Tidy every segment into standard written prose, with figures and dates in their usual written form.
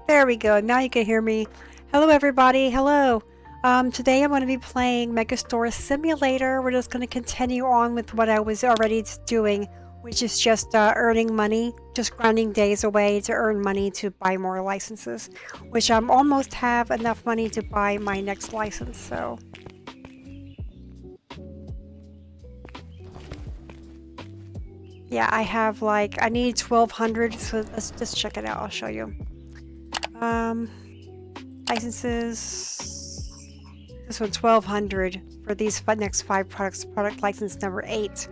There we go. Now you can hear me. Hello, everybody. Hello. Today I'm going to be playing Megastore Simulator. We're just going to continue on with what I was already doing, which is just earning money, just grinding days away to earn money to buy more licenses, which I'm almost have enough money to buy my next license. So, yeah, I have I need 1,200. So let's just check it out. I'll show you. Licenses. This one's 1,200 for these next 5 products. Product license number 8.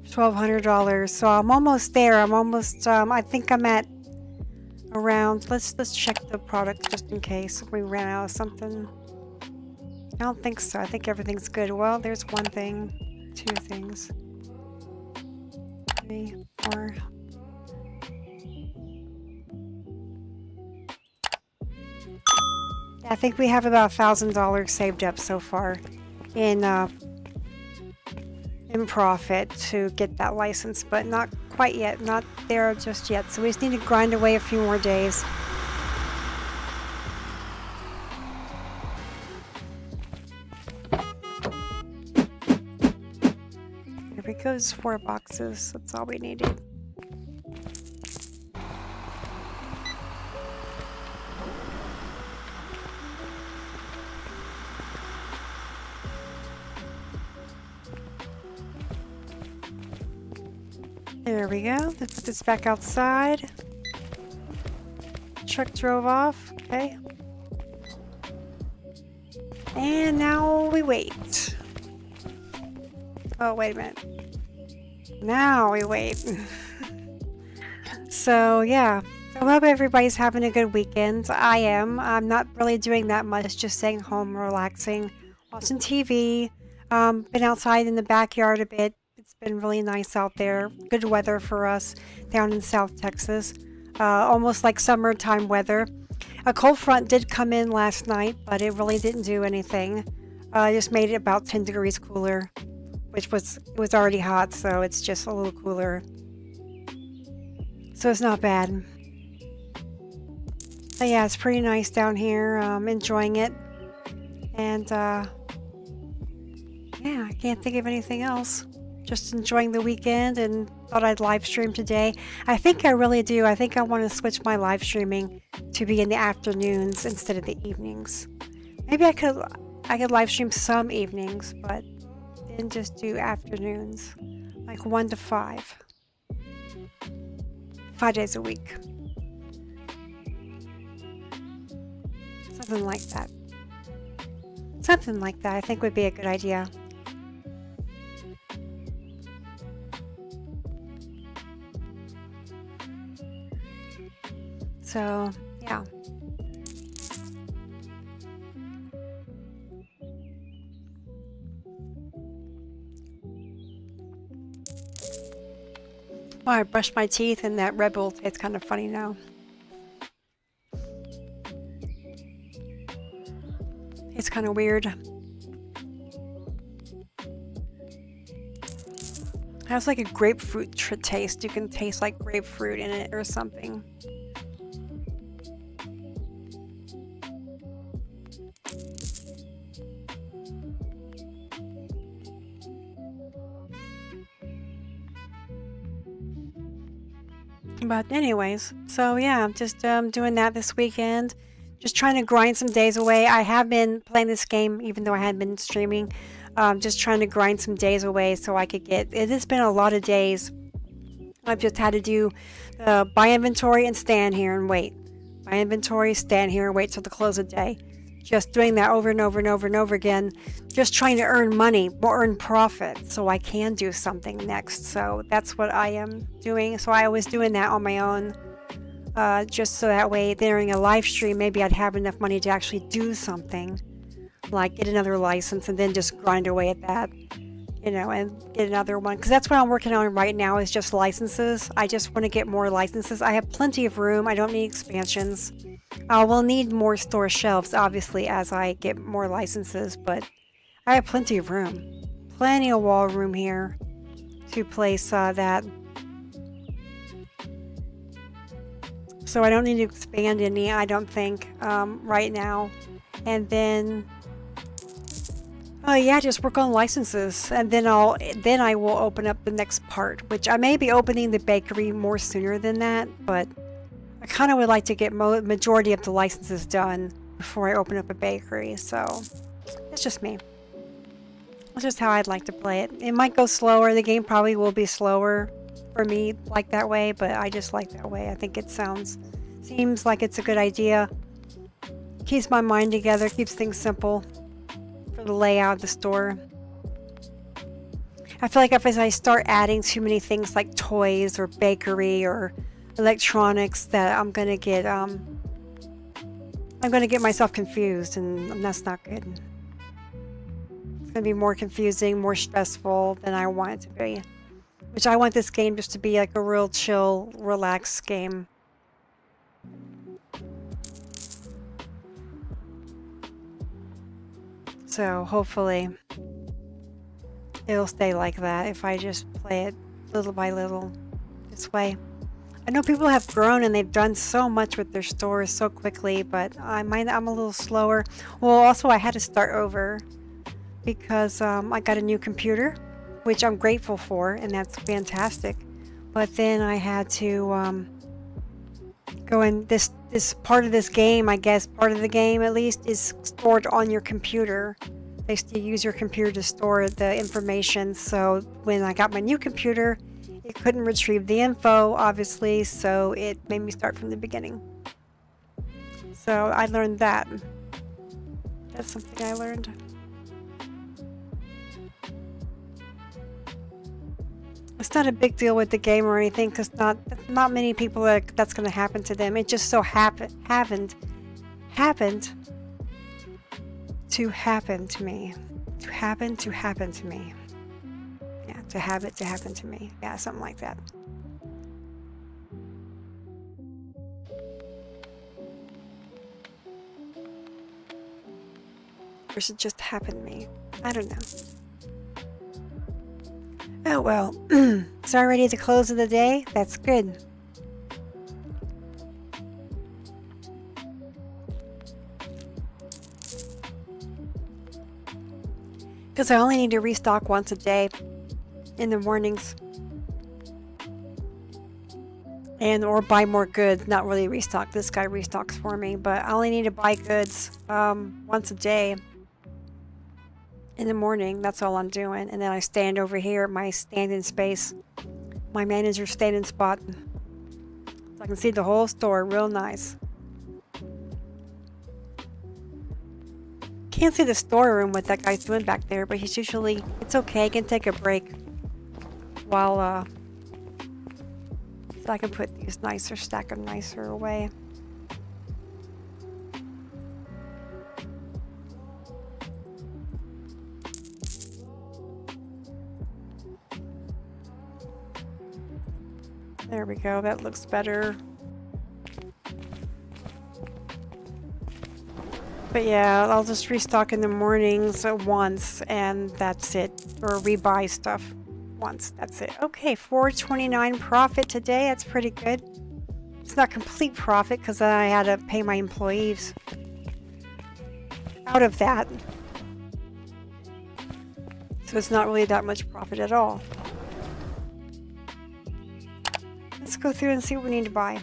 $1,200. So I'm almost there. I'm almost. I think I'm at around. Let's check the product just in case we ran out of something. I don't think so. I think everything's good. Well, there's one thing, 2 things, 3, 4. I think we have about $1,000 saved up so far in profit to get that license, but not quite yet, not there just yet. So we just need to grind away a few more days. Here we go, 4 boxes. That's all we needed. There we go. Let's put this back outside. Truck drove off. Okay. And now we wait. Oh, wait a minute. Now we wait. So, yeah. I hope everybody's having a good weekend. I am. I'm not really doing that much. Just staying home, relaxing, watching TV. Been outside in the backyard a bit. It's been really nice out there. Good weather for us down in South Texas. Almost like summertime weather. A cold front did come in last night, but it really didn't do anything. It just made it about 10 degrees cooler, which it was already hot, so it's just a little cooler. So it's not bad. But yeah, it's pretty nice down here. Enjoying it. And yeah, I can't think of anything else. Just enjoying the weekend and thought I'd live stream today. I think I really do. I think I want to switch my live streaming to be in the afternoons instead of the evenings. Maybe I could live stream some evenings, but then just do afternoons, like 1 to 5. 5 days a week. Something like that. Something like that I think would be a good idea. So, yeah. Well, I brushed my teeth and that Red Bull tastes kind of funny now. It's kind of weird. It has like a grapefruit taste. You can taste like grapefruit in it or something. But anyways, so yeah, I'm just doing that this weekend. Just trying to grind some days away. I have been playing this game even though I hadn't been streaming. Just trying to grind some days away so I could get... It has been a lot of days. I've just had to do buy inventory and stand here and wait. Buy inventory, stand here and wait till the close of day. Just doing that over and over and over and over again. Just trying to earn money or earn profit so I can do something next. So that's what I am doing. So I was doing that on my own. Just so that way during a live stream maybe I'd have enough money to actually do something. Like get another license and then just grind away at that. You know, and get another one. Because that's what I'm working on right now is just licenses. I just want to get more licenses. I have plenty of room. I don't need expansions. We'll need more store shelves, obviously, as I get more licenses, but I have plenty of room. Plenty of wall room here to place that. So I don't need to expand any, I don't think, right now. And then, oh yeah, just work on licenses, and then I will open up the next part, which I may be opening the bakery more sooner than that, but I kind of would like to get majority of the licenses done before I open up a bakery. So it's just me. That's just how I'd like to play it. It might go slower. The game probably will be slower for me like that way, but I just like that way. I think it seems like it's a good idea. Keeps my mind together, keeps things simple for the layout of the store. I feel like if I start adding too many things like toys or bakery or electronics, that I'm gonna get myself confused, and that's not good. It's gonna be more confusing, more stressful than I want it to be. Which I want this game just to be like a real chill, relaxed game. So hopefully it'll stay like that if I just play it little by little this way. I know people have grown and they've done so much with their stores so quickly, but I'm a little slower. Well, also I had to start over because I got a new computer, which I'm grateful for, and that's fantastic. But then I had to go in this part of this game, I guess part of the game at least, is stored on your computer. They still use your computer to store the information. So when I got my new computer, it couldn't retrieve the info, obviously, so it made me start from the beginning. So I learned that. That's something I learned. It's not a big deal with the game or anything, because not many people that's going to happen to them. It just so happened to happen to me. To happen to me. Yeah, to have it to happen to me. Yeah, something like that. Or should just happen to me. I don't know. Oh well, it's already the close of the day. That's good. Because I only need to restock once a day in the mornings. Or buy more goods, not really restock. This guy restocks for me, but I only need to buy goods once a day. In the morning, that's all I'm doing, and then I stand over here at my stand-in space, my manager's stand-in spot, so I can see the whole store real nice. Can't see the storeroom what that guy's doing back there, but he's usually, it's okay, I can take a break while so I can put these nicer, stack them nicer away. There we go, that looks better. But yeah, I'll just restock in the mornings once, and that's it. Or rebuy stuff once, that's it. Okay, $4.29 profit today, that's pretty good. It's not complete profit because I had to pay my employees out of that. So it's not really that much profit at all. Let's go through and see what we need to buy.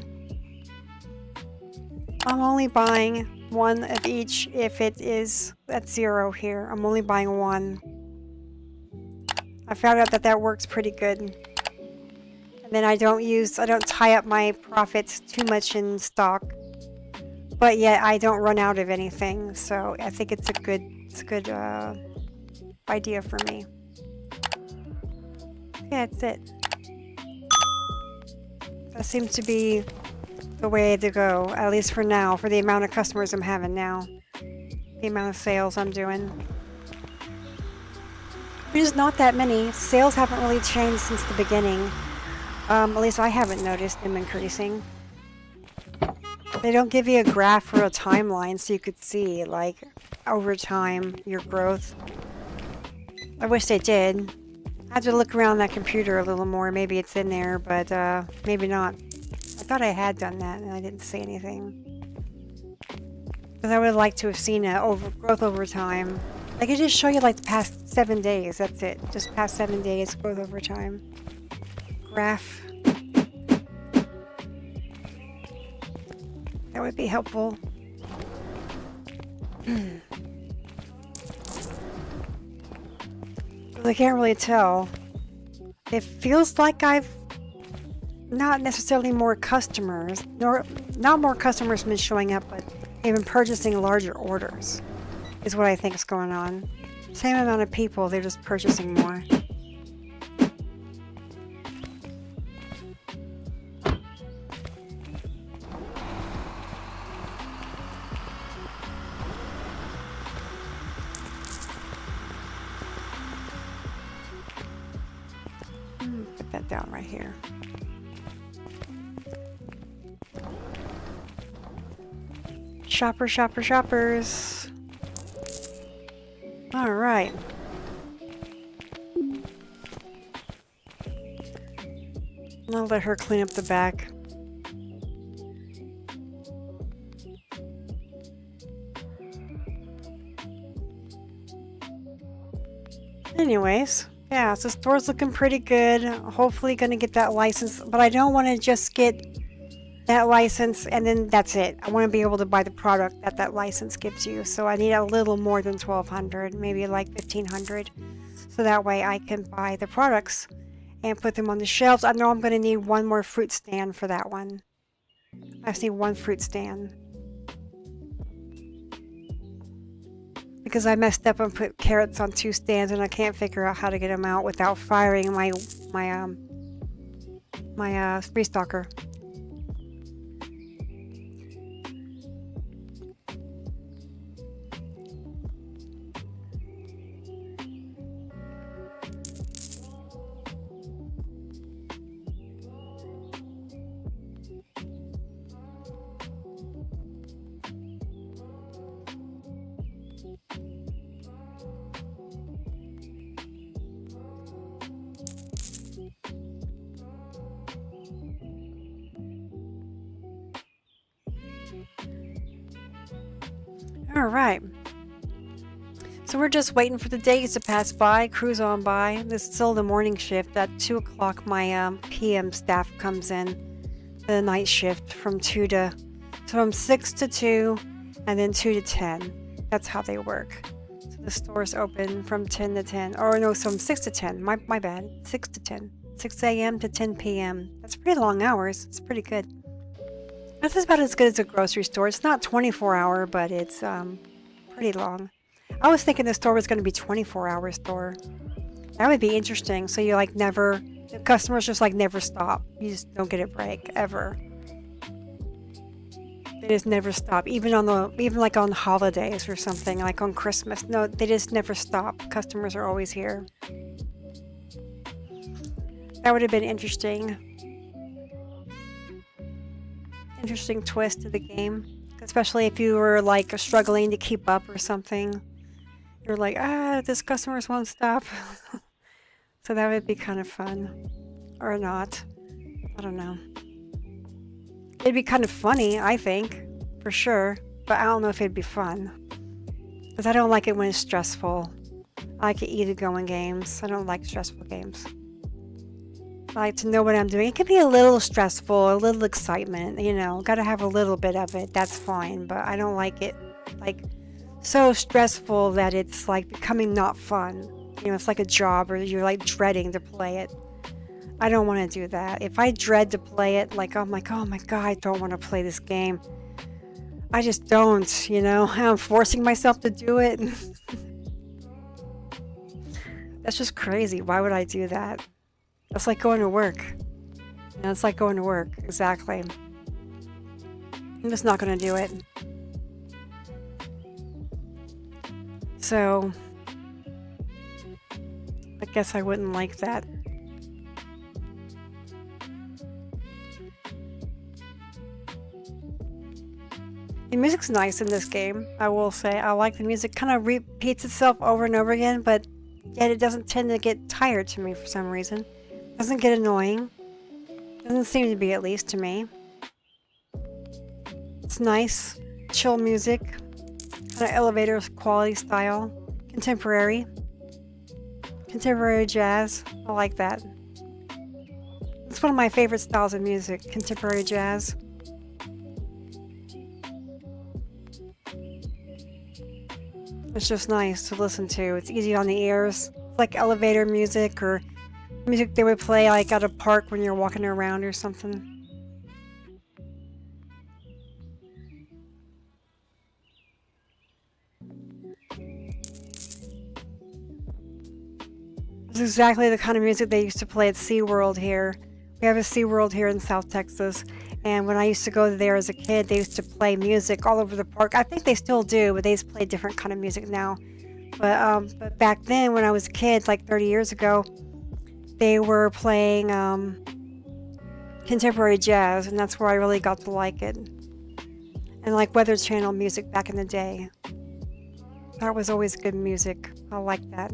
I'm only buying one of each if it is at 0 here. I'm only buying one. I found out that works pretty good. And then I don't tie up my profits too much in stock. But yet I don't run out of anything. So I think it's a good idea for me. Yeah, that's it. That seems to be the way to go, at least for now, for the amount of customers I'm having now. The amount of sales I'm doing. There's not that many. Sales haven't really changed since the beginning. At least I haven't noticed them increasing. They don't give you a graph or a timeline so you could see, like, over time, your growth. I wish they did. I have to look around that computer a little more. Maybe it's in there, but maybe not. I thought I had done that and I didn't see anything. Because I would like to have seen a growth over time. I could just show you like the past 7 days. That's it. Just past 7 days growth over time. Graph. That would be helpful. I can't really tell. It feels like I've not necessarily more customers, nor not more customers been showing up, but they've been purchasing larger orders, is what I think is going on. Same amount of people, they're just purchasing more. Put that down right here. Shoppers. All right. I'll let her clean up the back. Anyways, yeah, so the store's looking pretty good. Hopefully gonna get that license, but I don't want to just get that license and then that's it. I want to be able to buy the product that that license gives you. So I need a little more than 1,200, maybe like 1,500. So that way I can buy the products and put them on the shelves. I know I'm going to need one more fruit stand for that one. I just need one fruit stand. Because I messed up and put carrots on 2 stands and I can't figure out how to get them out without firing my restocker. All right. So we're just waiting for the days to pass by, cruise on by. This is still the morning shift. At 2 o'clock, my PM staff comes in. The night shift from 6 to 2, and then 2 to 10. That's how they work. So the store's open from 10 to 10. Or no, from 6 to 10. My bad. 6 to 10. 6 a.m. to 10 p.m. That's pretty long hours. It's pretty good. That's about as good as a grocery store. It's not 24-hour, but it's pretty long. I was thinking the store was going to be 24-hour store. That would be interesting. So you like never, the customers just like never stop. You just don't get a break ever. They just never stop. Even like on holidays or something, like on Christmas. No, they just never stop. Customers are always here. That would have been interesting. Interesting twist to the game, especially if you were like struggling to keep up or something. You're like, this customers won't stop. So that would be kind of fun, or not. I don't know. It'd be kind of funny, I think, for sure, but I don't know if it'd be fun, because I don't like it when it's stressful. I like easygoing games. I don't like stressful games. I like to know what I'm doing. It can be a little stressful, a little excitement, you know, gotta have a little bit of it. That's fine, but I don't like it like so stressful that it's like becoming not fun. You know, it's like a job or you're like dreading to play it. I don't want to do that. If I dread to play it, like I'm like, oh my God, I don't want to play this game. I just don't, you know, I'm forcing myself to do it. That's just crazy. Why would I do that? That's like going to work. You know, it's like going to work. Exactly. I'm just not going to do it. So, I guess I wouldn't like that. The music's nice in this game, I will say. I like the music. Kind of repeats itself over and over again, but yet it doesn't tend to get tired to me for some reason. Doesn't get annoying. Doesn't seem to be, at least to me. It's nice, chill music, kind of elevator quality style, contemporary jazz. I like that. It's one of my favorite styles of music, contemporary jazz. It's just nice to listen to. It's easy on the ears. It's like elevator music or music they would play like at a park when you're walking around or something. It's exactly the kind of music they used to play at SeaWorld here. We have a SeaWorld here in South Texas, and when I used to go there as a kid, they used to play music all over the park. I think they still do, but they just play different kind of music now. But back then, when I was a kid, like 30 years ago, they were playing contemporary jazz, and that's where I really got to like it. And like Weather Channel music back in the day. That was always good music. I like that.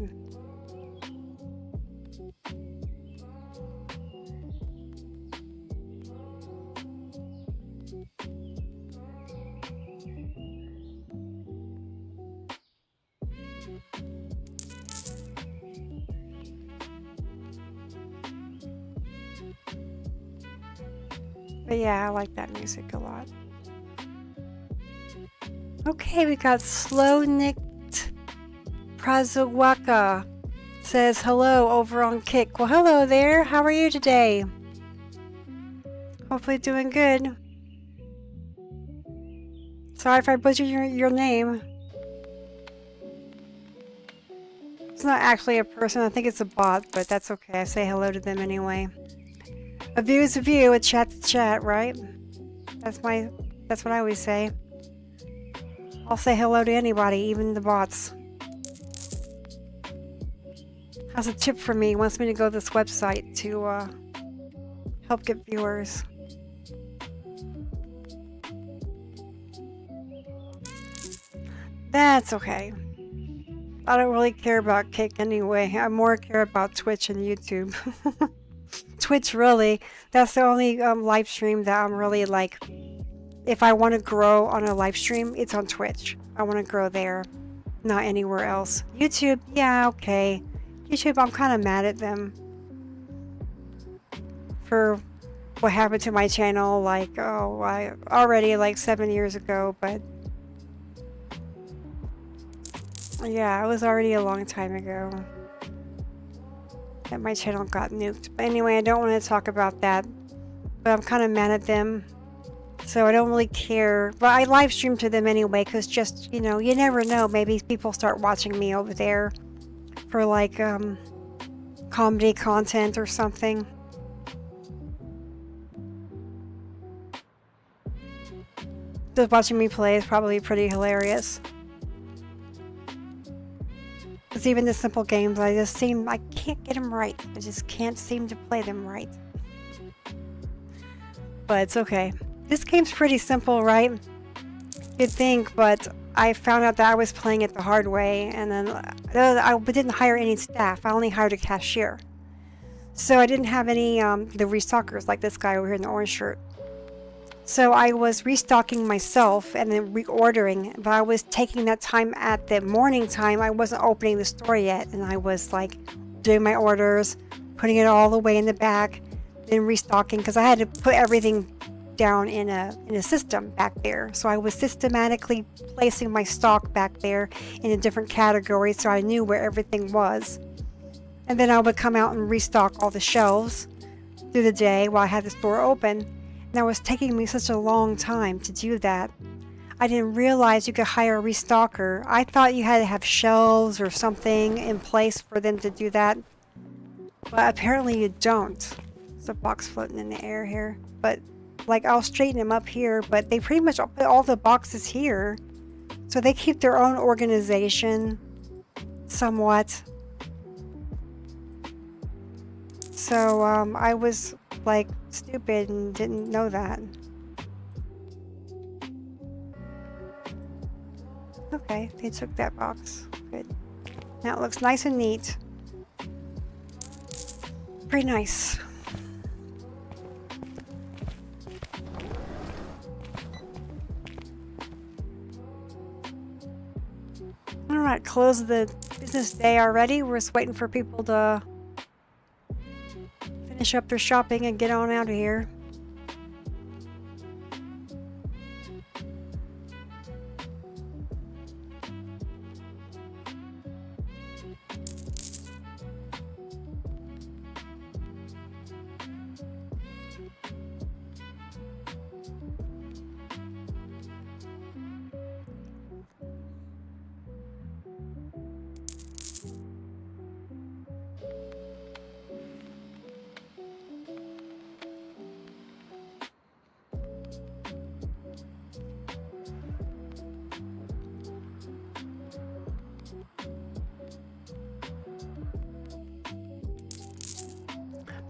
But yeah, I like that music a lot. Okay, we got Slownicked Prazawaka says hello over on Kick. Well, hello there. How are you today? Hopefully doing good. Sorry if I butchered your name. It's not actually a person. I think it's a bot, but that's okay. I say hello to them anyway. A view is a view, a chat's a chat, right? That's what I always say. I'll say hello to anybody, even the bots. Has a tip for me. Wants me to go to this website to help get viewers. That's okay. I don't really care about Kick anyway. I more care about Twitch and YouTube. Twitch, really. That's the only live stream that I'm really like. If I want to grow on a live stream, it's on Twitch. I want to grow there, not anywhere else. YouTube, yeah, okay. YouTube, I'm kind of mad at them for what happened to my channel. Like, oh, I already like 7 years ago, but yeah, it was already a long time ago that my channel got nuked. But anyway, I don't want to talk about that, but I'm kind of mad at them. So I don't really care, but I live stream to them anyway, because just, you know, you never know, maybe people start watching me over there for like comedy content or something. Just watching me play is probably pretty hilarious. Because even the simple games, I can't get them right. I just can't seem to play them right. But it's okay. This game's pretty simple, right? You'd think, but I found out that I was playing it the hard way, and then I didn't hire any staff. I only hired a cashier. So I didn't have any the restockers like this guy over here in the orange shirt. So I was restocking myself and then reordering, but I was taking that time at the morning time. I wasn't opening the store yet, and I was like doing my orders, putting it all the way in the back, then restocking, because I had to put everything down in a system back there. So I was systematically placing my stock back there in a different category, so I knew where everything was. And then I would come out and restock all the shelves through the day while I had the store open. And that was taking me such a long time to do that. I didn't realize you could hire a restocker. I thought you had to have shelves or something in place for them to do that, but apparently you don't. There's a box floating in the air here, but like I'll straighten them up here, but they pretty much put all the boxes here. So they keep their own organization somewhat. So I was like stupid and didn't know that. Okay, they took that box. Good. Now it looks nice and neat. Pretty nice. not close of the business day already. We're just waiting for people to finish up their shopping and get on out of here.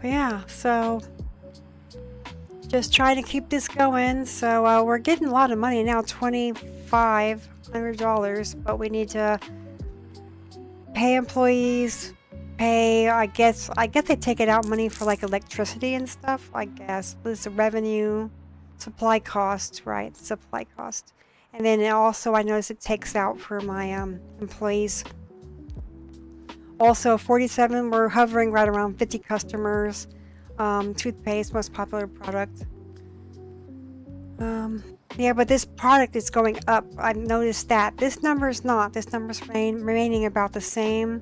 But yeah, so just trying to keep this going. So we're getting a lot of money now, $2,500, but we need to pay employees, pay, I guess they take it out money for like electricity and stuff, I guess. This is revenue, supply cost, right? Supply cost. And then also I noticed it takes out for my employees. Also 47, we're hovering right around 50 customers. Toothpaste, most popular product. Yeah, but this product is going up. I've noticed that. This number's not. This number's remaining about the same.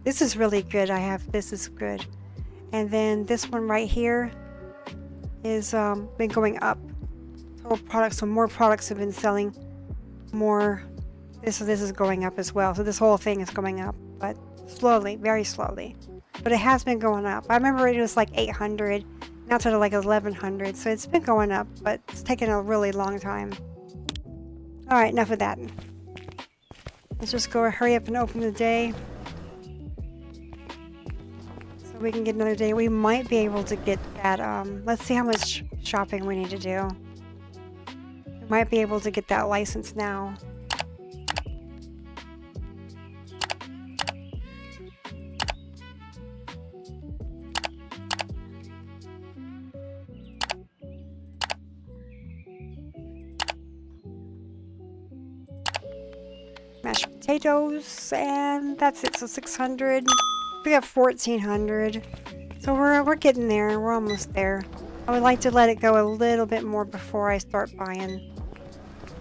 This is really good. This is good. And then this one right here is been going up. Total products, so more products have been selling more. This is going up as well. So this whole thing is going up, but slowly, very slowly. But it has been going up. I remember it was like 800. Now it's at like 1100. So it's been going up, but it's taken a really long time. All right, enough of that. Let's just go hurry up and open the day. So we can get another day. We might be able to get that. Let's see how much shopping we need to do. We might be able to get that license now. Mashed potatoes, and that's it. So 600. We have 1400. So we're getting there. We're almost there. I would like to let it go a little bit more before I start buying.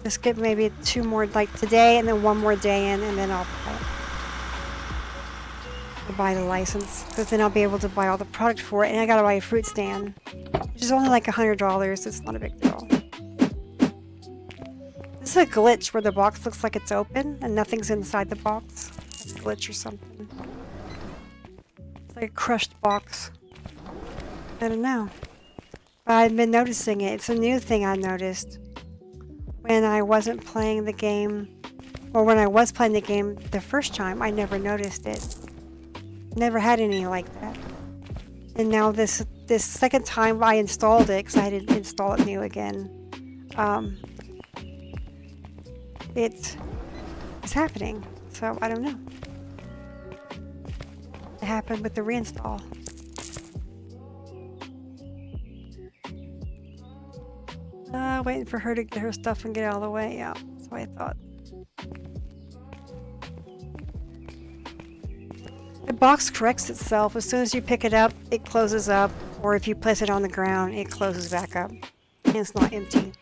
Just get maybe 2 more like today, and then 1 more day in, and then I'll buy the license, because then I'll be able to buy all the product for it. And I gotta buy a fruit stand, which is only like $100. It's not a big deal. This is a glitch where the box looks like it's open and nothing's inside the box. It's a glitch or something. It's like a crushed box. I don't know. But I've been noticing it. It's a new thing I noticed. When I wasn't playing the game, or when I was playing the game the first time, I never noticed it. Never had any like that. And now this second time I installed it, because I had to install it new again. It's happening, so I don't know. It happened with the reinstall. Waiting for her to get her stuff and get out of the way. Yeah, that's what I thought. The box corrects itself. As soon as you pick it up, it closes up, or if you place it on the ground, it closes back up. And it's not empty.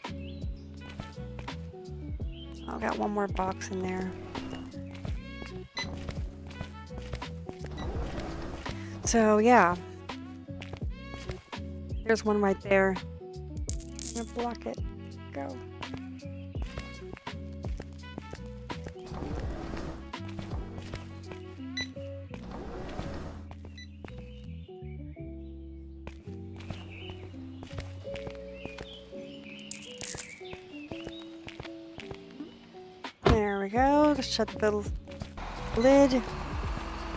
I've got 1 more box in there. So yeah, there's one right there. I'm gonna block it. Go. There we go. Just shut the lid,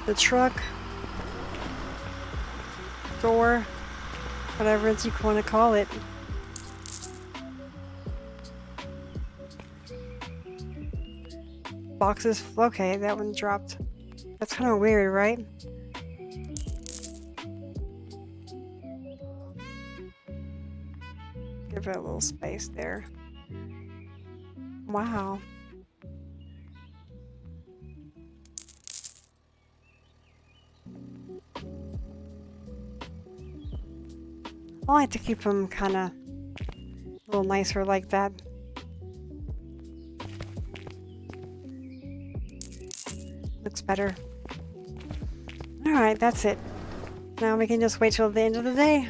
the truck, door, whatever it is you want to call it. Boxes. Okay, that one dropped. That's kind of weird, right? Give it a little space there. Wow. I like to keep them kind of a little nicer like that. Looks better. Alright, that's it. Now we can just wait till the end of the day.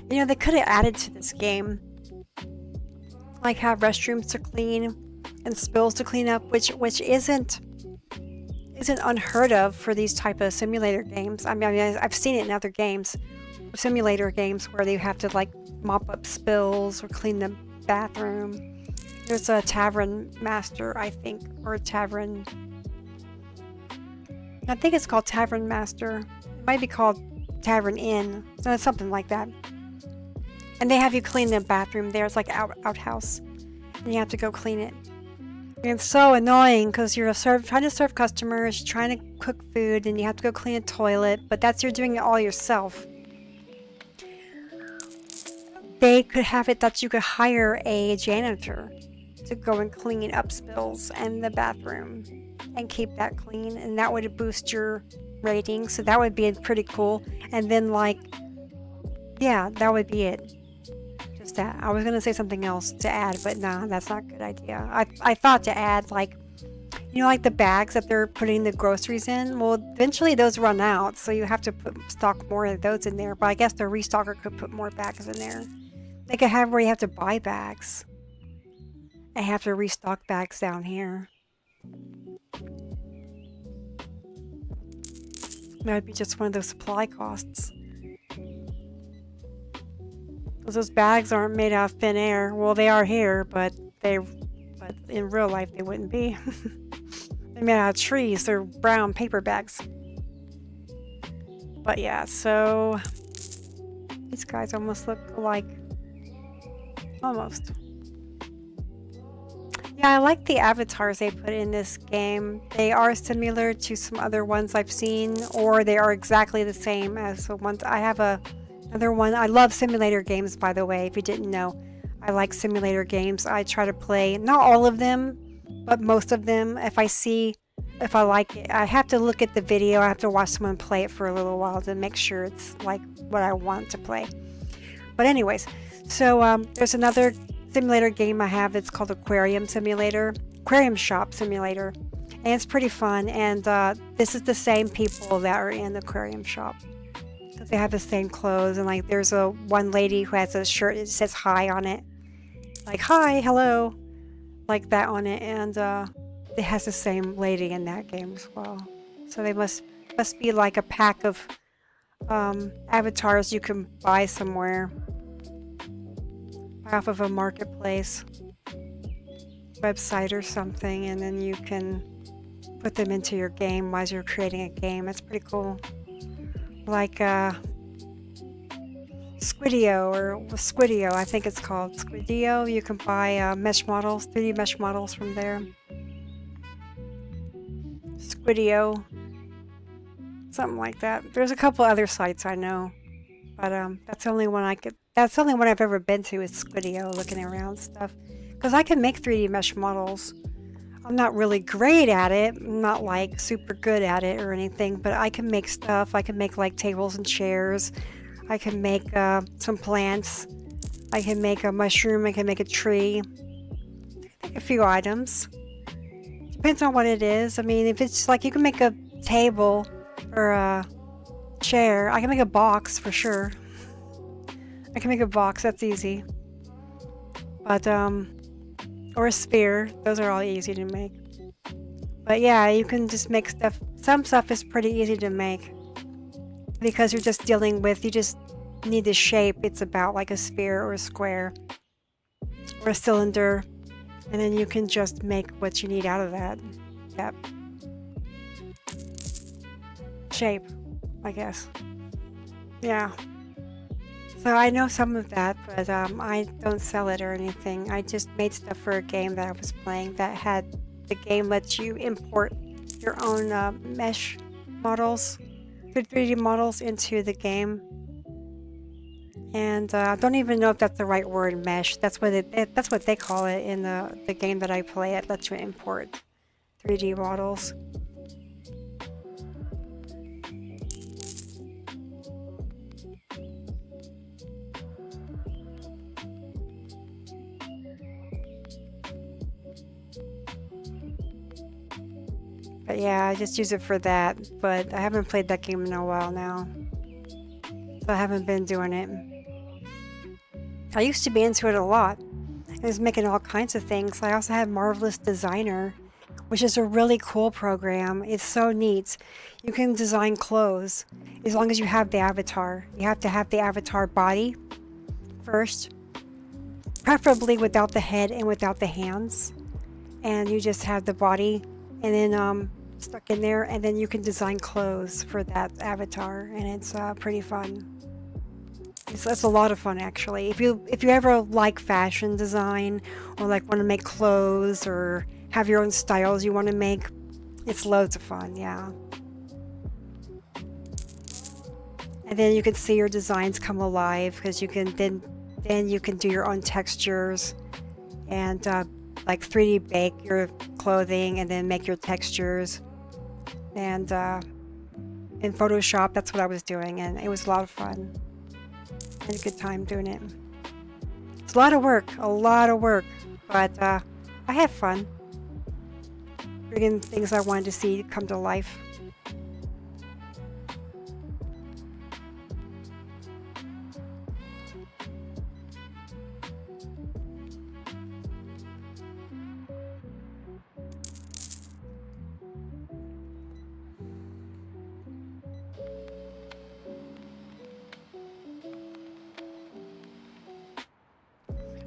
You know, they could have added to this game, like have restrooms to clean and spills to clean up, which isn't unheard of for these type of simulator games. I mean, I've seen it in other games, simulator games, where they have to like mop up spills or clean the bathroom. There's a tavern master, I think, or a tavern. I think it's called Tavern Master. It might be called Tavern Inn. So it's something like that. And they have you clean the bathroom there. It's like outhouse. And you have to go clean it. And it's so annoying because you're trying to serve customers, trying to cook food, and you have to go clean a toilet. But you're doing it all yourself. They could have it that you could hire a janitor to go and clean up spills in the bathroom and keep that clean. And that would boost your rating. So that would be pretty cool. And then yeah, that would be it. That I was gonna say something else to add, but nah, that's not a good idea. I thought to add like the bags that they're putting the groceries in. Well, eventually those run out, so you have to stock more of those in there. But I guess the restocker could put more bags in there. They could have where you have to buy bags and have to restock bags down here. That would be just one of those supply costs. Those bags aren't made out of thin air. Well, they are here, but in real life they wouldn't be. They're made out of trees. They're brown paper bags. But yeah, so these guys almost look alike. Almost. Yeah, I like the avatars they put in this game. They are similar to some other ones I've seen, or they are exactly the same as the ones I have. Another one. I love simulator games, by the way, if you didn't know. I like simulator games. I try to play, not all of them, but most of them. If I like it, I have to look at the video. I have to watch someone play it for a little while to make sure it's like what I want to play. But anyways, so there's another simulator game I have. It's called Aquarium Shop Simulator. And it's pretty fun. And this is the same people that are in the aquarium shop. They have the same clothes, and like there's one lady who has a shirt that says hi on it, like hi, hello, like that on it, and it has the same lady in that game as well. So they must be like a pack of avatars you can buy somewhere, off of a marketplace website or something, and then you can put them into your game while you're creating a game. That's pretty cool. Like Squidio, I think it's called Squidio. You can buy mesh models, 3D mesh models from there. Squidio, something like that. There's a couple other sites I know, but that's the only one I've ever been to is Squidio, looking around stuff, because I can make 3D mesh models. I'm not really great at it. I'm not like super good at it or anything, but I can make stuff. I can make like tables and chairs. I can make some plants. I can make a mushroom. I can make a tree. I think a few items. Depends on what it is. I mean, if it's like you can make a table or a chair. I can make a box for sure. I can make a box. That's easy. But or a sphere. Those are all easy to make. But yeah, you can just make stuff. Some stuff is pretty easy to make because you just need the shape. It's about like a sphere or a square or a cylinder, and then you can just make what you need out of that shape, I guess. Yeah. So I know some of that, but I don't sell it or anything. I just made stuff for a game that I was playing that had the game lets you import your own mesh models, 3D models into the game. And I don't even know if that's the right word, mesh. That's what that's what they call it in the game that I play. It lets you import 3D models. But yeah, I just use it for that. But I haven't played that game in a while now, so I haven't been doing it. I used to be into it a lot. I was making all kinds of things. I also had Marvelous Designer, which is a really cool program. It's so neat. You can design clothes as long as you have the avatar. You have to have the avatar body first, preferably without the head and without the hands. And you just have the body and then stuck in there, and then you can design clothes for that avatar, and it's pretty fun. It's a lot of fun, actually. If you ever like fashion design, or like want to make clothes, or have your own styles you want to make, it's loads of fun. Yeah. And then you can see your designs come alive, because you can then you can do your own textures and like 3D bake your clothing and then make your textures. And in Photoshop, that's what I was doing, and it was a lot of fun. I had a good time doing it. It's a lot of work, but I had fun bringing things I wanted to see come to life.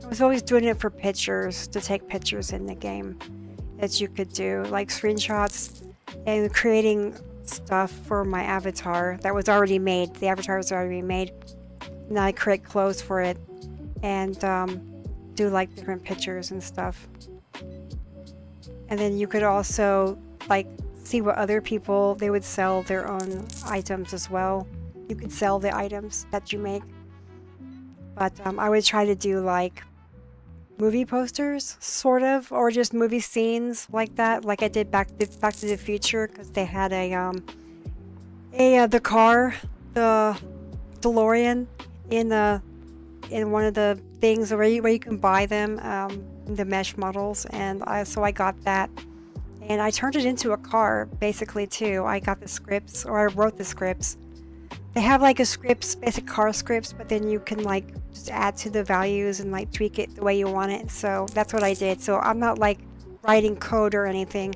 I was always doing it for pictures, to take pictures in the game that you could do, like screenshots, and creating stuff for my avatar that was already made. The avatar was already made. And I create clothes for it and do like different pictures and stuff. And then you could also like see what other people, they would sell their own items as well. You could sell the items that you make. But I would try to do like movie posters, sort of, or just movie scenes like that, like I did Back to the Future, because they had the car, the DeLorean, in one of the things where you can buy them, the mesh models, and so I got that, and I turned it into a car basically too. I got the scripts, or I wrote the scripts. They have like a scripts, basic car scripts, but then you can like just add to the values and like tweak it the way you want it. So that's what I did. So I'm not like writing code or anything,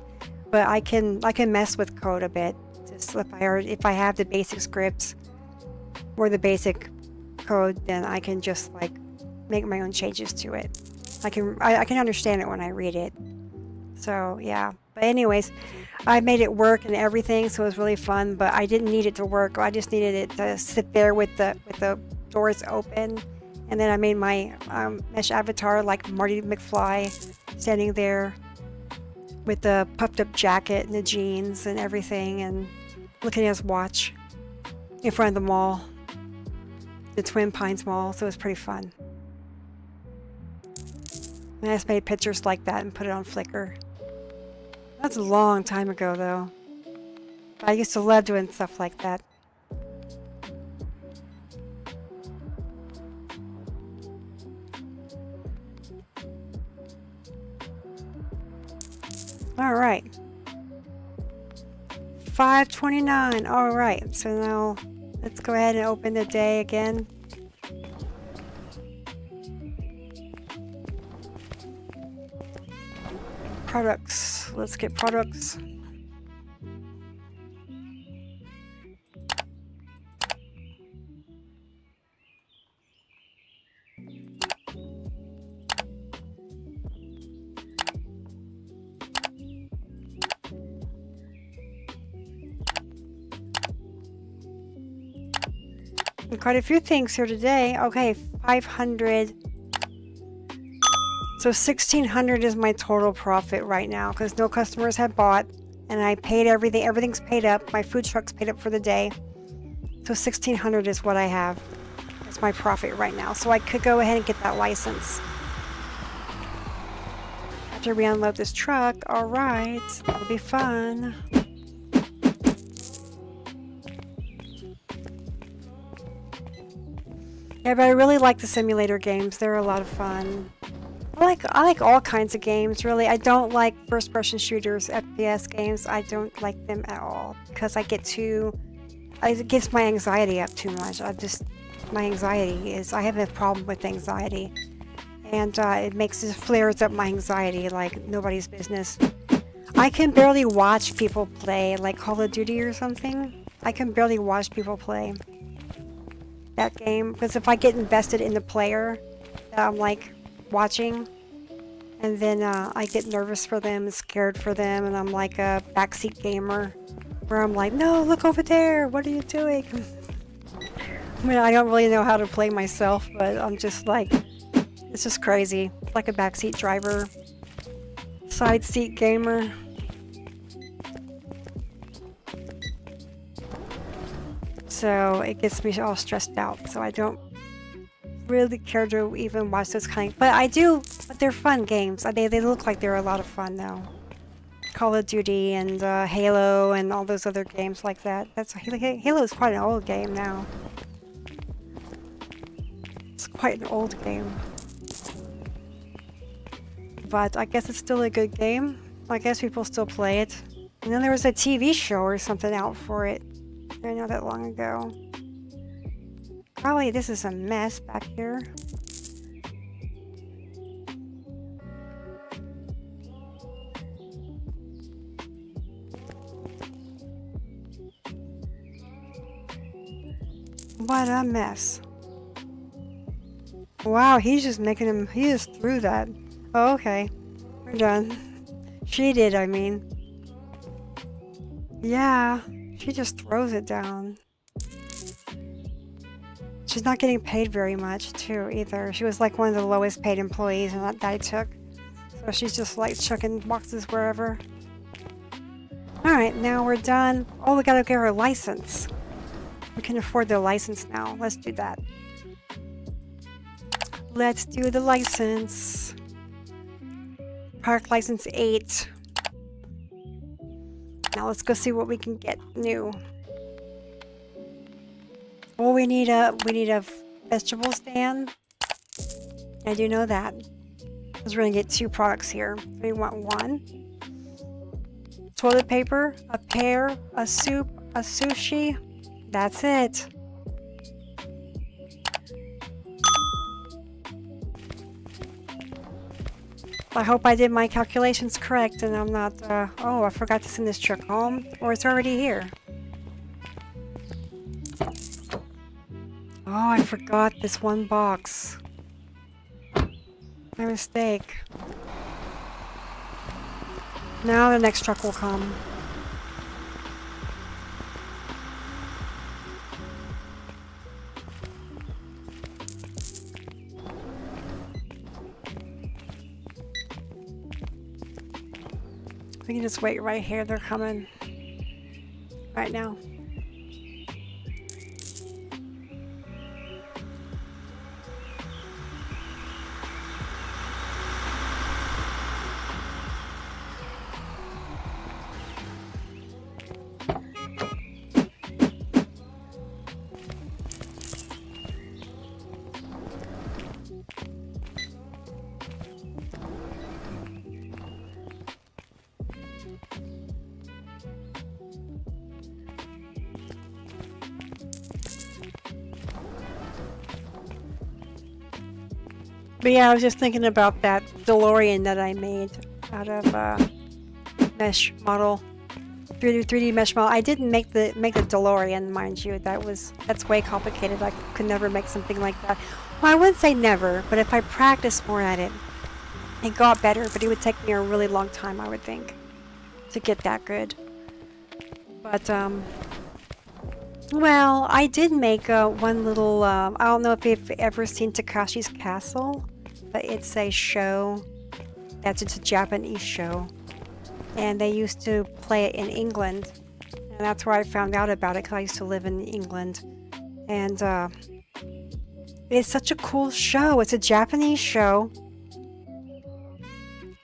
but I can mess with code a bit. Just if I have the basic scripts or the basic code, then I can just like make my own changes to it. I can understand it when I read it. So yeah. But anyways, I made it work and everything, so it was really fun, but I didn't need it to work. I just needed it to sit there with the doors open. And then I made my mesh avatar like Marty McFly, standing there with the puffed up jacket and the jeans and everything, and looking at his watch in front of the mall, the Twin Pines Mall, so it was pretty fun. And I just made pictures like that and put it on Flickr. That's a long time ago, though. I used to love doing stuff like that. All right. 5:29. All right. So now let's go ahead and open the day again. Products. Let's get products. And quite a few things here today. Okay, 500. So 1,600 is my total profit right now, because no customers have bought, and I paid everything. Everything's paid up. My food truck's paid up for the day. So 1,600 is what I have That's my profit right now. So I could go ahead and get that license. After we unload this truck, alright, that'll be fun. Yeah, but I really like the simulator games. They're a lot of fun. I like all kinds of games, really. I don't like first-person shooters, FPS games. I don't like them at all because it gets my anxiety up too much. My anxiety is, I have a problem with anxiety. And it flares up my anxiety like nobody's business. I can barely watch people play, like Call of Duty or something. I can barely watch people play that game because if I get invested in the player that I'm like watching, and then I get nervous for them, scared for them, and I'm like a backseat gamer where I'm like, no, look over there, what are you doing? I mean, I don't really know how to play myself, but I'm just like, it's just crazy. It's like a backseat driver, side seat gamer. So it gets me all stressed out. So I don't really care to even watch those kind of, but I do, but they're fun games. They look like they're a lot of fun though. Call of Duty and Halo and all those other games like that. Halo is quite an old game now. It's quite an old game. But I guess it's still a good game. I guess people still play it. And then there was a TV show or something out for it. I know that long ago. Golly, this is a mess back here. What a mess. Wow, he's just making him, he just threw that. Oh, okay. We're done. She did, I mean. Yeah, she just throws it down. She's not getting paid very much, too, either. She was like one of the lowest paid employees that I took. So she's just like chucking boxes wherever. Alright, now we're done. Oh, we gotta get her license. We can afford the license now. Let's do that. Let's do the license. Park license 8. Now let's go see what we can get new. Oh, we need a vegetable stand. I do know that. Because we're gonna get 2 products here. We want 1. Toilet paper, a pear, a soup, a sushi. That's it. I hope I did my calculations correct and I'm not, oh, I forgot to send this truck home, or it's already here. Oh, I forgot this one box. My mistake. Now the next truck will come. We can just wait right here. They're coming right now. But yeah, I was just thinking about that DeLorean that I made out of mesh model, 3D mesh model. I didn't make the DeLorean, mind you. That's way complicated. I could never make something like that. Well, I wouldn't say never, but if I practiced more at it, it got better. But it would take me a really long time, I would think, to get that good. But well, I did make one little. I don't know if you've ever seen Takashi's Castle. But it's a show it's a Japanese show, and they used to play it in England, and that's where I found out about it because I used to live in England, and It's such a cool show. It's a Japanese show.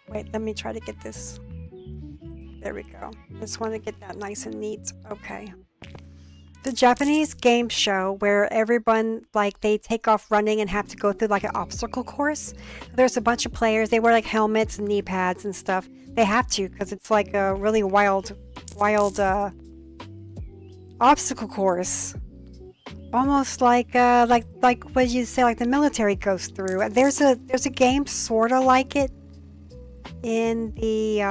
Wait, let me try to get this. There we go. Just want to get that nice and neat. Okay. The Japanese game show where everyone, like, they take off running and have to go through like an obstacle course. There's a bunch of players. They wear like helmets and knee pads and stuff. They have to because it's like a really wild obstacle course. Almost like what you say, like the military goes through. There's a game sort of like it in the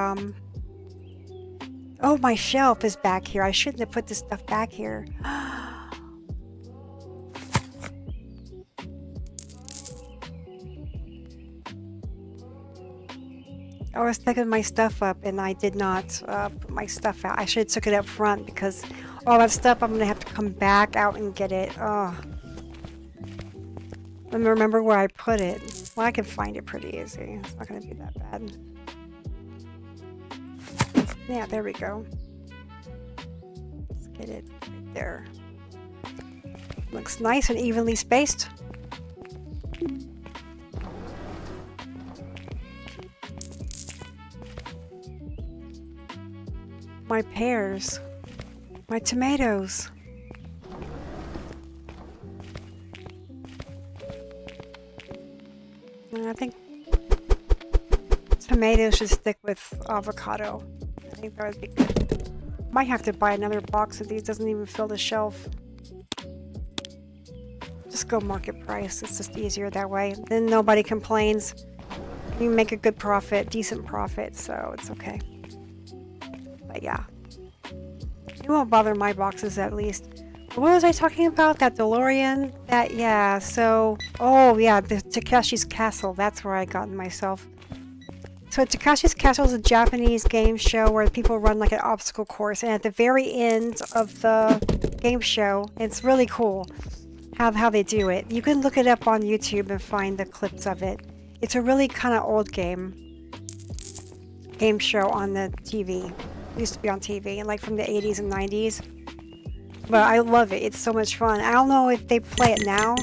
Oh, my shelf is back here. I shouldn't have put this stuff back here. I was picking my stuff up and I did not put my stuff out. I should have took it up front because all that stuff I'm gonna have to come back out and get it. Oh. Let me remember where I put it. Well, I can find it pretty easy. It's not gonna be that bad. Yeah, there we go. Let's get it right there. Looks nice and evenly spaced. My pears. My tomatoes. I think tomatoes should stick with avocado. I think that would be good. Might have to buy another box of these. Doesn't even fill the shelf. Just go market price. It's just easier that way. Then nobody complains. You make a good profit, decent profit, so it's okay. But yeah. It won't bother my boxes at least. What was I talking about? That DeLorean? That, yeah, so... Oh, yeah, the Takeshi's Castle. That's where I got myself. So Takeshi's Castle is a Japanese game show where people run like an obstacle course. And at the very end of the game show, it's really cool how they do it. You can look it up on YouTube and find the clips of it. It's a really kind of old game show on the TV. It used to be on TV, like from the 80s and 90s. But I love it. It's so much fun. I don't know if they play it now.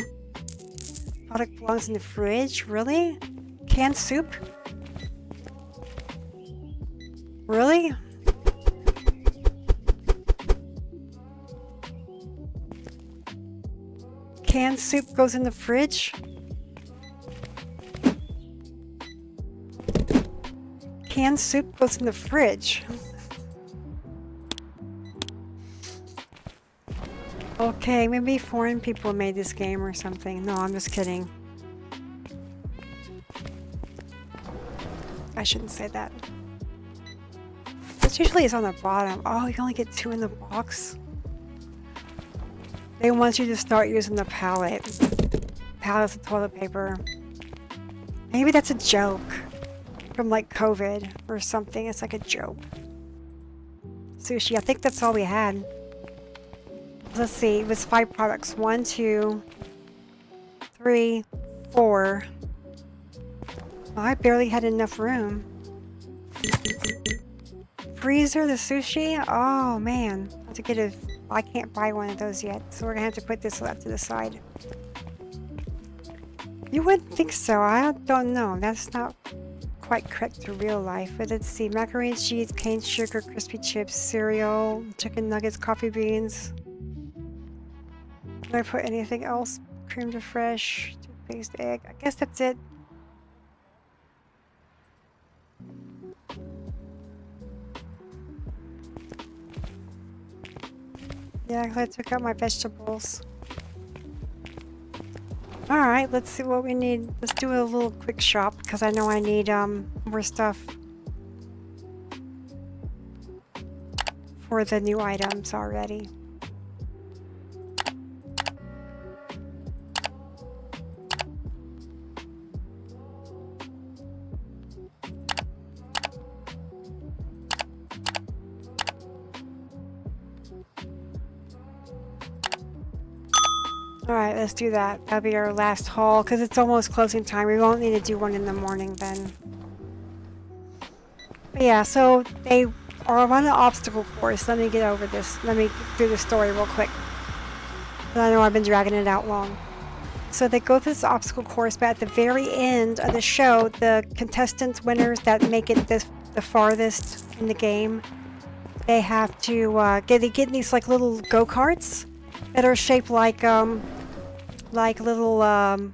Product belongs in the fridge? Really? Canned soup? Really? Canned soup goes in the fridge? Canned soup goes in the fridge. Okay, maybe foreign people made this game or something. No, I'm just kidding. I shouldn't say that. This usually is on the bottom. Oh, you can only get 2 in the box. They want you to start using the palette. Palettes of toilet paper. Maybe that's a joke. From like COVID or something. It's like a joke. Sushi, I think that's all we had. Let's see, it was 5 products. 1, 2, 3, 4. Oh, I barely had enough room. Freezer, the sushi? Oh man, I have to get I can't buy one of those yet, so we're gonna have to put this left to the side. You wouldn't think so, I don't know. That's not quite correct to real life. But let's see, macaroni and cheese, cane sugar, crispy chips, cereal, chicken nuggets, coffee beans. Did I put anything else? Cream de fresh, toothpaste, egg. I guess that's it. Yeah, I took out my vegetables. Alright, let's see what we need. Let's do a little quick shop because I know I need more stuff for the new items already. Alright, let's do that. That'll be our last haul, because it's almost closing time. We won't need to do one in the morning then. But yeah, so they are on an obstacle course. Let me get over this. Let me do the story real quick. I know I've been dragging it out long. So they go through this obstacle course, but at the very end of the show, the contestants, winners that make it the farthest in the game, they have to get these like little go-karts that are shaped like little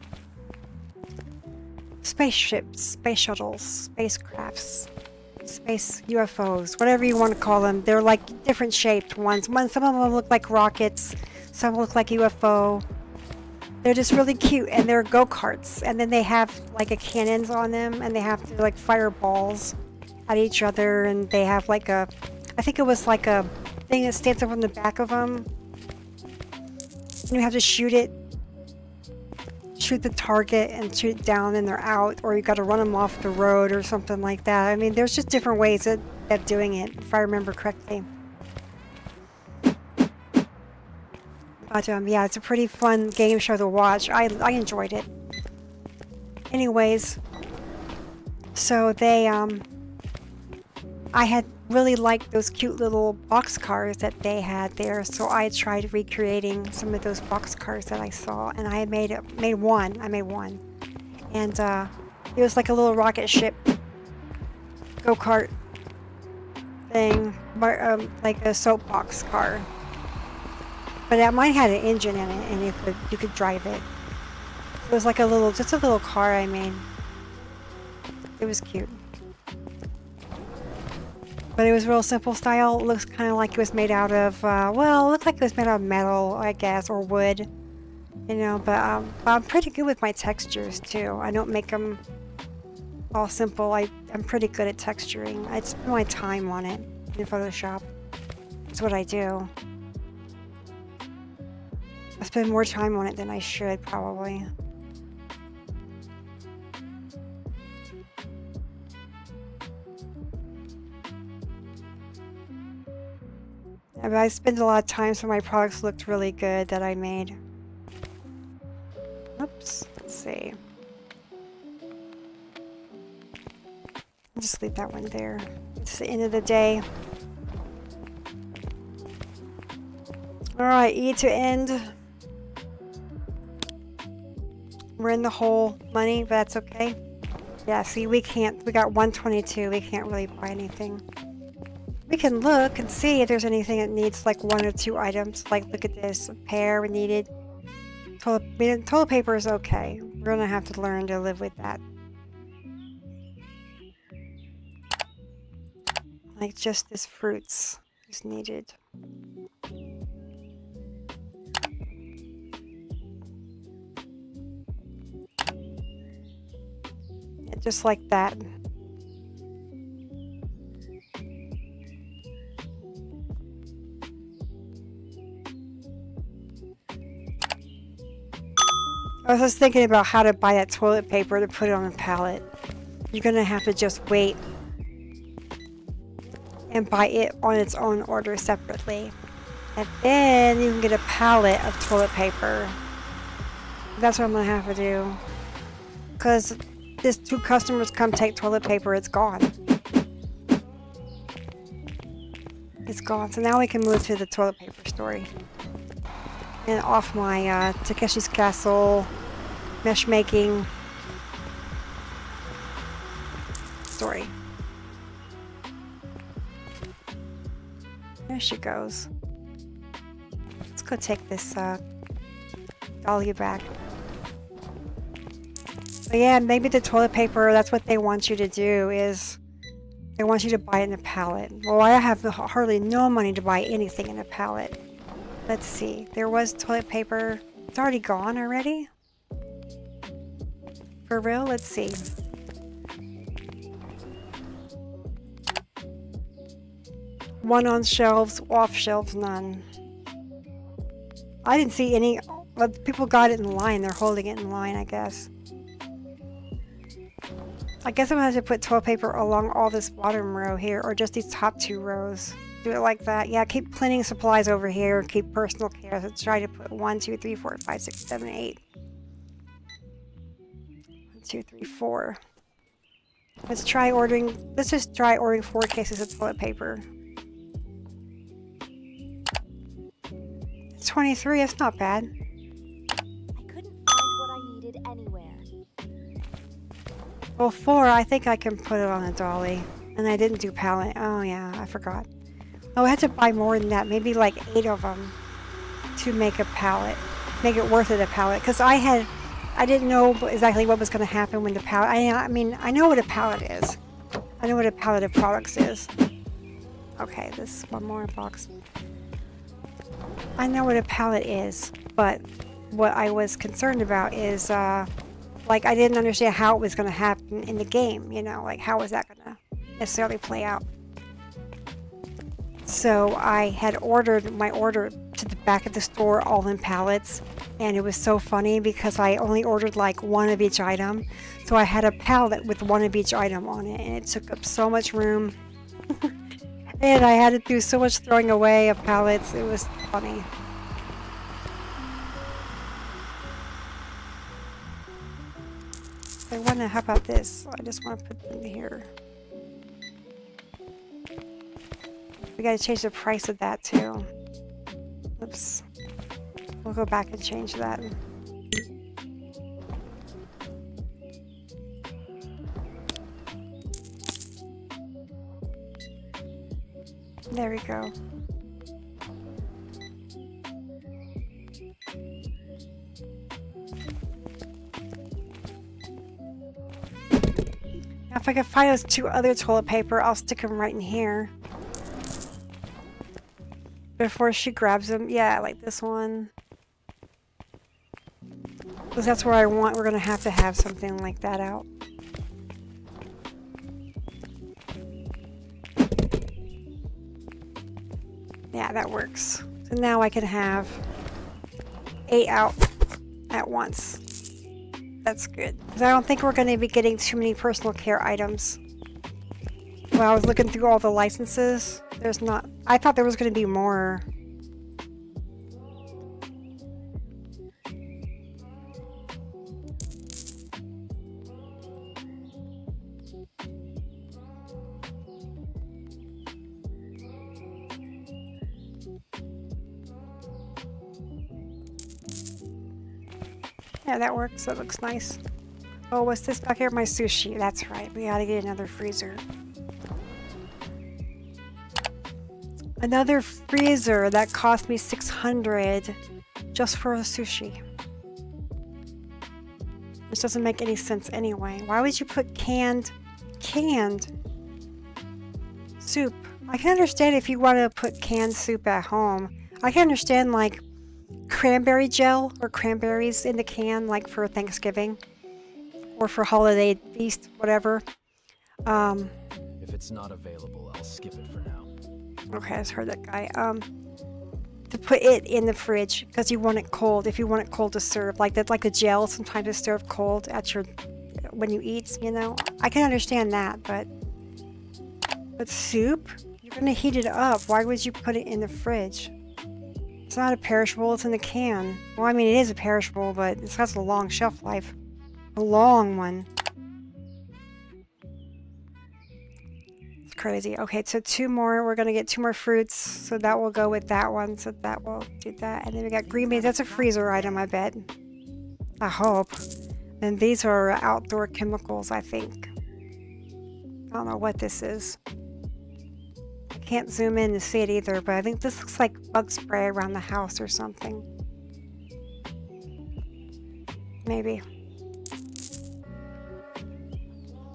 spaceships, space shuttles, spacecrafts, space UFOs, whatever you want to call them. They're like different shaped ones. Some of them look like rockets, some look like UFO. They're just really cute, and they're go-karts, and then they have like a cannons on them, and they have to like fire balls at each other, and they have like I think it was like a thing that stands up on the back of them, and you have to shoot the target and shoot it down, and they're out, or you got to run them off the road or something like that. I mean, there's just different ways of doing it, if I remember correctly. But yeah, it's a pretty fun game show to watch. I enjoyed it. Anyways, so they I had really liked those cute little box cars that they had there, so I tried recreating some of those box cars that I saw, and I made one. And it was like a little rocket ship go-kart thing, like a soapbox car. But mine had an engine in it, and you could drive it. It was like just a little car I made. It was cute. But it was real simple style. It looks kind of like it was made out of, well, it looked like it was made out of metal, I guess, or wood. You know, but I'm pretty good with my textures, too. I don't make them all simple. I'm pretty good at texturing. I spend my time on it in Photoshop. That's what I do. I spend more time on it than I should, probably. But I spend a lot of time so my products looked really good that I made. Oops, let's see. I'll just leave that one there. It's the end of the day. Alright, E to end. We're in the hole money, but that's okay. Yeah, see, we got 122. We can't really buy anything. We can look and see if there's anything that needs like 1 or 2 items. Like, look at this. A pear we needed. Toilet paper is okay. We're gonna have to learn to live with that. Like, just this fruits is needed. Yeah, just like that. I was just thinking about how to buy that toilet paper to put it on a pallet. You're gonna have to just wait and buy it on its own order separately. And then you can get a pallet of toilet paper. That's what I'm gonna have to do. Because these 2 customers come take toilet paper, it's gone. It's gone. So now we can move to the toilet paper story. And off my Takeshi's Castle mesh making story. There she goes. Let's go take this dahlia back. But yeah, maybe the toilet paper, that's what they want you to do, is they want you to buy it in a pallet. Well, I have hardly no money to buy anything in a pallet. Let's see. There was toilet paper. It's already gone already? For real? Let's see. One on shelves, off shelves, none. I didn't see any. Well, people got it in line. They're holding it in line, I guess. I guess I'm going to have to put toilet paper along all this bottom row here, or just these top 2 rows. Do it like that. Yeah, keep cleaning supplies over here. Keep personal care. Let's try to put 1, 2, 3, 4, 5, 6, 7, 8. 1, 2, 3, 4. Let's just try ordering 4 cases of toilet paper. It's 23. That's not bad. I couldn't find what Well, 4, I think I can put it on a dolly. And I didn't do pallet. Oh, yeah, I forgot. Oh, I had to buy more than that. Maybe like 8 of them to make a pallet. Make it worth it a pallet. Because I didn't know exactly what was going to happen when the pallet... I mean, I know what a pallet is. I know what a pallet of products is. Okay, this one more box. I know what a pallet is, but what I was concerned about is, like, I didn't understand how it was going to happen in the game, you know, like, how was that going to necessarily play out. So I had ordered my order to the back of the store all in pallets, and it was so funny because I only ordered like one of each item. So I had a pallet with one of each item on it, and it took up so much room. And I had to do so much throwing away of pallets. It was funny. I want to, how about this? I just want to put it in here. We gotta change the price of that too. Oops. We'll go back and change that. There we go. Now if I can find those 2 other toilet paper, I'll stick them right in here. Before she grabs them, yeah, like this one. Because that's where we're going to have something like that out. Yeah, that works. So now I can have 8 out at once. That's good. Because I don't think we're going to be getting too many personal care items. Well, I was looking through all the licenses. There's not... I thought there was going to be more. Yeah, that works. That looks nice. Oh, what's this back here? My sushi. That's right. We gotta get another freezer. Another freezer that cost me $600 just for a sushi. Which doesn't make any sense anyway. Why would you put canned soup? I can understand if you want to put canned soup at home. I can understand like cranberry gel or cranberries in the can, like for Thanksgiving or for holiday feast, whatever. If it's not available, I'll skip it for now. Okay, I just heard that guy. To put it in the fridge because you want it cold. If you want it cold to serve, like that, like a gel sometimes is served cold at your when you eat. You know, I can understand that, but soup, you're gonna heat it up. Why would you put it in the fridge? It's not a perishable, it's in the can. Well, I mean, it is a perishable, but it has a long shelf life. A long one. It's crazy. Okay, so 2 more. We're going to get 2 more fruits. So that will go with that one. So that will do that. And then we got green beans. That's a freezer item, I bet. I hope. And these are outdoor chemicals, I think. I don't know what this is. Can't zoom in to see it either, but I think this looks like bug spray around the house or something. Maybe.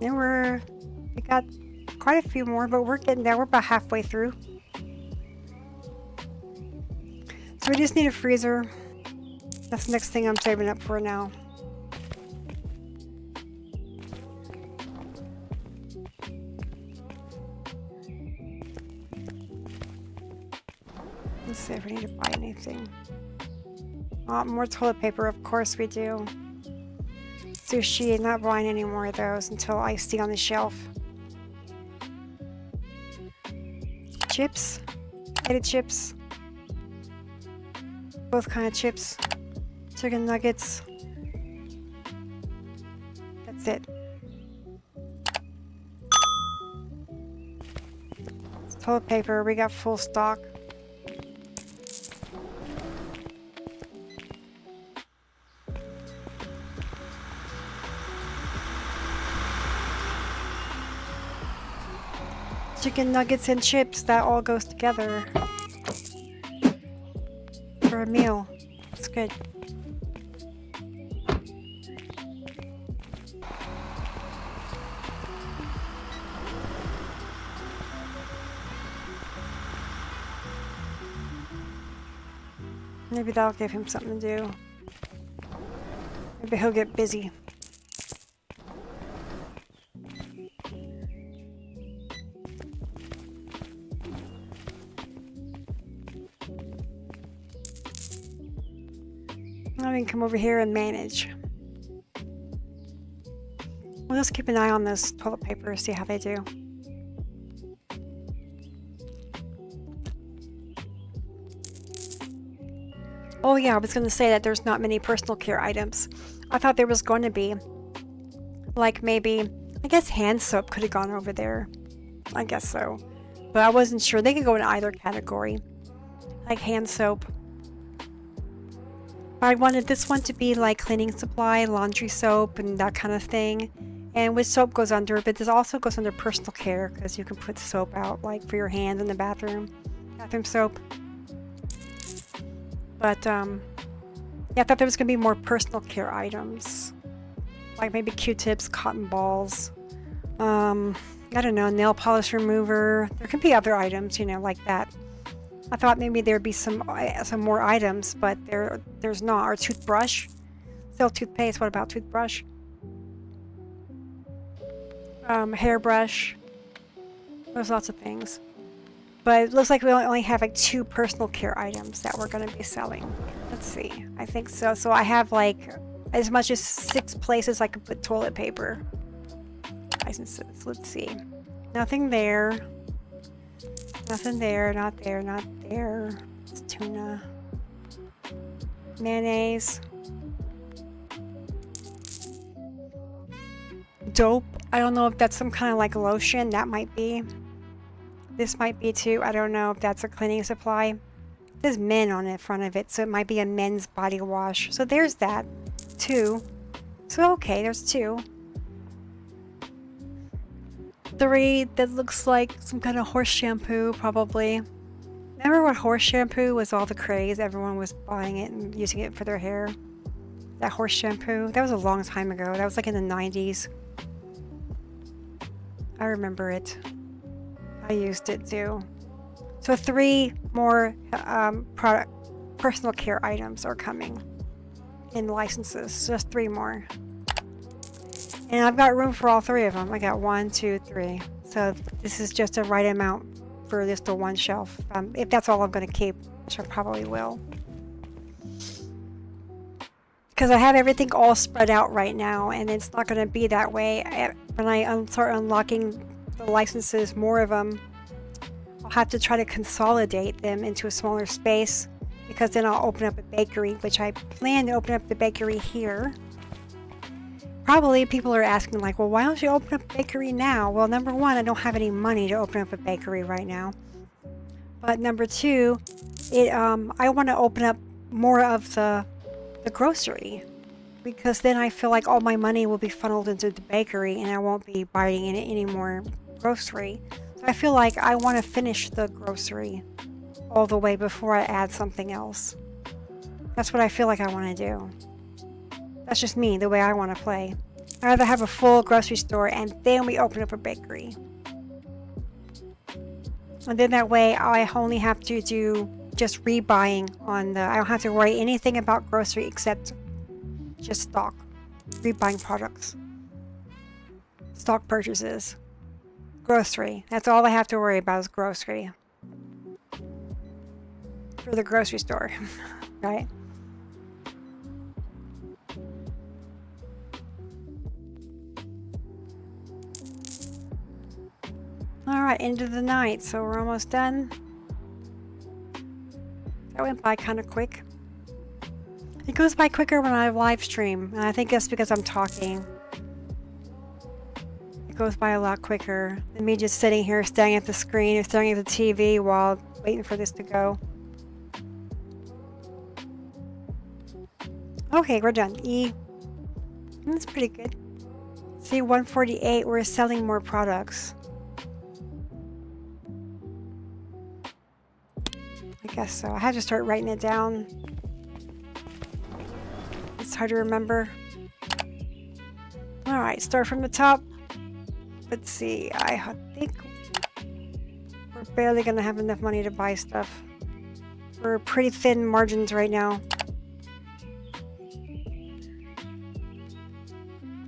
Then we got quite a few more, but we're getting there. We're about halfway through. So we just need a freezer. That's the next thing I'm saving up for now. Let's see if we need to buy anything. More toilet paper, of course we do. Sushi, not buying any more of those until I see on the shelf. Chips, potato chips. Both kind of chips. Chicken nuggets. That's it. Toilet paper, we got full stock. chicken nuggets and chips, that all goes together for a meal. It's good. Maybe that'll give him something to do. Maybe he'll get busy. Now we can come over here and manage. We'll just keep an eye on this toilet paper, see how they do. Oh yeah, I was going to say that there's not many personal care items. I thought there was going to be. Like maybe, I guess hand soap could have gone over there. I guess so. But I wasn't sure. They could go in either category. Like hand soap. But I wanted this one to be like cleaning supply, laundry soap, and that kind of thing. And with soap goes under, but this also goes under personal care because you can put soap out like for your hands in the bathroom. Bathroom soap. But yeah, I thought there was going to be more personal care items. Like maybe Q-tips, cotton balls. I don't know, nail polish remover. There could be other items, you know, like that. I thought maybe there'd be some more items, but there's not. Or toothbrush. Still toothpaste. What about toothbrush? Hairbrush. There's lots of things. But it looks like we only have like 2 personal care items that we're going to be selling. Let's see. I think so. So I have like as much as 6 places I could put toilet paper. Licenses. Let's see. Nothing there. Nothing there. Not there. Not there. It's tuna. Mayonnaise. Dope. I don't know if that's some kind of like lotion. That might be. This might be too. I don't know if that's a cleaning supply. There's men on the front of it, so it might be a men's body wash. So there's that. 2. So okay, there's 2. 3, that looks like some kind of horse shampoo, probably. Remember when horse shampoo was all the craze? Everyone was buying it and using it for their hair. That horse shampoo. That was a long time ago. That was like in the 90s. I remember it. I used it too. So 3 more personal care items are coming in licenses. Just 3 more. And I've got room for all 3 of them. I got 1, 2, 3. So this is just a right amount for just the one shelf. If that's all I'm going to keep, which I probably will. Because I have everything all spread out right now, and it's not going to be that way. When I start unlocking the licenses, more of them, I'll have to try to consolidate them into a smaller space, because then I'll open up a bakery, which I plan to open up the bakery here. Probably people are asking like, well, why don't you open up a bakery now? Well, number 1, I don't have any money to open up a bakery right now. But number 2, I want to open up more of the grocery, because then I feel like all my money will be funneled into the bakery and I won't be buying in any more grocery. So I feel like I want to finish the grocery all the way before I add something else. That's what I feel like I want to do. That's just me, the way I want to play. I'd rather have a full grocery store and then we open up a bakery. And then that way I only have to do just rebuying on I don't have to worry anything about grocery except just stock. Rebuying products. Stock purchases. Grocery. That's all I have to worry about is grocery. For the grocery store. Right? Alright, end of the night, so we're almost done. That went by kind of quick. It goes by quicker when I live stream, and I think that's because I'm talking. It goes by a lot quicker than me just sitting here staring at the screen or staring at the TV while waiting for this to go. Okay, we're done. E. That's pretty good. See, 148, we're selling more products. guess so. I had to start writing it down. It's hard to remember. Alright, start from the top. Let's see, I think we're barely gonna have enough money to buy stuff. We're pretty thin margins right now.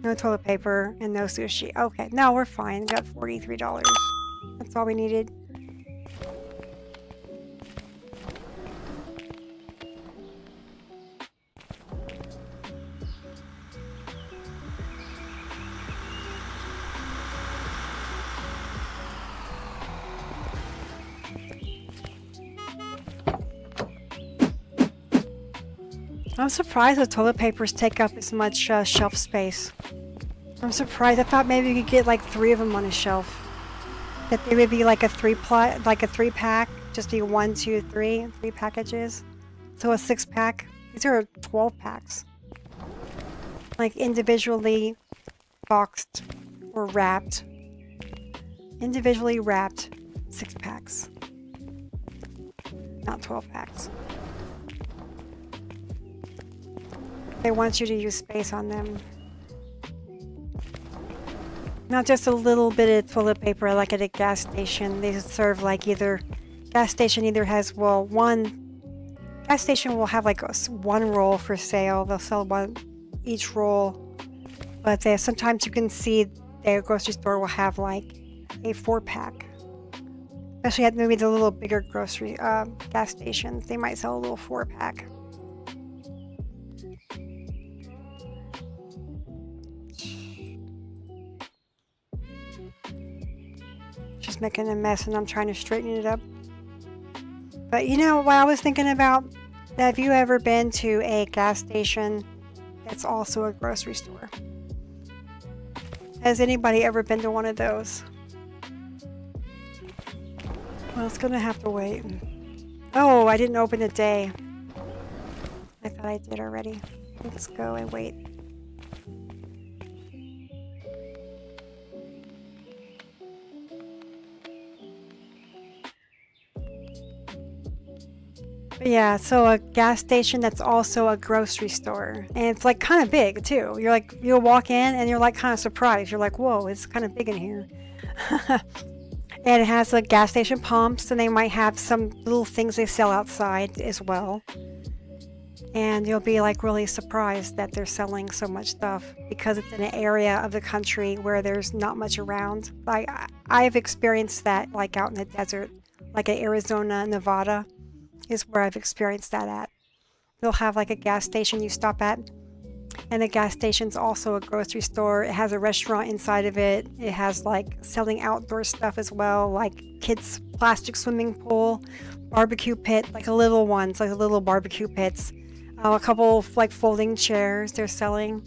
No toilet paper and no sushi. Okay, no, we're fine. We got $43. That's all we needed. I'm surprised the toilet papers take up as much shelf space. I'm surprised. I thought maybe you could get like 3 of them on a shelf. That they would be like a three pack, just be 1, 2, 3 packages. So a 6-pack. These are 12 packs. Like individually boxed or wrapped. Individually wrapped 6 packs. Not 12 packs. They want you to use space on them. Not just a little bit of toilet paper like at a gas station. They serve like gas station has, well, gas station will have like one roll for sale. They'll sell one each roll. But sometimes you can see their grocery store will have like a 4-pack. Especially at maybe the little bigger grocery gas stations. They might sell a little 4-pack. Just making a mess and I'm trying to straighten it up. But you know what I was thinking about? Have you ever been to a gas station that's also a grocery store? Has anybody ever been to one of those? Well, it's gonna have to wait. Oh, I didn't open the day. I thought I did already. Let's go and wait. But yeah, so a gas station that's also a grocery store. And it's like kind of big too. You'll walk in and you're like kind of surprised. You're like, whoa, it's kind of big in here. And it has like gas station pumps, and they might have some little things they sell outside as well. And you'll be like really surprised that they're selling so much stuff because it's in an area of the country where there's not much around. Like I've experienced that like out in the desert, like in Arizona, Nevada is where I've experienced that at. They'll have like a gas station you stop at, and the gas station's also a grocery store. It has a restaurant inside of it. It has like selling outdoor stuff as well, like kids' plastic swimming pool, barbecue pit, like a little ones, like little barbecue pits. A couple of like folding chairs they're selling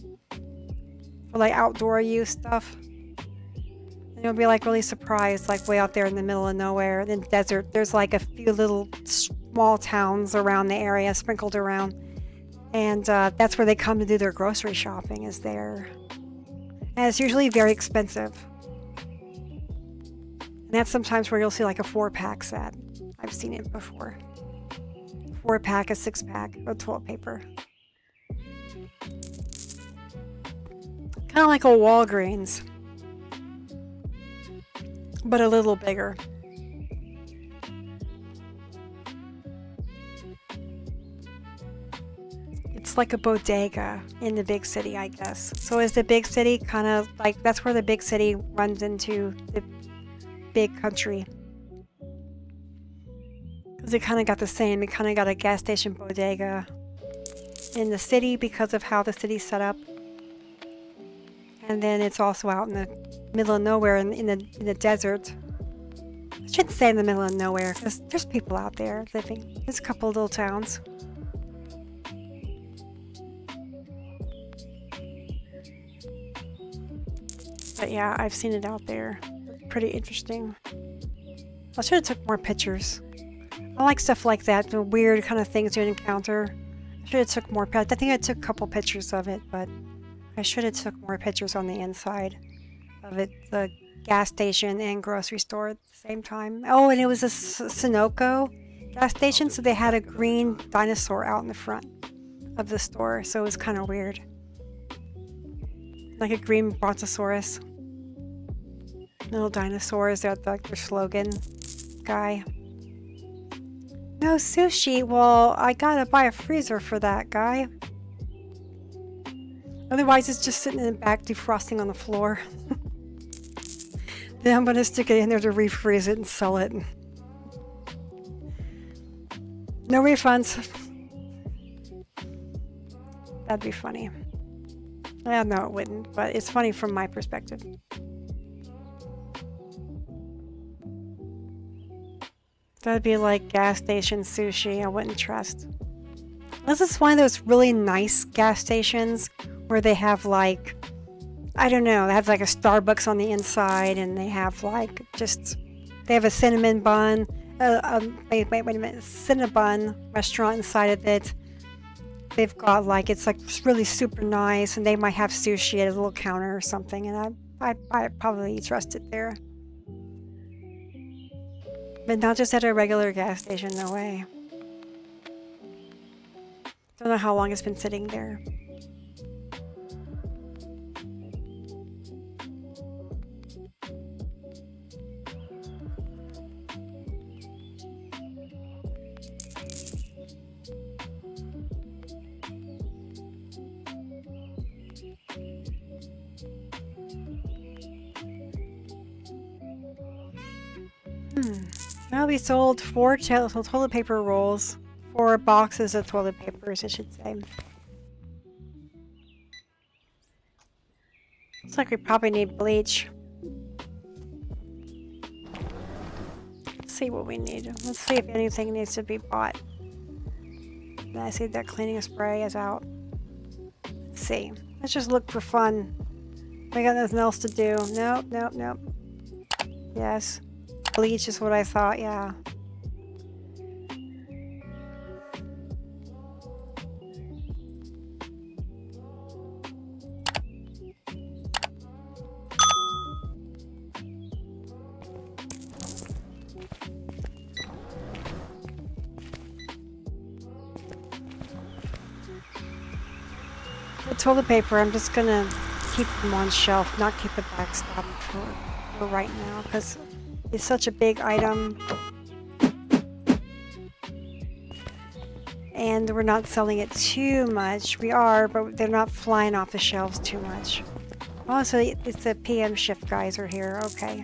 for like outdoor use stuff. And you'll be like really surprised, like way out there in the middle of nowhere, in the desert. There's like a few little small towns around the area, sprinkled around. And that's where they come to do their grocery shopping, is there. And it's usually very expensive. And that's sometimes where you'll see like a 4-pack set. I've seen it before. 4-pack, a 6-pack of toilet paper. Kind of like a Walgreens, but a little bigger. It's like a bodega in the big city, I guess. So is the big city kind of like, that's where the big city runs into the big country. Because it kind of got the same. It kind of got a gas station bodega in the city because of how the city's set up. And then it's also out in the middle of nowhere in the desert. I shouldn't say in the middle of nowhere because there's people out there living. There's a couple of little towns. But yeah, I've seen it out there. It's pretty interesting. I should have took more pictures. I like stuff like that, the weird kind of things you encounter. I should have took more I think I took a couple pictures of it, but I should have took more pictures on the inside of it, the gas station and grocery store at the same time. Oh, and it was a Sunoco gas station, so they had a green dinosaur out in the front of the store, so it was kind of weird. Like a green brontosaurus. Little dinosaurs, they're like their slogan guy. No sushi. Well, I gotta buy a freezer for that, guy. Otherwise, it's just sitting in the back defrosting on the floor. Then I'm gonna stick it in there to refreeze it and sell it. No refunds. That'd be funny. Well, no, it wouldn't, but it's funny from my perspective. That'd be like gas station sushi. I wouldn't trust. Unless it's one of those really nice gas stations where they have like, I don't know, they have like a Starbucks on the inside, and they have like they have a cinnamon bun, wait a minute, Cinnabon restaurant inside of it. They've got like, it's like really super nice, and they might have sushi at a little counter or something, and I probably trust it there. But not just at a regular gas station, no way. Don't know how long it's been sitting there. Now we sold 4 toilet paper rolls, 4 boxes of toilet papers, I should say. Looks like we probably need bleach. Let's see what we need. Let's see if anything needs to be bought. I see that cleaning spray is out. Let's see. Let's just look for fun. We got nothing else to do. Nope, nope, nope. Yes. Bleach is what I thought, yeah. The toilet paper, I'm just gonna keep them on shelf, not keep it backstopped for right now, because it's such a big item, and we're not selling it too much. We are, but they're not flying off the shelves too much. Oh, so it's the PM shift guys are here. Okay.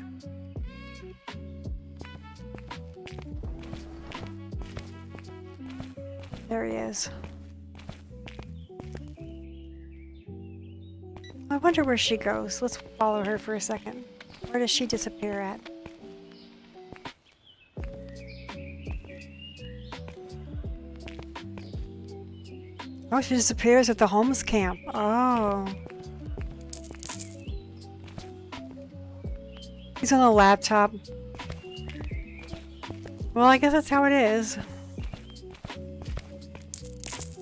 There he is. I wonder where she goes. Let's follow her for a second. Where does she disappear at? Oh, she disappears at the homeless camp. Oh. He's on a laptop. Well, I guess that's how it is.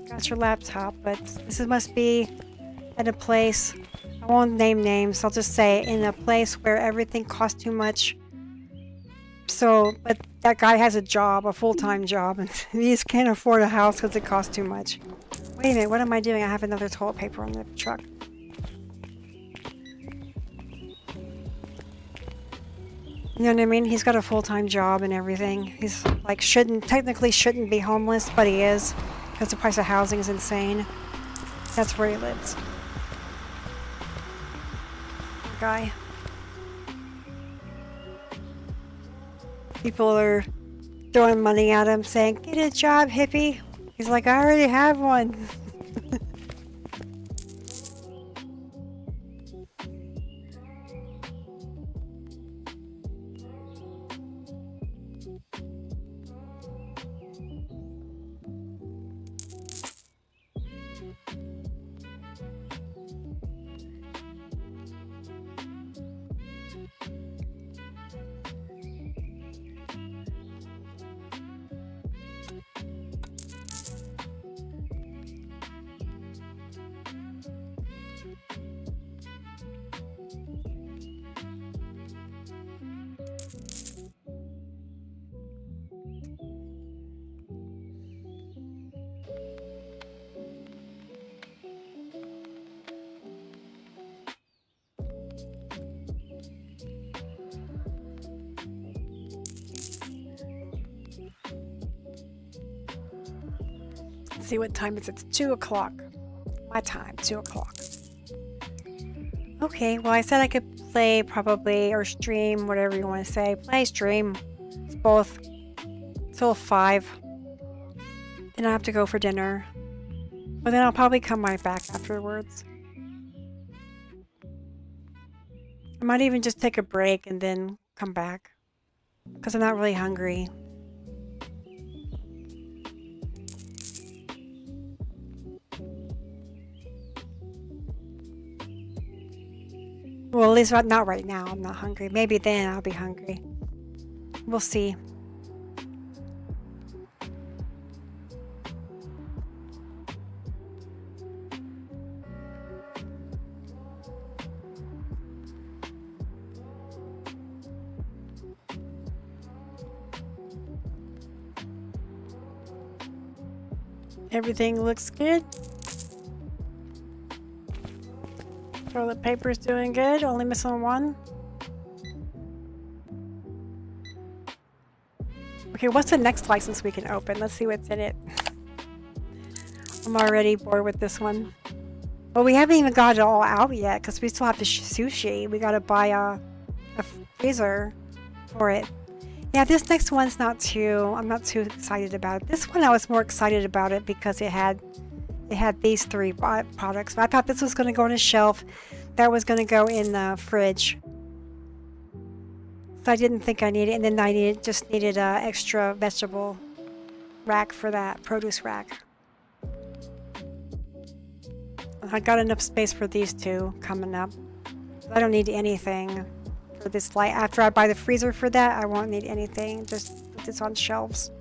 Got your laptop, but this must be at a place. I won't name names. I'll just say in a place where everything costs too much. So, but that guy has a job, a full-time job, and he just can't afford a house because it costs too much. Wait a minute, what am I doing? I have another toilet paper on the truck. You know what I mean? He's got a full-time job and everything. He's like technically shouldn't be homeless, but he is, because the price of housing is insane. That's where he lives. Guy. People are throwing money at him saying, "Get a job, hippie." He's like, "I already have one." Let's see what time it's 2 o'clock. My time, 2 o'clock. Okay, well I said I could play probably, or stream, whatever you want to say. Play, stream. It's both. Till 5. Then I have to go for dinner. But then I'll probably come right back afterwards. I might even just take a break and then come back. Because I'm not really hungry. Well, at least not right now. I'm not hungry. Maybe then I'll be hungry. We'll see. Everything looks good. Toilet paper's doing good. Only missing one. Okay, what's the next license we can open? Let's see what's in it. I'm already bored with this one. Well, we haven't even got it all out yet because we still have the sushi. We gotta buy a freezer for it. Yeah, this next one's I'm not too excited about it. This one I was more excited about it because it had these 3 products. I thought this was going to go on a shelf. That was going to go in the fridge. So I didn't think I needed it. And then I just needed an extra vegetable rack for that, produce rack. I got enough space for these 2 coming up. I don't need anything for this light. After I buy the freezer for that, I won't need anything. Just put this on shelves.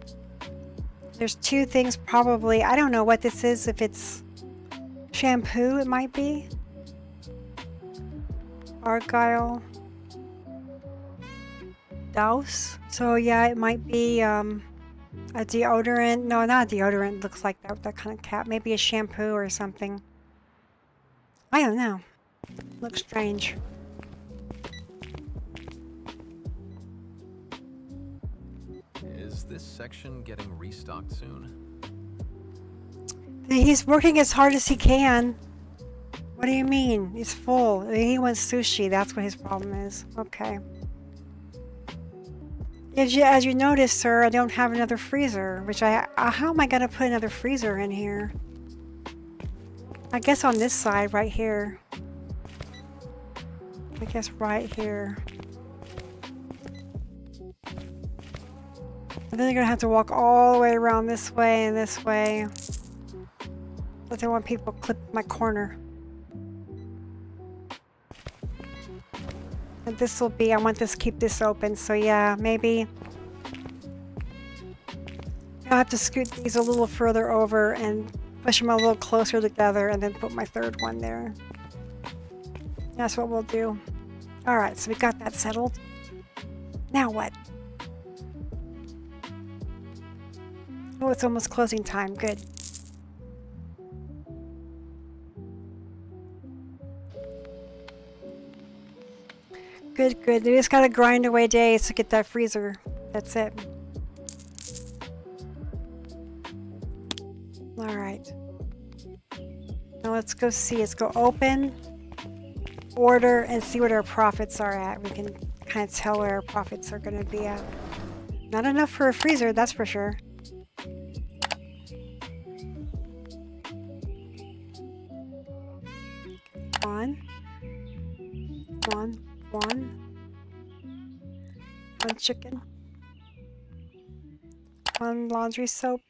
There's 2 things probably. I don't know what this is. If it's shampoo, it might be. Argyle. Douse. So yeah, it might be a deodorant. No, not a deodorant. Looks like that kind of cap. Maybe a shampoo or something. I don't know. Looks strange. Is this section getting restocked soon? He's working as hard as he can. What do you mean? He's full. He wants sushi. That's what his problem is. Okay. As you notice, sir, I don't have another freezer. How am I going to put another freezer in here? I guess on this side, right here. I guess right here. And then you're gonna have to walk all the way around this way and this way. But I want people to clip my corner. And this will be, I want this, keep this open. So yeah, maybe I'll have to scoot these a little further over and push them a little closer together and then put my 3rd one there. That's what we'll do. Alright, so we got that settled. Now what? Oh, it's almost closing time. Good. Good, good. They just gotta grind away days to get that freezer. That's it. Alright. Now let's go see. Let's go open, order, and see what our profits are at. We can kind of tell where our profits are going to be at. Not enough for a freezer, that's for sure. One chicken. 1 laundry soap.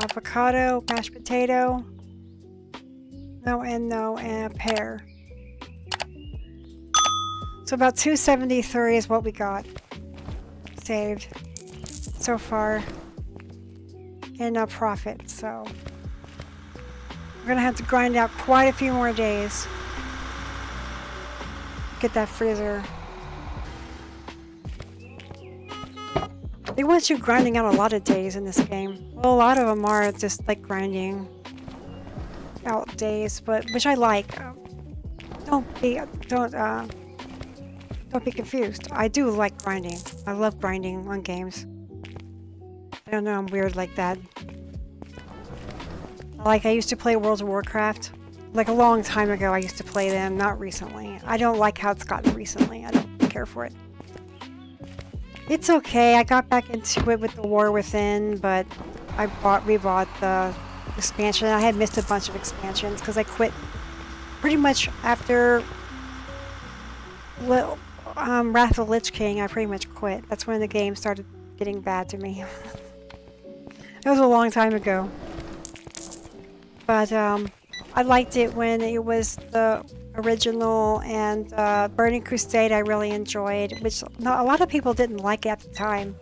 Avocado, mashed potato. No, and a pear. So about 273 is what we got saved so far in a profit. So we're gonna have to grind out quite a few more days. Get that freezer. They want you grinding out a lot of days in this game. Well, a lot of them are just like grinding out days, but which I like. Don't be confused. I do like grinding. I love grinding on games. I don't know, I'm weird like that. Like, I used to play World of Warcraft. Like, a long time ago, I used to play them, not recently. I don't like how it's gotten recently. I don't care for it. It's okay. I got back into it with the War Within, but I rebought the expansion. I had missed a bunch of expansions because I quit pretty much after Wrath of the Lich King. I pretty much quit. That's when the game started getting bad to me. It was a long time ago. But I liked it when it was the original, and Burning Crusade I really enjoyed, which a lot of people didn't like at the time.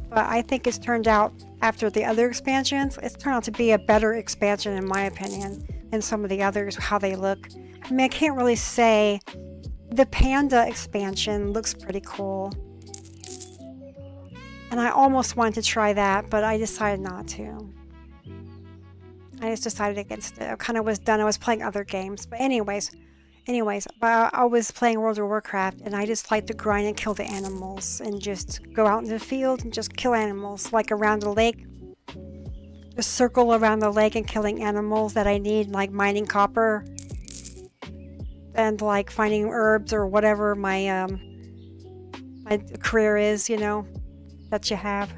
But I think it's turned out, after the other expansions, it's turned out to be a better expansion in my opinion than some of the others, how they look. I mean, I can't really say. The Panda expansion looks pretty cool. And I almost wanted to try that, but I decided not to. I just decided against it. I kind of was done. I was playing other games. But anyways, I was playing World of Warcraft, and I just like to grind and kill the animals and just go out in the field and just kill animals, like around the lake. Just circle around the lake and killing animals that I need, like mining copper and like finding herbs or whatever my my career is, you know, that you have.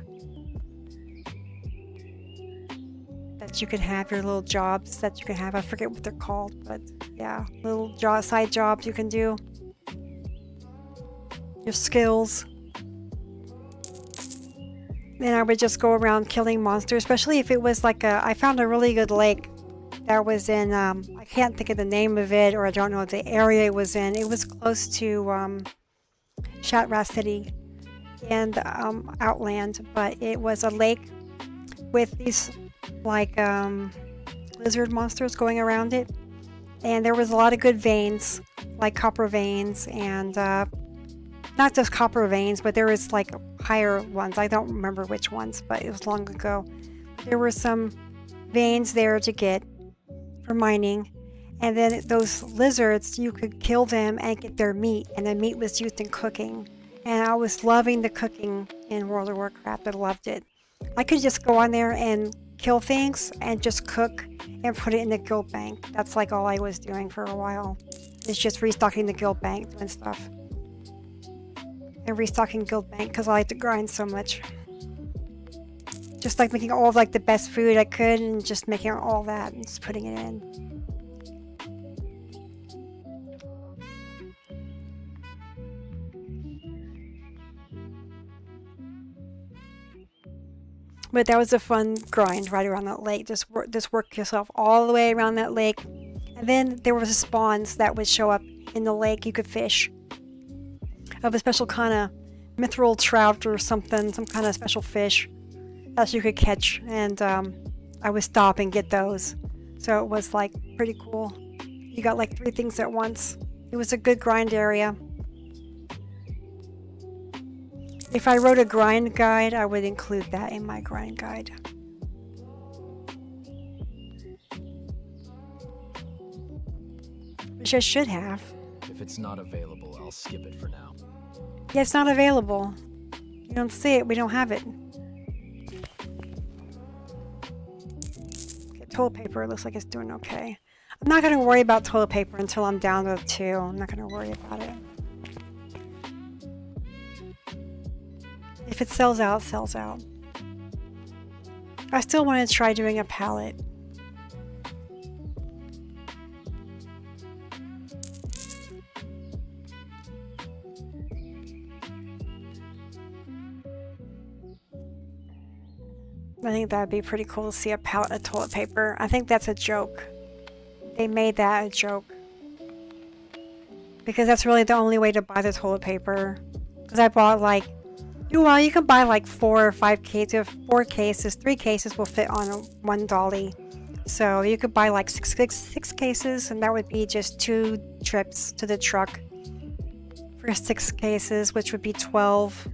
That you can have your little jobs that you can have. I forget what they're called, but yeah, little side jobs you can do. Your skills. Then I would just go around killing monsters, especially if it was like I found a really good lake that was in, I can't think of the name of it, or I don't know the area it was in. It was close to Shatrat City and Outland, but it was a lake with these like lizard monsters going around it, and there was a lot of good veins, like copper veins, and not just copper veins, but there was like higher ones. I don't remember which ones, but it was long ago. There were some veins there to get for mining, and then those lizards, you could kill them and get their meat, and the meat was used in cooking. And I was loving the cooking in World of Warcraft. I loved it. I could just go on there and kill things and just cook and put it in the guild bank. That's like all I was doing for a while. It's just restocking the guild bank and stuff. And restocking guild bank because I like to grind so much. Just like making all of like the best food I could and just making all that and just putting it in. But that was a fun grind right around that lake. Just work yourself all the way around that lake. And then there was spawns that would show up in the lake. You could fish of a special kind of mithril trout or something, some kind of special fish that you could catch. And I would stop and get those. So it was like pretty cool. You got like 3 things at once. It was a good grind area. If I wrote a grind guide, I would include that in my grind guide. Which I should have. If it's not available, I'll skip it for now. Yeah, it's not available. You don't see it, we don't have it. Okay, toilet paper looks like it's doing okay. I'm not going to worry about toilet paper until I'm down to 2. I'm not going to worry about it. If it sells out, it sells out. I still want to try doing a palette. I think that'd be pretty cool to see a palette of toilet paper. I think that's a joke. They made that a joke. Because that's really the only way to buy the toilet paper. Because I bought like, well, you can buy like 4 or 5 cases, 4 cases, 3 cases will fit on one dolly. So you could buy like six cases, and that would be just 2 trips to the truck for 6 cases, which would be 12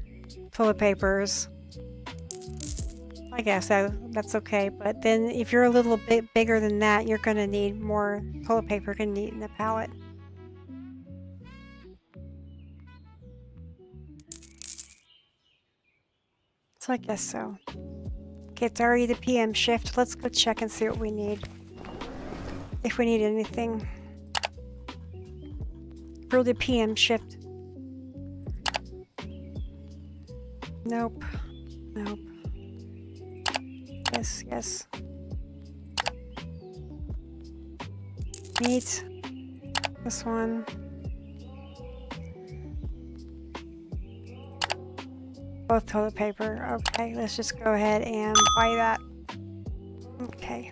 toilet papers. I guess that's okay, but then if you're a little bit bigger than that, you're going to need more toilet paper. You're going to need in the palette. So I guess so. think it's already the PM shift. Let's go check and see what we need. If we need anything for the PM shift. Nope. Nope. Yes, yes. Meat. This one. Both toilet paper. Okay, let's just go ahead and buy that. Okay.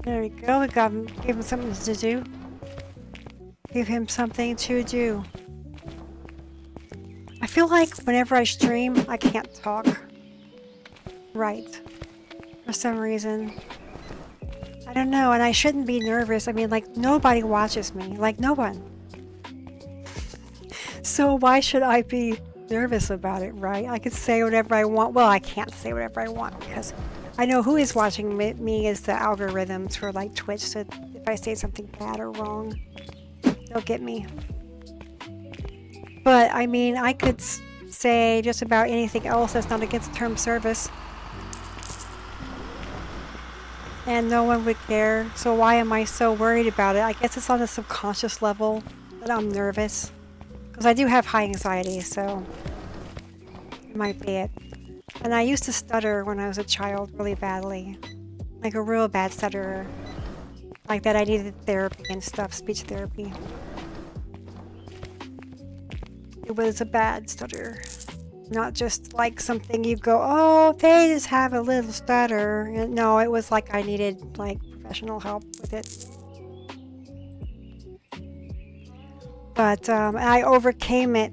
There we go. We got him, gave him something to do. Give him something to do. I feel like whenever I stream, I can't talk. Right. For some reason. I don't know, and I shouldn't be nervous. I mean, like, nobody watches me. Like, no one. So why should I be nervous about it, right? I could say whatever I want. Well, I can't say whatever I want because I know who is watching me is the algorithms for like Twitch, so if I say something bad or wrong, they'll get me. But I mean, I could say just about anything else that's not against term service. And no one would care, so why am I so worried about it? I guess it's on a subconscious level that I'm nervous. Because I do have high anxiety, so it might be it. And I used to stutter when I was a child really badly. Like a real bad stutterer. Like that I needed therapy and stuff, speech therapy. It was a bad stutter. Not just like something you go, oh, they just have a little stutter. And no, it was like I needed like professional help with it. But I overcame it.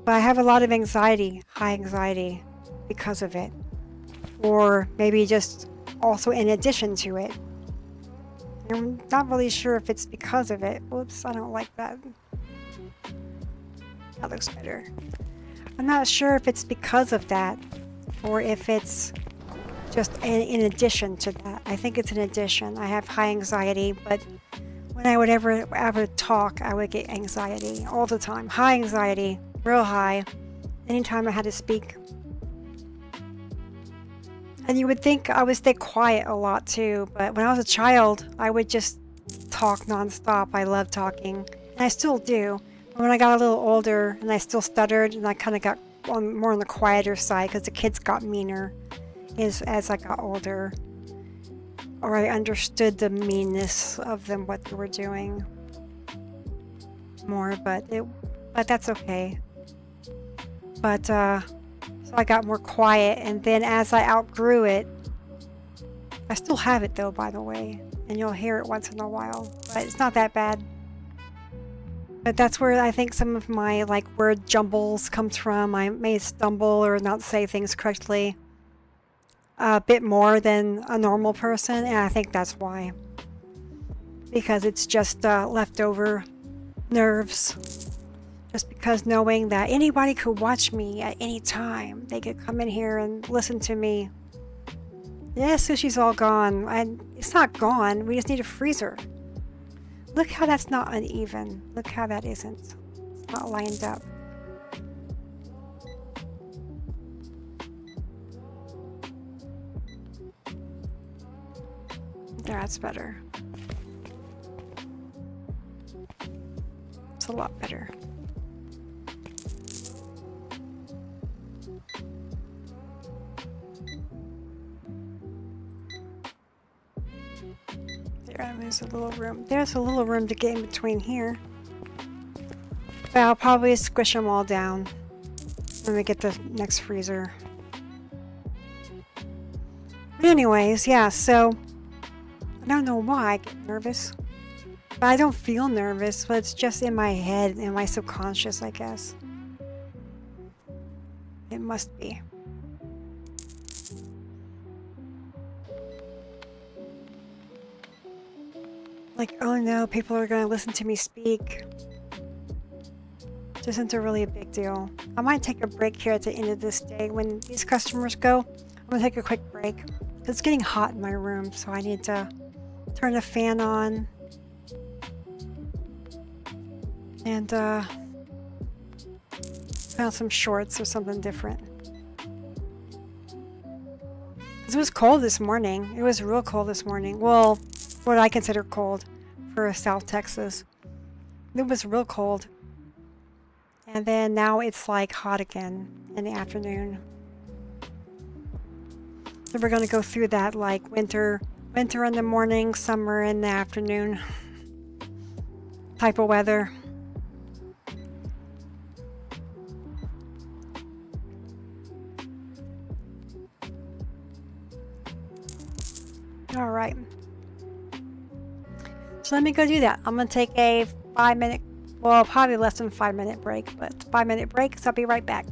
But I have a lot of anxiety, high anxiety, because of it. Or maybe just also in addition to it. I'm not really sure if it's because of it. Whoops, I don't like that. That looks better. I'm not sure if it's because of that or if it's just in addition to that. I think it's an addition. I have high anxiety, but when I would ever talk, I would get anxiety all the time. High anxiety, real high, anytime I had to speak. And you would think I would stay quiet a lot too, but when I was a child, I would just talk nonstop. I love talking, and I still do. But when I got a little older and I still stuttered, and I kind of got more on the quieter side because the kids got meaner as I got older. Or I understood the meanness of them, what they were doing more, but that's okay. But so I got more quiet, and then as I outgrew it, I still have it though, by the way, and you'll hear it once in a while, but it's not that bad. But that's where I think some of my like word jumbles comes from. I may stumble or not say things correctly a bit more than a normal person, and I think that's why. Because it's just leftover nerves. Just because knowing that anybody could watch me at any time. They could come in here and listen to me. Yeah, sushi's all gone. And it's not gone. We just need a freezer. Look how that's not uneven. Look how that isn't. It's not lined up. That's better. It's a lot better. There's a little room. There's a little room to get in between here. But I'll probably squish them all down when we get the next freezer. But anyways, yeah, so I don't know why I get nervous. But I don't feel nervous, but it's just in my head, in my subconscious, I guess. It must be. Like, oh no, people are going to listen to me speak. This isn't really a big deal. I might take a break here at the end of this day when these customers go. I'm going to take a quick break. It's getting hot in my room, so I need to turn the fan on. And put on some shorts or something different. It was cold this morning. It was real cold this morning. Well, what I consider cold for South Texas. It was real cold. And then now it's like hot again in the afternoon. So we're gonna go through that like winter in the morning, summer in the afternoon type of weather. All right. So let me go do that. I'm gonna take a 5-minute, well, probably less than 5-minute break, but 5-minute break, so I'll be right back.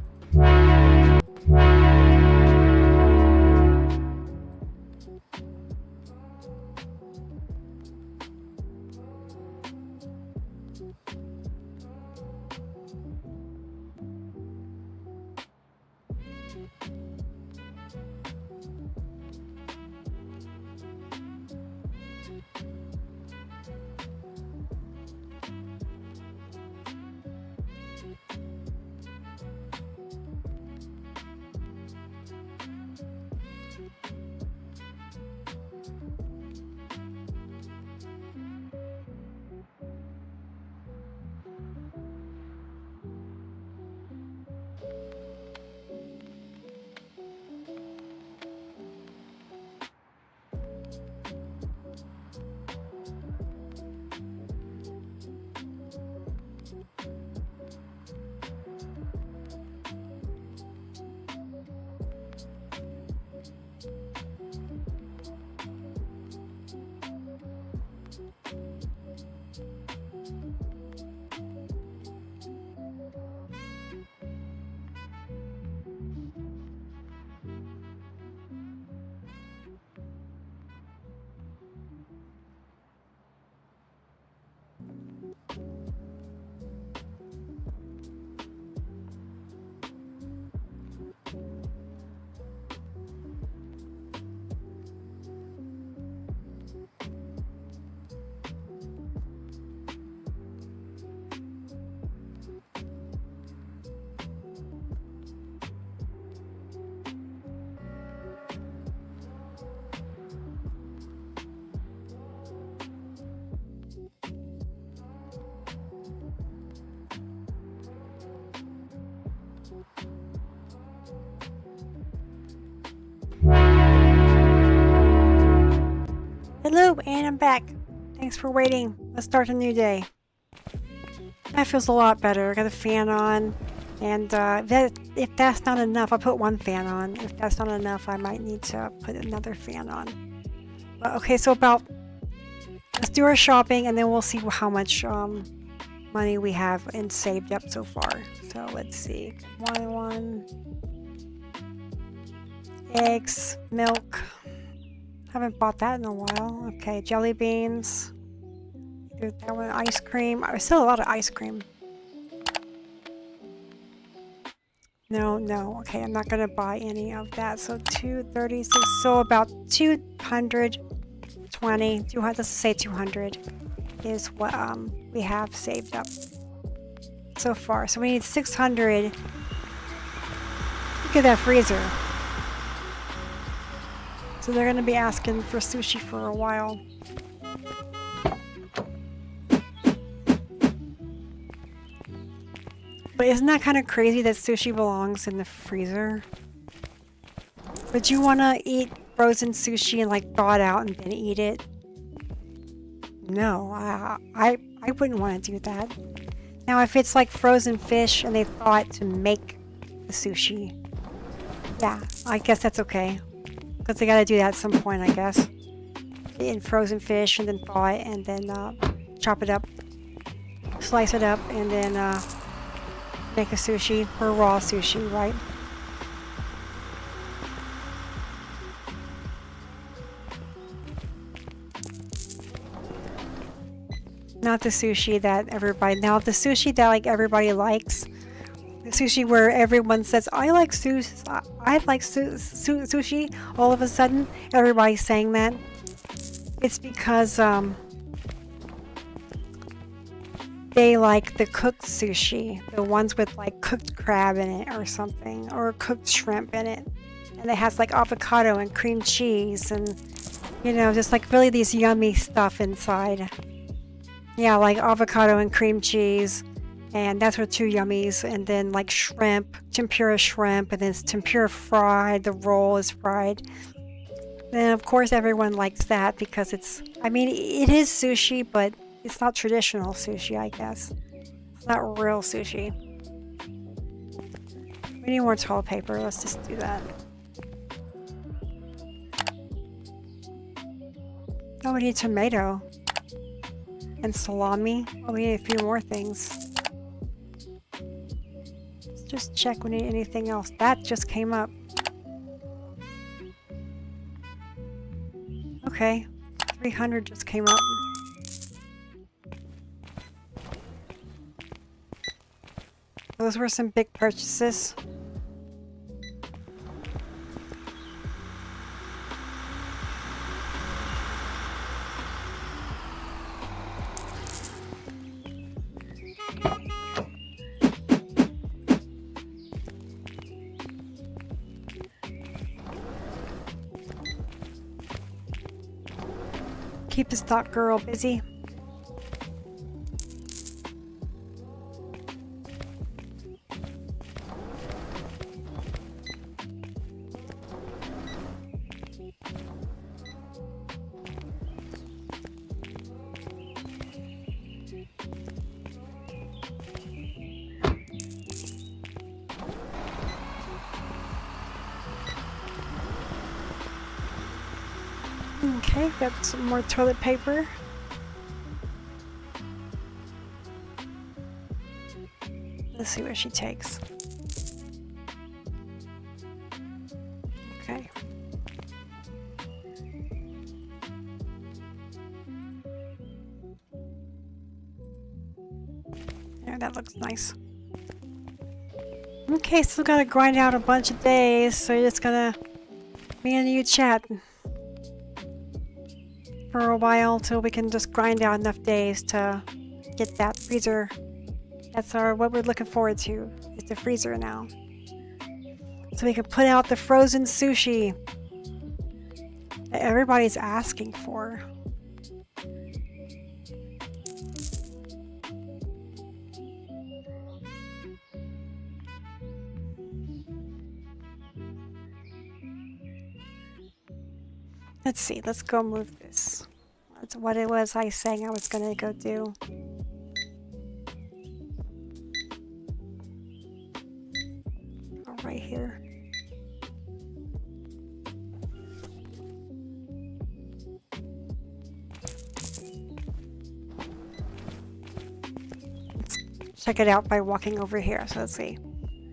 Hello, and I'm back. Thanks for waiting. Let's start a new day. That feels a lot better. I got a fan on, and if that's not enough, I'll put one fan on. If that's not enough, I might need to put another fan on. But, okay, so let's do our shopping, and then we'll see how much money we have and saved up so far. So let's see. One. Eggs, milk. Haven't bought that in a while. Okay, jelly beans. Do that one. Ice cream. I still a lot of ice cream. No. Okay, I'm not gonna buy any of that. So 236. So about 220. Let's say 200 is what we have saved up so far. So we need 600. Look at that freezer. So they're going to be asking for sushi for a while. But isn't that kind of crazy that sushi belongs in the freezer? Would you want to eat frozen sushi and like thaw it out and then eat it? No, I wouldn't want to do that. Now if it's like frozen fish and they thaw it to make the sushi, yeah, I guess that's okay. Because they got to do that at some point, I guess. In frozen fish and then thaw it and then chop it up, slice it up, and then make a sushi or raw sushi, right? Not the sushi that everybody, now the sushi that like everybody likes. The sushi where everyone says, I like sushi. All of a sudden, everybody's saying that. It's because they like the cooked sushi, the ones with like cooked crab in it or something, or cooked shrimp in it. And it has like avocado and cream cheese and, you know, just like really these yummy stuff inside. Yeah, like avocado and cream cheese. And that's for 2 yummies. And then like shrimp, tempura shrimp, and then it's tempura fried. The roll is fried. And of course everyone likes that because it's, I mean, it is sushi, but it's not traditional sushi, I guess. It's not real sushi. We need more toilet paper. Let's just do that. Oh, we need tomato. And salami. Oh, we need a few more things. Let's just check we need anything else. That just came up. Okay. 300 just came up. Those were some big purchases. Keep the stock girl busy. Okay, got some more toilet paper. Let's see what she takes. Okay. Yeah, that looks nice. Okay, still gotta grind out a bunch of days, so you're just gonna me and you chat for a while till we can just grind out enough days to get that freezer. That's what we're looking forward to, is the freezer now. So we can put out the frozen sushi that everybody's asking for. Let's see, let's go move this. That's what it was I saying I was gonna go do. Oh, right here. Let's check it out by walking over here. So let's see.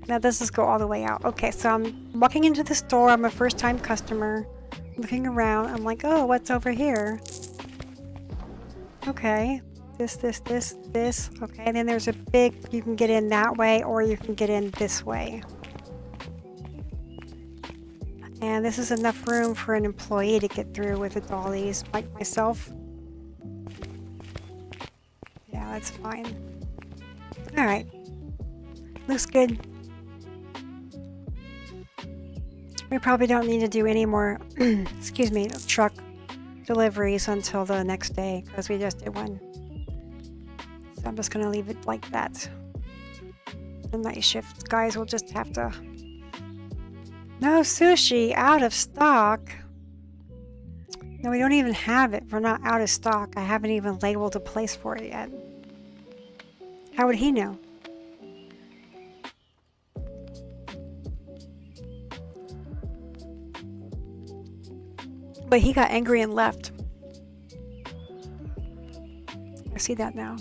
Now this is go all the way out. Okay, so I'm walking into the store. I'm a first-time customer. Looking around, I'm like, oh, what's over here? Okay, this. Okay, and then there's a big, you can get in that way or you can get in this way. And this is enough room for an employee to get through with the dollies, like myself. Yeah, that's fine. Alright. Looks good. We probably don't need to do any more, excuse me, truck deliveries until the next day because we just did one. So I'm just going to leave it like that. The night shift guys will just have to... No sushi, out of stock. No, we don't even have it. We're not out of stock. I haven't even labeled a place for it yet. How would he know? But he got angry and left. I see that now.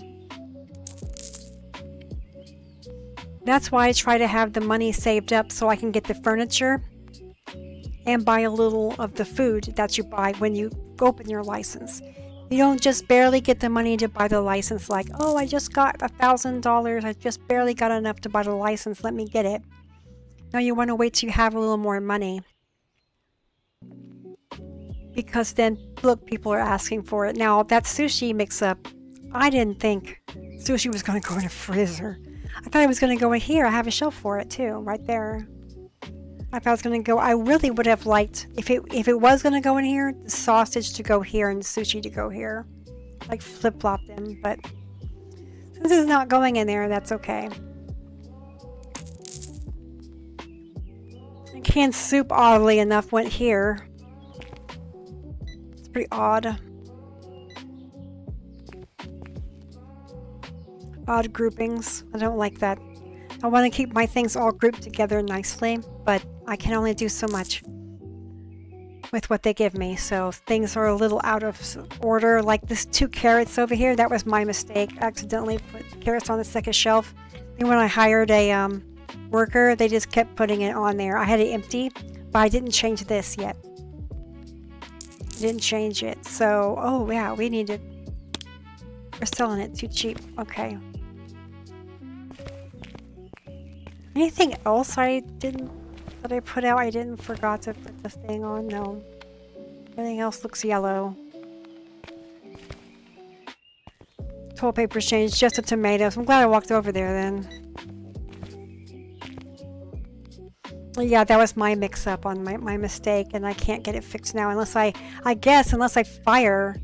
That's why I try to have the money saved up so I can get the furniture and buy a little of the food that you buy when you open your license. You don't just barely get the money to buy the license like, oh, I just got $1,000. I just barely got enough to buy the license. Let me get it. No, you want to wait till you have a little more money. Because then, look, people are asking for it. Now, that sushi mix-up, I didn't think sushi was going to go in a freezer. I thought it was going to go in here. I have a shelf for it too, right there. I thought it was going to go. I really would have liked, if it was going to go in here, the sausage to go here and the sushi to go here. Like flip-flop them, but since it's not going in there, that's okay. The canned soup, oddly enough, went here. It's pretty odd. Odd groupings. I don't like that. I want to keep my things all grouped together nicely, but I can only do so much with what they give me. So things are a little out of order. Like this 2 carrots over here, that was my mistake. I accidentally put carrots on the second shelf. And when I hired a worker, they just kept putting it on there. I had it empty, but I didn't change this yet. I didn't change it. So, oh yeah, we need to... We're selling it too cheap. Okay. Anything else I put out? I didn't forgot to put this thing on. No. Everything else looks yellow. Toilet paper's changed, just the tomatoes. I'm glad I walked over there then. Yeah, that was my mix-up on my mistake, and I can't get it fixed now unless I guess unless I fire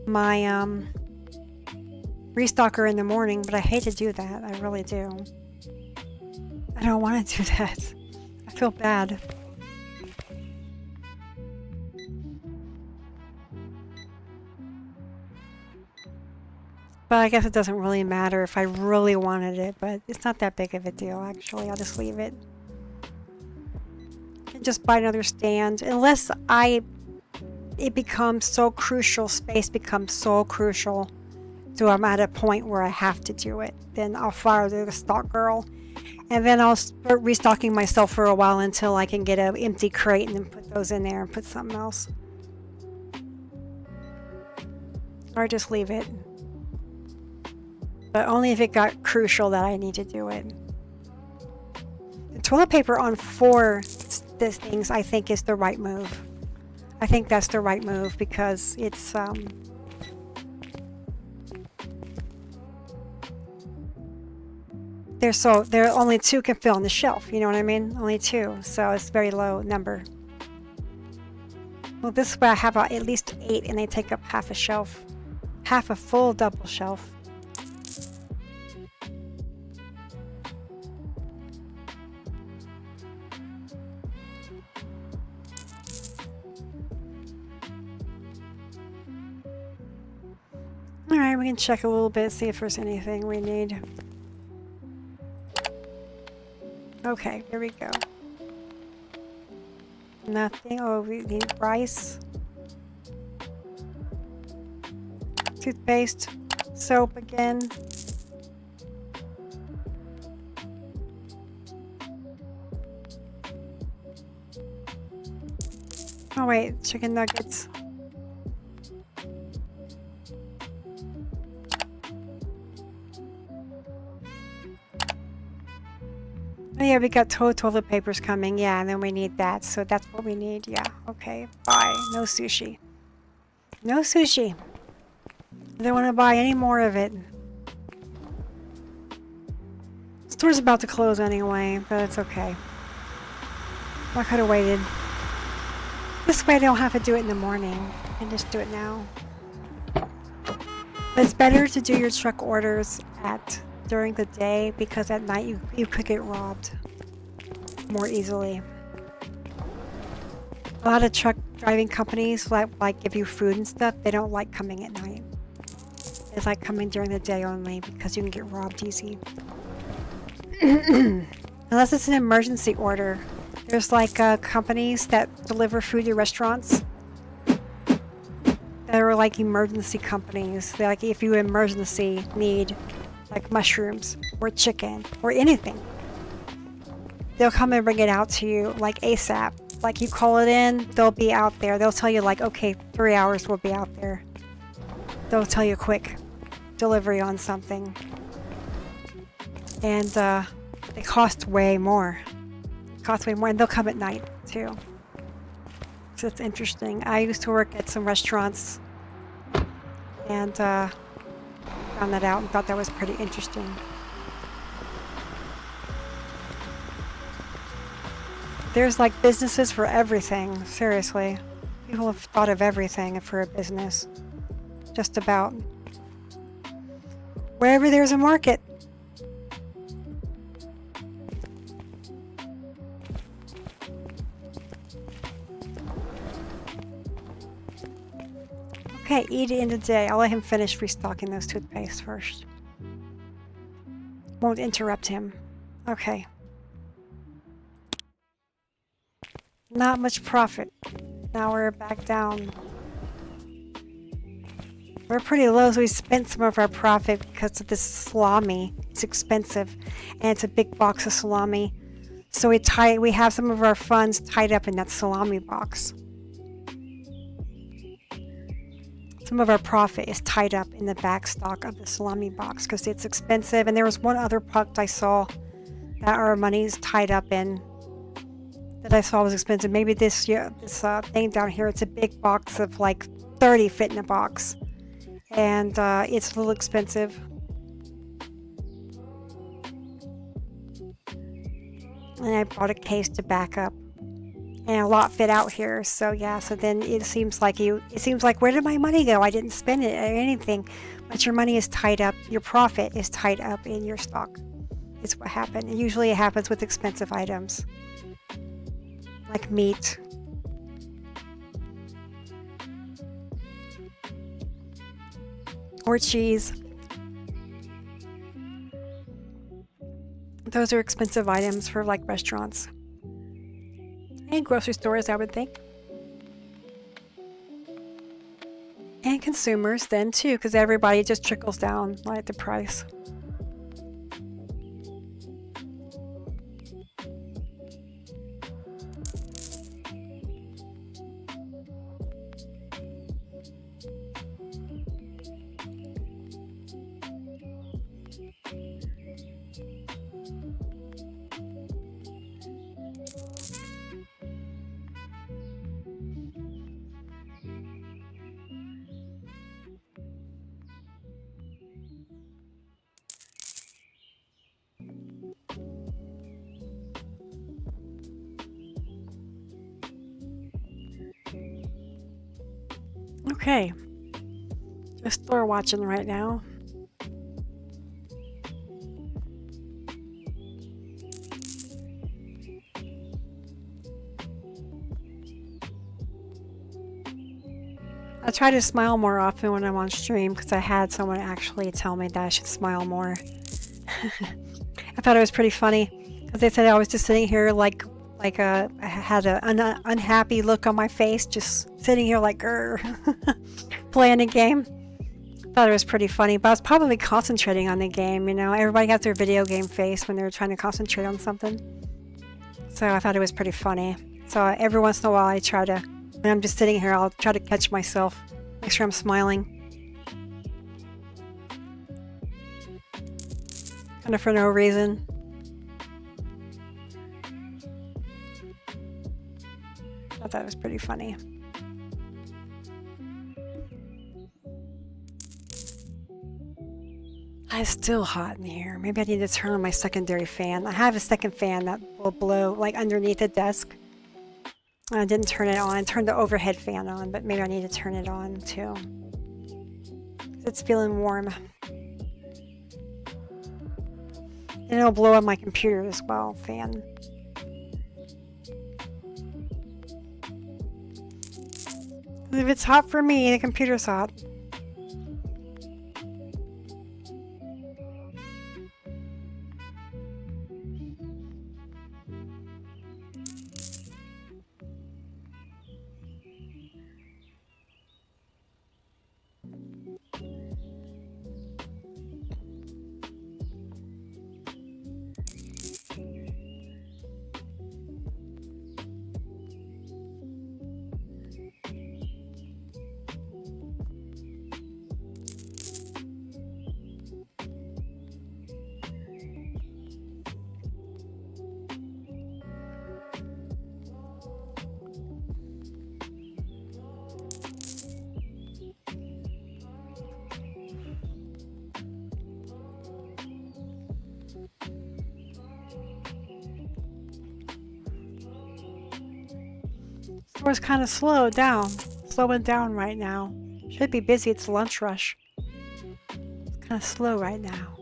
my restocker in the morning, but I hate to do that. I really do. I don't want to do that. I feel bad. But I guess it doesn't really matter if I really wanted it, but it's not that big of a deal, actually. I'll just leave it. And just buy another stand. Unless it becomes so crucial, space becomes so crucial, so I'm at a point where I have to do it. Then I'll fire the stock girl. And then I'll start restocking myself for a while until I can get an empty crate and then put those in there and put something else. Or just leave it. But only if it got crucial that I need to do it. The toilet paper on 4 these things I think is the right move. I think that's the right move because it's there only 2 can fill on the shelf, you know what I mean? Only 2, so it's a very low number. Well, this way I have at least 8 and they take up half a shelf. Half a full double shelf. Alright, we can check a little bit, see if there's anything we need. Okay, here we go. Nothing. Oh, we need rice. Toothpaste. Soap again. Oh wait, chicken nuggets. Oh yeah, we got toilet papers coming. Yeah, and then we need that. So that's what we need. Yeah, okay. Bye. No sushi. No sushi. I don't want to buy any more of it. The store's about to close anyway, but it's okay. I could have waited. This way I don't have to do it in the morning. I can just do it now. But it's better to do your truck orders during the day because at night you could get robbed more easily. A lot of truck driving companies like give you food and stuff. They don't like coming at night. They like coming during the day only because you can get robbed easy. Unless it's an emergency order. There's like companies that deliver food to restaurants. They're like emergency companies. They're like if you emergency need like mushrooms or chicken or anything, they'll come and bring it out to you like ASAP. Like you call it in, they'll be out there. They'll tell you like, okay, 3 hours we'll be out there. they'll tell you quick delivery on something. And they cost way more. And they'll come at night too. So it's interesting. I used to work at some restaurants and found that out and thought that was pretty interesting. There's like businesses for everything, seriously. People have thought of everything for a business. Just about. Wherever there's a market. Okay, eat it in the day. I'll let him finish restocking those toothpaste first. Won't interrupt him. Okay. Not much profit. Now we're back down. We're pretty low, so we spent some of our profit because of this salami. It's expensive, and it's a big box of salami. So we have some of our funds tied up in that salami box. Some of our profit is tied up in the back stock of the salami box because it's expensive. And there was one other product I saw that our money is tied up in that I saw was expensive. Maybe this thing down here, it's a big box of like 30 fit in a box. And it's a little expensive. And I bought a case to back up. And a lot fit out here, so yeah. So then it seems like where did my money go? I didn't spend it or anything, but your money is tied up. Your profit is tied up in your stock. Is what happened. And usually it happens with expensive items, like meat. Or cheese. Those are expensive items for like restaurants. And grocery stores, I would think. And consumers then too, because everybody just trickles down like the price. Okay, just store watching right now. I try to smile more often when I'm on stream because I had someone actually tell me that I should smile more. I thought it was pretty funny because they said I was just sitting here like I had an unhappy look on my face, just sitting here like playing a game. Thought it was pretty funny, but I was probably concentrating on the game. You know, everybody has their video game face when they're trying to concentrate on something. So I thought it was pretty funny. So every once in a while, I try to, when I'm just sitting here, I'll try to catch myself, make sure I'm smiling, kind of for no reason. I thought that was pretty funny. It's still hot in here. Maybe I need to turn on my secondary fan. I have a second fan that will blow like underneath the desk. I didn't turn it on. I turned the overhead fan on, but maybe I need to turn it on too. It's feeling warm. And it'll blow up my computer as well, fan. If it's hot for me, the computer's hot. store's kind of slowing down right now. Should be busy, it's lunch rush. It's kind of slow right now.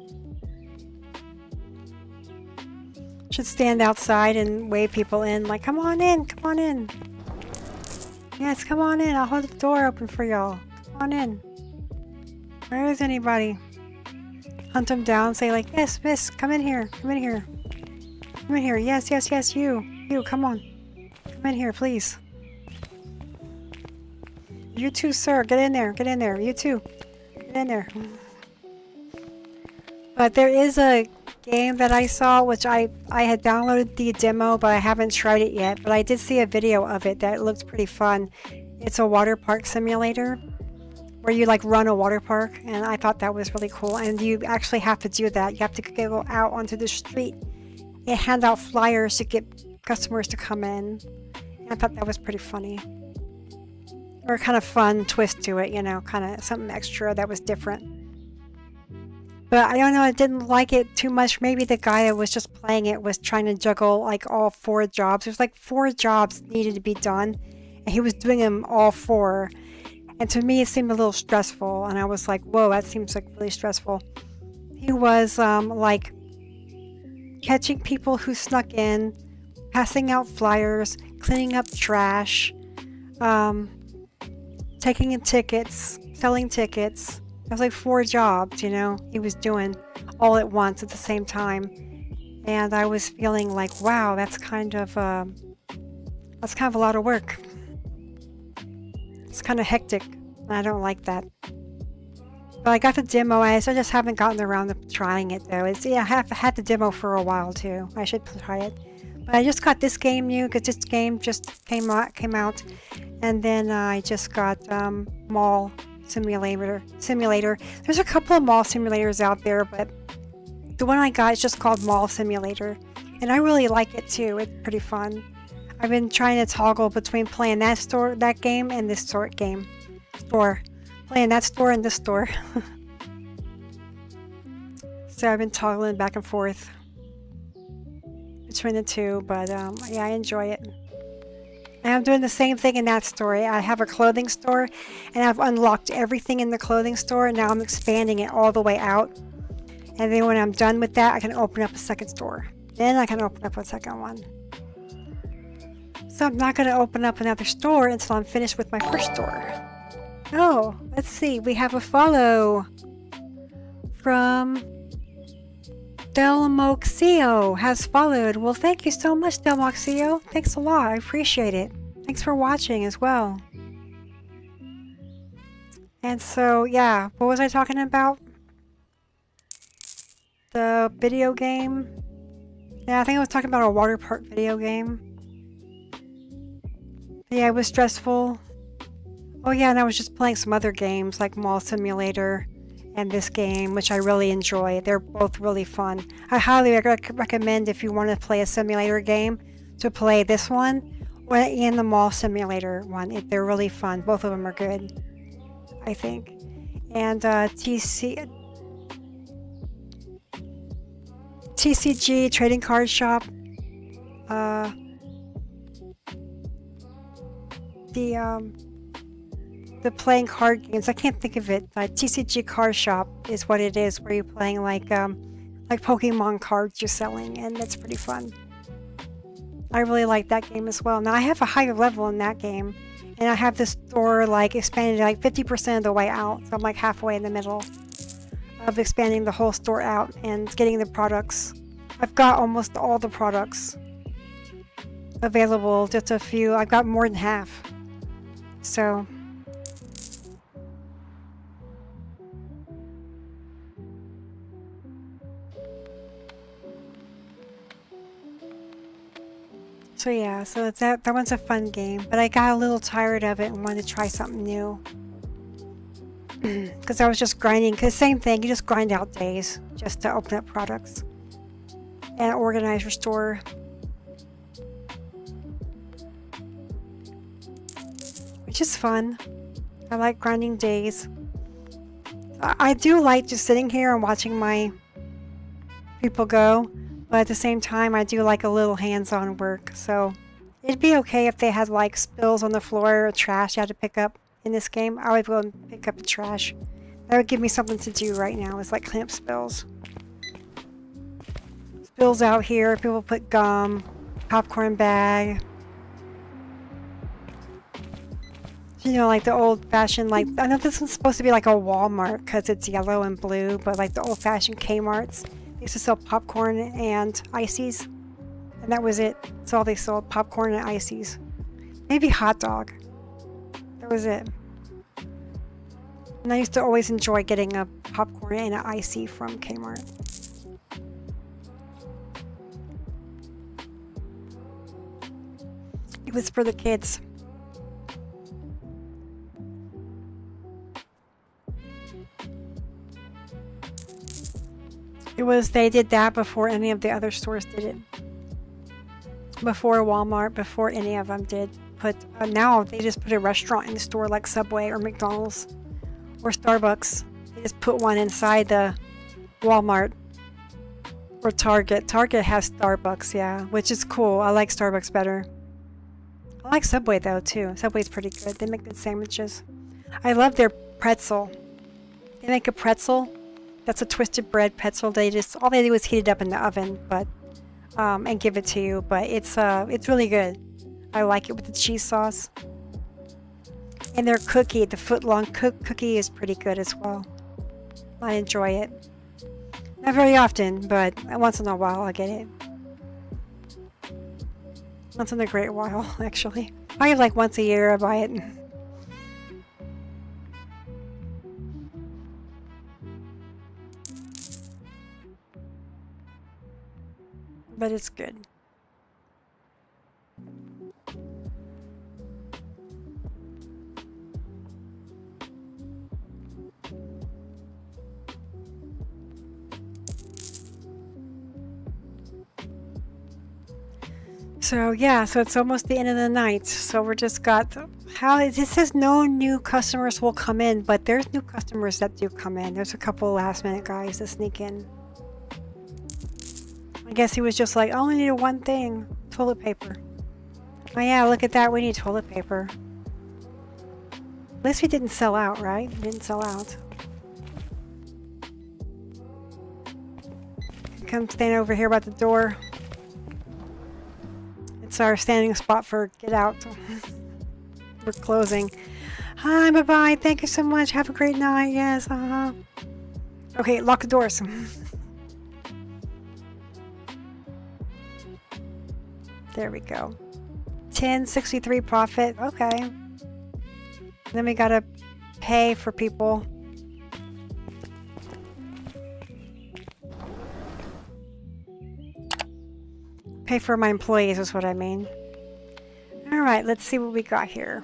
Should stand outside and wave people in, like, come on in, come on in. Yes, come on in, I'll hold the door open for y'all. Come on in. Where is anybody? Hunt them down, say like, yes, miss, come in here, come in here. Come in here, yes, yes, yes, you, come on. Come in here, please. You too, sir, get in there, you too. Get in there. But there is a game that I saw, which I had downloaded the demo, but I haven't tried it yet. But I did see a video of it that looked pretty fun. It's a water park simulator where you like run a water park, and I thought that was really cool. And you actually have to do that. You have to go out onto the street and hand out flyers to get customers to come in. And I thought that was pretty funny. Or kind of fun twist to it, you know, kind of something extra that was different. But I don't know, I didn't like it too much. Maybe the guy that was just playing it was trying to juggle like all 4 jobs. There's like 4 jobs needed to be done, and he was doing them all 4. And to me, it seemed a little stressful, and I was like, whoa, that seems like really stressful. He was like catching people who snuck in, passing out flyers, cleaning up trash, taking in tickets, selling tickets. It was like 4 jobs, you know, he was doing all at once at the same time. And I was feeling like, wow, that's kind of a lot of work. It's kind of hectic, and I don't like that. But I got the demo, I just haven't gotten around to trying it though. I have had the demo for a while too. I should try it. But I just got this game new because this game just came out. And then I just got Mall Simulator. There's a couple of mall simulators out there, but the one I got is just called Mall Simulator, and I really like it too. It's pretty fun. I've been trying to toggle between playing that game and this playing that store and this store. So I've been toggling back and forth between the two, but yeah, I enjoy it. And I'm doing the same thing in that store. I have a clothing store, and I've unlocked everything in the clothing store, and now I'm expanding it all the way out. And then when I'm done with that, I can open up a second store. Then I can open up a second one. So I'm not going to open up another store until I'm finished with my first store. Oh, let's see. We have a follow from Delmoxio has followed. Well, thank you so much, Delmoxio. Thanks a lot. I appreciate it. Thanks for watching as well. And so, yeah, what was I talking about? The video game? Yeah, I think I was talking about a water park video game. Yeah, it was stressful. Oh yeah, and I was just playing some other games like Mall Simulator and this game, which I really enjoy. They're both really fun. I highly recommend if you want to play a simulator game to play this one and the Mall Simulator one. They're really fun. Both of them are good, I think. And TCG Trading Card Shop. The playing card games. I can't think of it. TCG Card Shop is what it is, where you're playing like Pokemon cards you're selling, and that's pretty fun. I really like that game as well. Now I have a higher level in that game, and I have the store like expanded like 50% of the way out, so I'm like halfway in the middle of expanding the whole store out and getting the products. I've got almost all the products available, just a few. I've got more than half. So yeah, so that one's a fun game, but I got a little tired of it and wanted to try something new. Because I was just grinding, because same thing, you just grind out days just to open up products and organize your store. Which is fun. I like grinding days. I do like just sitting here and watching my people go, but at the same time I do like a little hands-on work, so It'd be okay if they had like spills on the floor or trash you had to pick up in this game. I would go and pick up the trash. That would give me something to do right now. Is like clean up spills. Spills out here. People put gum, popcorn bag. You know, like the old-fashioned, like, I know this one's supposed to be like a Walmart because it's yellow and blue, but like the old-fashioned Kmarts, they used to sell popcorn and ices, and that was it. That's all they sold, popcorn and ices. Maybe hot dog. That was it. And I used to always enjoy getting a popcorn and an icy from Kmart. It was for the kids. They did that before any of the other stores did it. Before Walmart, before any of them did. Now they just put a restaurant in the store like Subway or McDonald's or Starbucks. They just put one inside the Walmart or Target. Target has Starbucks, yeah, which is cool. I like Starbucks better. I like Subway though too. Subway's pretty good. They make good sandwiches. I love their pretzel. They make a pretzel. That's a twisted bread pretzel. All they do is heat it up in the oven, and give it to you. But it's really good. I like it with the cheese sauce. And their cookie, the foot-long cookie, is pretty good as well. I enjoy it. Not very often, but once in a while I get it. Once in a great while, actually. Probably like once a year I buy it. But it's good. So yeah, so it's almost the end of the night. So we're just got it says no new customers will come in, but there's new customers that do come in. There's a couple last minute guys that sneak in. I guess he was just like, I only need one thing, toilet paper. Oh yeah, look at that, we need toilet paper. At least we didn't sell out, right? We didn't sell out. Come stand over here by the door. It's our standing spot for get out. We're closing. Hi, bye-bye, thank you so much, have a great night, yes, Okay, lock the doors. There we go. 1063 profit. Okay. Then we gotta pay for people. Pay for my employees is what I mean. Alright, let's see what we got here.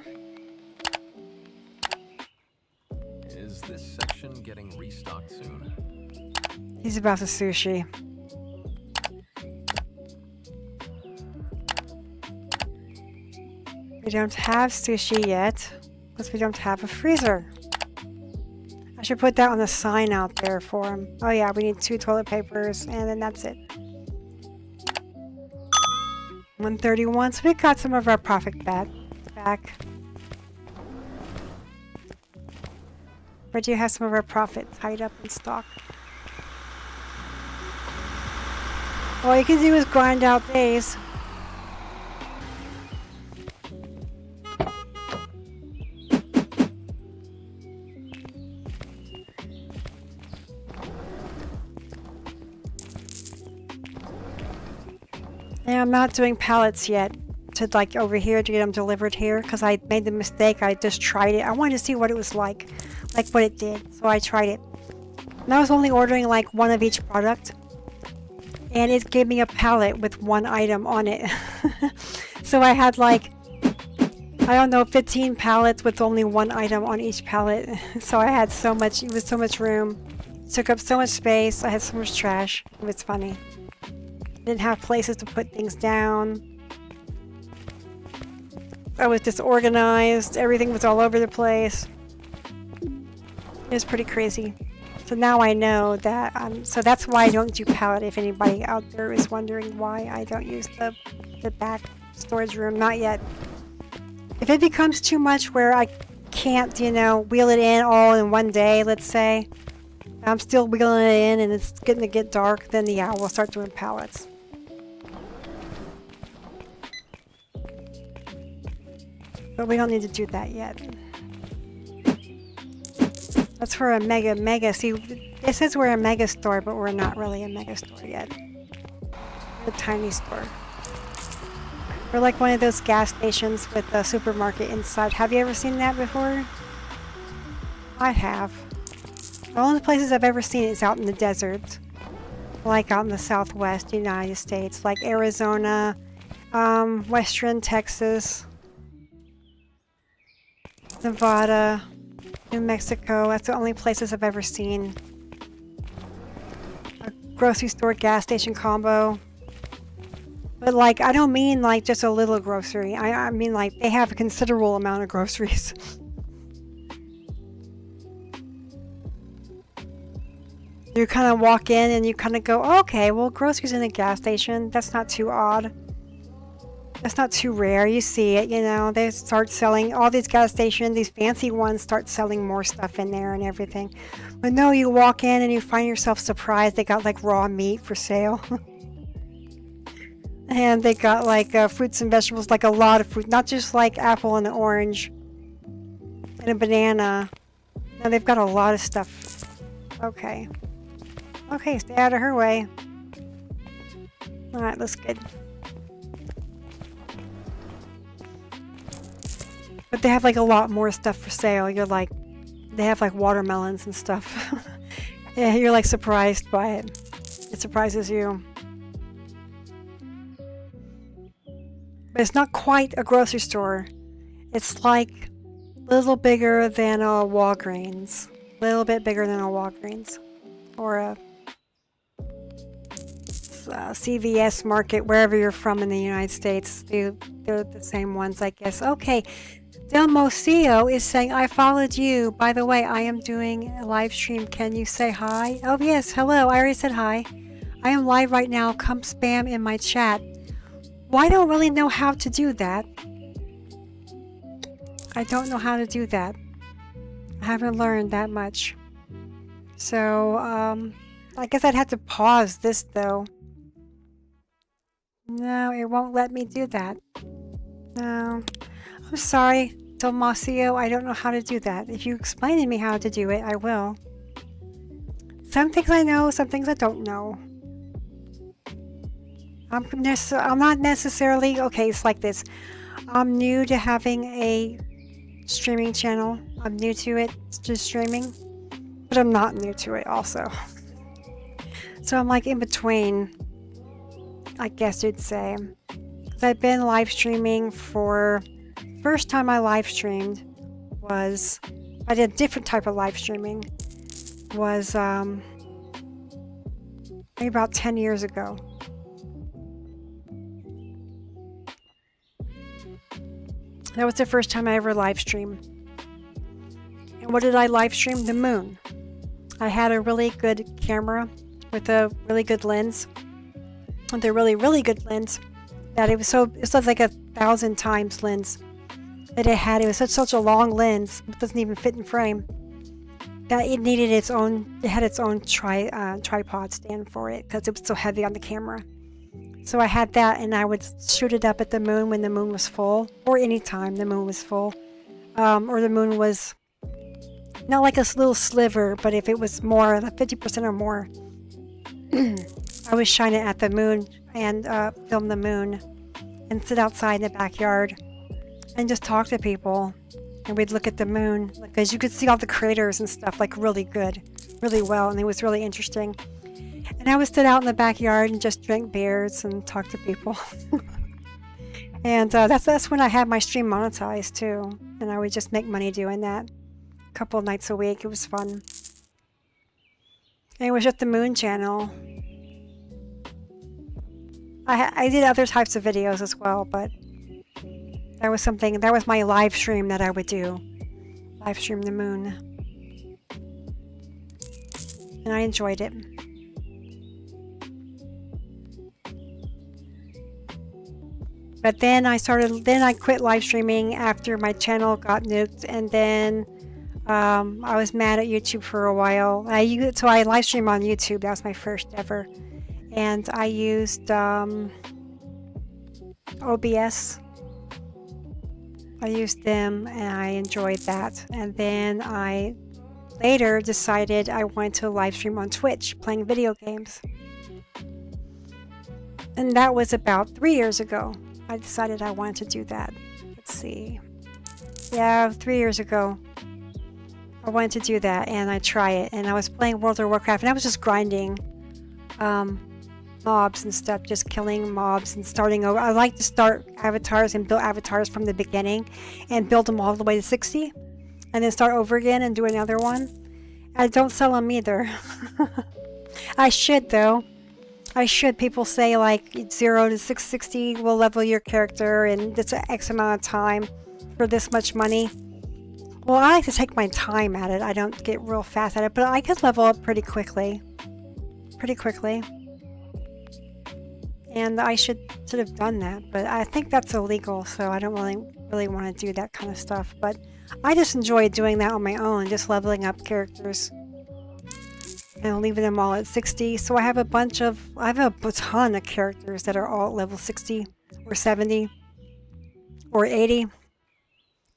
Is this section getting restocked soon? He's about the sushi. We don't have sushi yet because we don't have a freezer. I should put that on the sign out there for him. Oh yeah, we need 2 toilet papers and then that's it. 131, so we got some of our profit back. Or do you have some of our profit tied up in stock? All you can do is grind out days. And I'm not doing pallets yet to like over here to get them delivered here because I made the mistake. I just tried it. I wanted to see what it was like what it did. So I tried it. And I was only ordering like one of each product. And it gave me a pallet with one item on it. So I had like, I don't know, 15 pallets with only one item on each pallet. So I had so much, it was so much room. It took up so much space. I had so much trash. It was funny. Didn't have places to put things down. I was disorganized. Everything was all over the place. It was pretty crazy. So now I know that, so that's why I don't do pallet if anybody out there is wondering why I don't use the back storage room. Not yet. If it becomes too much where I can't, you know, wheel it in all in one day, let's say, I'm still wheeling it in and it's getting to get dark, then yeah, we'll start doing pallets. But we don't need to do that yet. That's for a mega. See, it says we're a mega store, but we're not really a mega store yet. We're a tiny store. We're like one of those gas stations with a supermarket inside. Have you ever seen that before? I have. The only places I've ever seen it is out in the desert. Like out in the southwest United States, like Arizona, western Texas, Nevada, New Mexico. That's the only places I've ever seen a grocery store gas station combo. But like, I don't mean like just a little grocery. I mean like they have a considerable amount of groceries. You kind of walk in and you kind of go, oh, okay, well, groceries in a gas station. That's not too odd. That's not too rare. You see it, you know. They start selling all these gas stations, these fancy ones start selling more stuff in there and everything. But no, you walk in and you find yourself surprised. They got like raw meat for sale. And they got like fruits and vegetables, like a lot of fruit, not just like apple and an orange and a banana. No, they've got a lot of stuff. Okay. Okay, stay out of her way. Alright, that's good. But they have like a lot more stuff for sale. You're like, they have like watermelons and stuff. Yeah, you're like surprised by it. It surprises you. But it's not quite a grocery store. It's like a little bigger than a Walgreens. A little bit bigger than a Walgreens. Or a CVS market, wherever you're from in the United States. They're the same ones, I guess. Okay. Del Mocio is saying, I followed you. By the way, I am doing a live stream. Can you say hi? Oh, yes. Hello. I already said hi. I am live right now. Come spam in my chat. Well, I don't really know how to do that. I don't know how to do that. I haven't learned that much. So, I guess I'd have to pause this, though. No, it won't let me do that. No. I'm sorry, Tomasio. I don't know how to do that. If you explain to me how to do it, I will. Some things I know, some things I don't know. I'm not necessarily... Okay, it's like this. I'm new to having a streaming channel. I'm new to it, to streaming. But I'm not new to it also. So I'm like in between, I guess you'd say. 'Cause I've been live streaming for... First time I live streamed was... I did a different type of live streaming. Was maybe about 10 years ago. That was the first time I ever live streamed. And what did I live stream? The moon. I had a really good camera with a really good lens. With a really, really good lens. That it was like 1,000 times lens that it had. It was such a long lens. It doesn't even fit in frame. That it needed its own, it had its own tripod stand for it because it was so heavy on the camera. So I had that and I would shoot it up at the moon when the moon was full, or any time the moon was full. Or the moon was not like a little sliver, but if it was more, like 50% or more, I would shine it at the moon and film the moon and sit outside in the backyard and just talk to people. And we'd look at the moon because you could see all the craters and stuff like really good, really well, and it was really interesting. And I would sit out in the backyard and just drink beers and talk to people. And that's when I had my stream monetized too. And I would just make money doing that a couple of nights a week. It was fun. And it was just the Moon channel. I did other types of videos as well, but that was my live stream that I would do. Live stream the moon. And I enjoyed it. But then I quit live streaming after my channel got nuked, and then I was mad at YouTube for a while. So I live stream on YouTube. That was my first ever, and I used OBS. I used them, and I enjoyed that. And then I later decided I wanted to live stream on Twitch playing video games, and that was about 3 years ago. I decided I wanted to do that. Let's see. Yeah, 3 years ago. I wanted to do that, and I try it. And I was playing World of Warcraft, and I was just grinding mobs and stuff, just killing mobs and starting over. I like to start avatars and build avatars from the beginning and build them all the way to 60, and then start over again and do another one. I don't sell them either. I should, though. I should. People say like 0 to 660 will level your character and it's an X amount of time for this much money. Well, I like to take my time at it. I don't get real fast at it, but I could level up pretty quickly. And I should have done that, but I think that's illegal, so I don't really want to do that kind of stuff. But I just enjoy doing that on my own, just leveling up characters and leaving them all at 60. So I have a ton of characters that are all at level 60 or 70 or 80,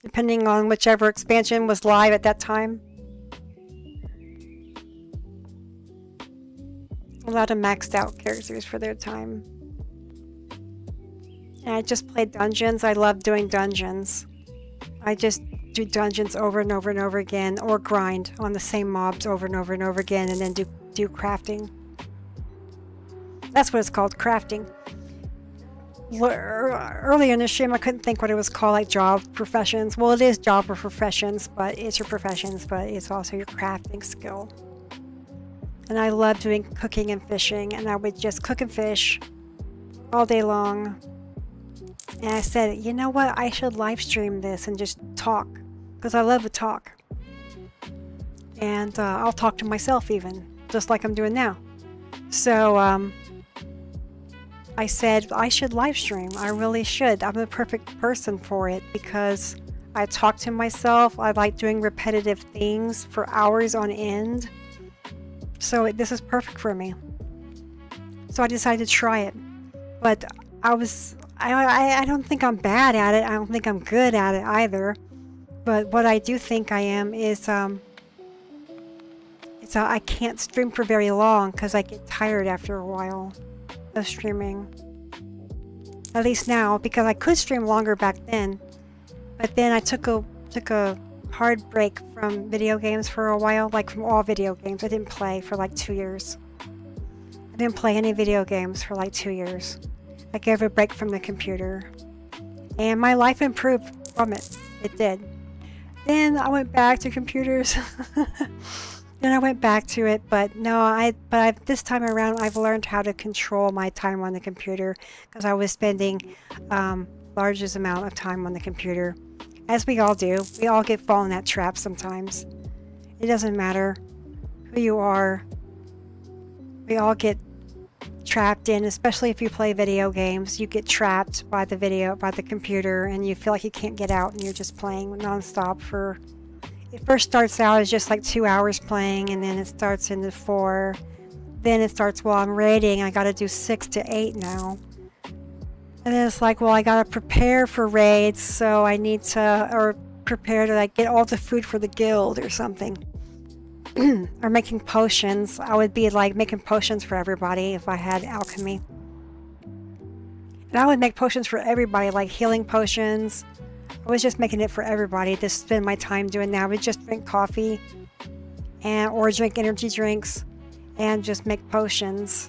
depending on whichever expansion was live at that time. A lot of maxed out characters for their time. And I just play dungeons. I love doing dungeons. I just do dungeons over and over and over again, or grind on the same mobs over and over and over again, and then do crafting. That's what it's called, crafting. Earlier in the stream, I couldn't think what it was called, like job professions. Well, it is job or professions, but it's your professions, but it's also your crafting skill. And I love doing cooking and fishing, and I would just cook and fish all day long. And I said, you know what, I should live stream this and just talk, because I love to talk. And I'll talk to myself even, just like I'm doing now. So I said I should live stream. I really should. I'm the perfect person for it, because I talk to myself. I like doing repetitive things for hours on end. So this is perfect for me. So I decided to try it. But I don't think I'm bad at it. I don't think I'm good at it either. But what I do think I am is I can't stream for very long because I get tired after a while of streaming. At least now, because I could stream longer back then. But then I took a hard break from video games for a while, like from all video games. I didn't play for like 2 years. I didn't play any video games for like 2 years. I gave a break from the computer, and my life improved from it. It did. Then I went back to computers. Then I went back to it, but no, this time around I've learned how to control my time on the computer, because I was spending largest amount of time on the computer, as we all do. We all fall in that trap sometimes. It doesn't matter who you are. We all get trapped in, especially if you play video games. You get trapped by the computer, and you feel like you can't get out, and you're just playing nonstop for. It first starts out as just like 2 hours playing, and then it starts into 4. Then it starts, well, I'm raiding. I got to do 6 to 8 now. And then it's like, well, I got to prepare for raids, so I need to, or prepare to like get all the food for the guild or something. Or making potions. I would be like making potions for everybody if I had alchemy. And I would make potions for everybody, like healing potions. I was just making it for everybody to spend my time doing that. I would just drink coffee or drink energy drinks and just make potions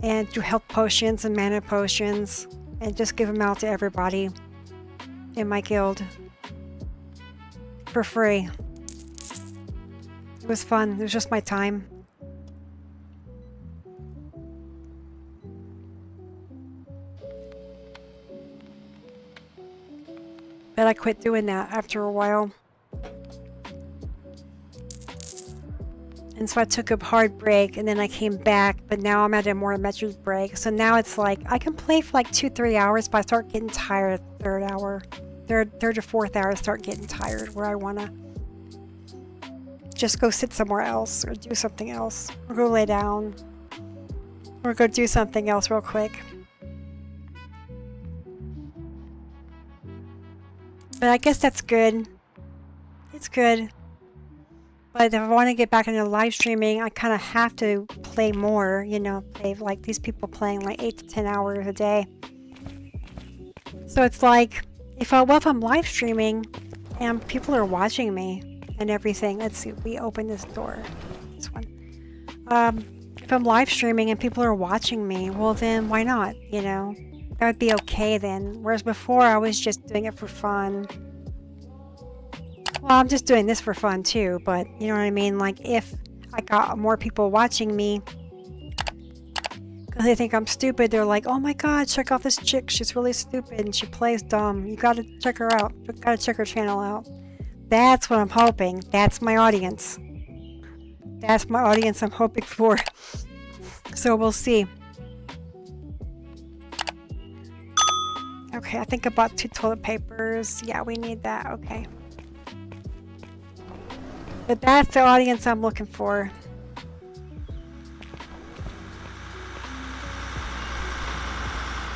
and do health potions and mana potions and just give them out to everybody in my guild for free. It was fun. It was just my time. But I quit doing that after a while. And And so I took a hard break and then I came back, but now I'm at a more measured break. So now it's like I can play for like 2-3 hours, but I start getting tired at the third hour. Third to fourth hour, I start getting tired where I want to just go sit somewhere else or do something else or go lay down or go do something else real quick. But I guess that's good. It's good. But if I want to get back into live streaming, I kind of have to play more, you know, play like these people playing like 8 to 10 hours a day. So it's like, if I'm live streaming and people are watching me and everything, let's see, we open this door, this one. If I'm live streaming and people are watching me, well then why not, you know? That would be okay then. Whereas before I was just doing it for fun. Well, I'm just doing this for fun too, but you know what I mean? Like if I got more people watching me because they think I'm stupid, they're like, oh my god, check out this chick. She's really stupid and she plays dumb. You gotta check her out. You gotta check her channel out. That's what I'm hoping. That's my audience. That's my audience I'm hoping for. So we'll see. Okay, I think I bought 2 toilet papers. Yeah, we need that. Okay. But that's the audience I'm looking for.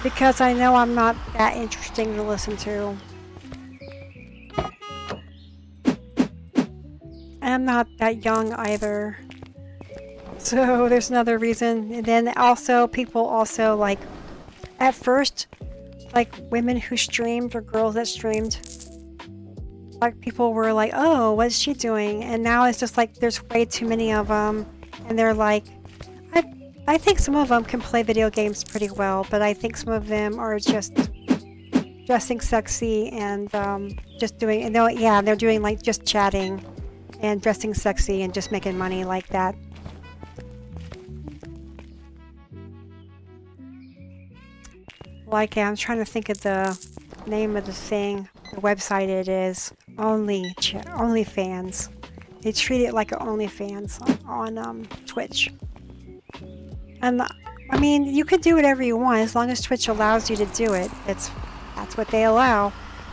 Because I know I'm not that interesting to listen to. I'm not that young either. So there's another reason. And then also, people also like, at first, like women who streamed or girls that streamed, like people were like, oh, what's she doing? And now it's just like there's way too many of them, and they're like, I think some of them can play video games pretty well, but I think some of them are just dressing sexy and just doing, and they're doing like just chatting and dressing sexy and just making money like that. Like, I'm trying to think of the name of the thing, the website it is. OnlyFans. They treat it like an OnlyFans on Twitch. And I mean, you can do whatever you want as long as Twitch allows you to do it. That's what they allow.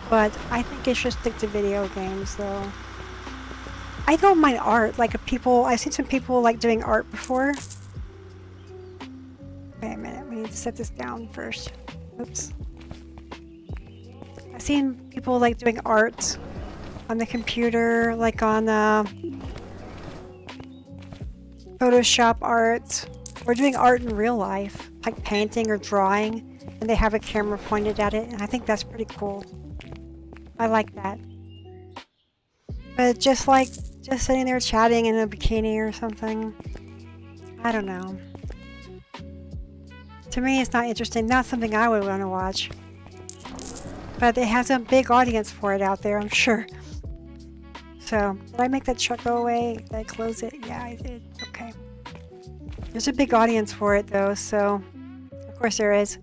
But I think it should stick to video games, though. I don't mind art. Like I've seen some people like doing art before. Wait a minute, we need to set this down first. Oops. I've seen people like doing art on the computer, like on Photoshop art, or doing art in real life, like painting or drawing, and they have a camera pointed at it, and I think that's pretty cool. I like that. But just sitting there chatting in a bikini or something, I don't know. To me, it's not interesting. Not something I would want to watch. But it has a big audience for it out there, I'm sure. So, did I make that truck go away? Did I close it? Yeah, I did. Okay. There's a big audience for it, though, so of course there is.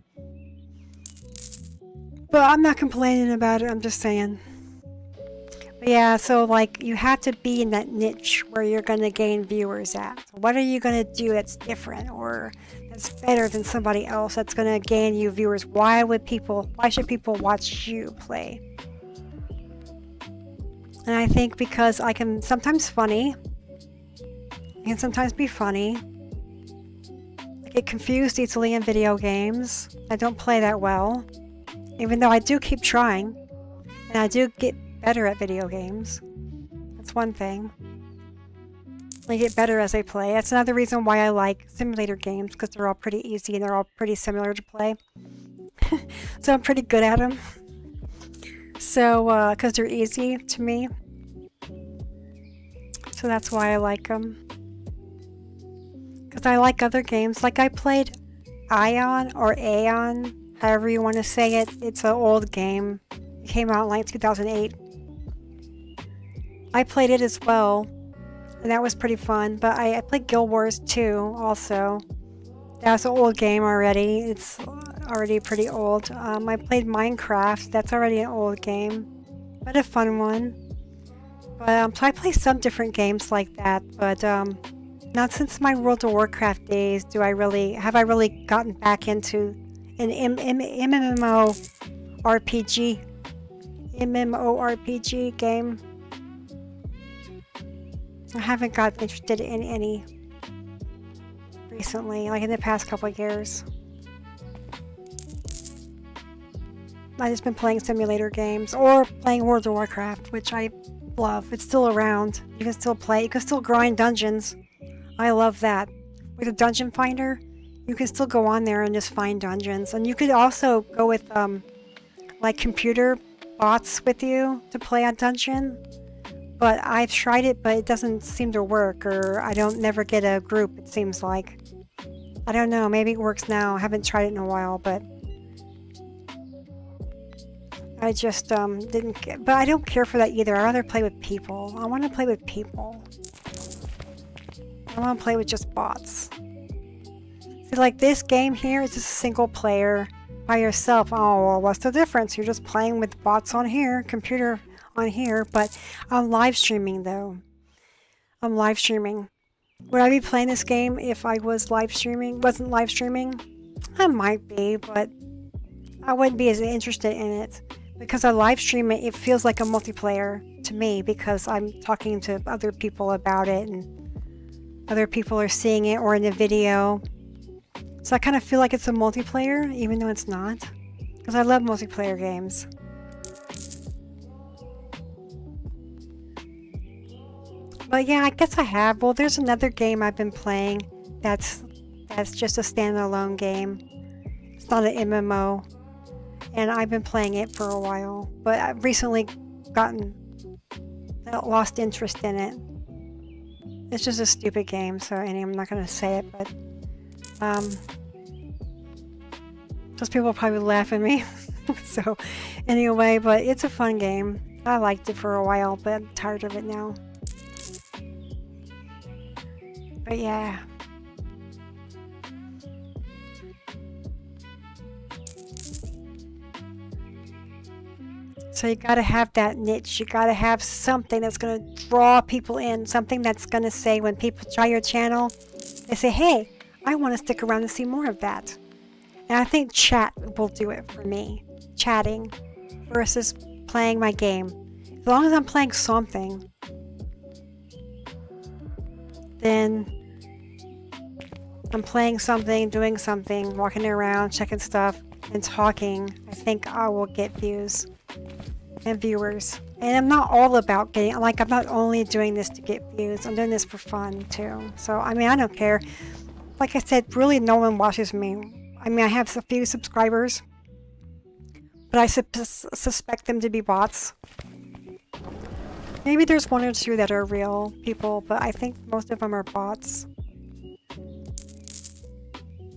But I'm not complaining about it, I'm just saying. But yeah, so like you have to be in that niche where you're going to gain viewers at. So what are you going to do that's different or that's better than somebody else that's going to gain you viewers? Why should people watch you play? And I think because I can sometimes be funny. I get confused easily in video games. I don't play that well, even though I do keep trying, and I do get better at video games. That's one thing. I get better as I play. That's another reason why I like simulator games, because they're all pretty easy and they're all pretty similar to play. So I'm pretty good at them. So, because they're easy to me. So that's why I like them. Because I like other games. Like I played Ion or Aeon, however you want to say it. It's an old game. It came out in like 2008. I played it as well, and that was pretty fun. But I played Guild Wars 2 also. That's an old game already. It's already pretty old. I played Minecraft. That's already an old game, but a fun one. But so I play some different games like that. But Not since my World of Warcraft days have I really gotten back into an MMORPG game. I haven't got interested in any recently, like in the past couple of years. I've just been playing simulator games or playing World of Warcraft, which I love. It's still around. You can still play. You can still grind dungeons. I love that. With a dungeon finder, you can still go on there and just find dungeons. And you could also go with like computer bots with you to play a dungeon. But I've tried it, but it doesn't seem to work, or I don't never get a group, it seems like. I don't know, maybe it works now. I haven't tried it in a while, but I just didn't get, but I don't care for that either. I'd rather play with people. I want to play with people. I want to play with just bots. See, like this game here is just a single player by yourself. Oh, well, what's the difference? You're just playing with bots on here, computer on here, but I'm live streaming though. I'm live streaming. Would I be playing this game if I wasn't live streaming? I might be, but I wouldn't be as interested in it. Because I live stream it, it feels like a multiplayer to me because I'm talking to other people about it and other people are seeing it or in the video. So I kind of feel like it's a multiplayer, even though it's not. Because I love multiplayer games. But yeah, I guess I have. Well, there's another game I've been playing that's just a standalone game. It's not an MMO. And I've been playing it for a while. But I've recently lost interest in it. It's just a stupid game, so I'm not going to say it, but those people will probably laugh at me. So anyway, but it's a fun game. I liked it for a while, but I'm tired of it now. But yeah. So you gotta have that niche. You gotta have something that's gonna draw people in. Something that's gonna say when people try your channel, they say, hey, I want to stick around and see more of that. And I think chat will do it for me. Chatting versus playing my game. As long as I'm playing something, then I'm playing something, doing something, walking around, checking stuff, and talking. I think I will get views and viewers. And I'm not all about getting, like, I'm not only doing this to get views, I'm doing this for fun too. So, I mean, I don't care. Like I said, really no one watches me. I mean, I have a few subscribers, but I suspect them to be bots. Maybe there's one or two that are real people, but I think most of them are bots.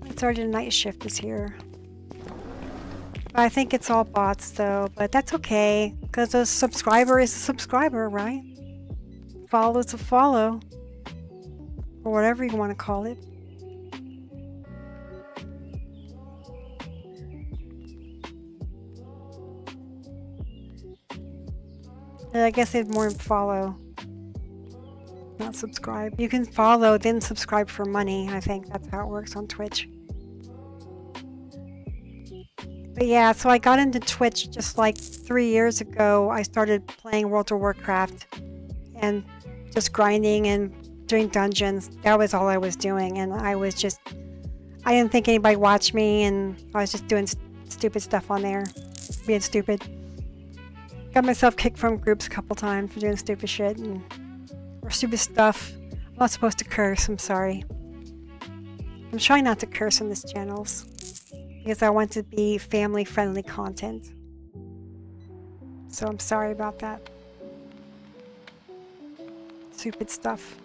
It's already the night shift is here. I think it's all bots though, but that's okay, because a subscriber is a subscriber, right? Follow is a follow, or whatever you want to call it. And I guess they'd more follow, not subscribe. You can follow, then subscribe for money. I think that's how it works on Twitch. But yeah, so I got into Twitch just like 3 years ago. I started playing World of Warcraft and just grinding and doing dungeons. That was all I was doing, and I didn't think anybody watched me, and I was just doing stupid stuff on there, being stupid. Got myself kicked from groups a couple times for doing stupid shit or stupid stuff. I'm not supposed to curse, I'm sorry. I'm trying not to curse on this channels because I want to be family-friendly content. So I'm sorry about that. Stupid stuff.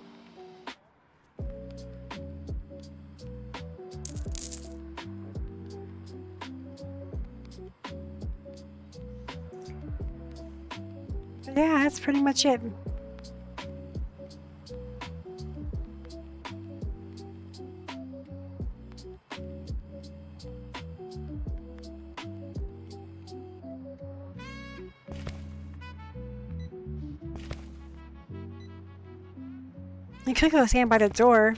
But yeah, that's pretty much it. You could go stand by the door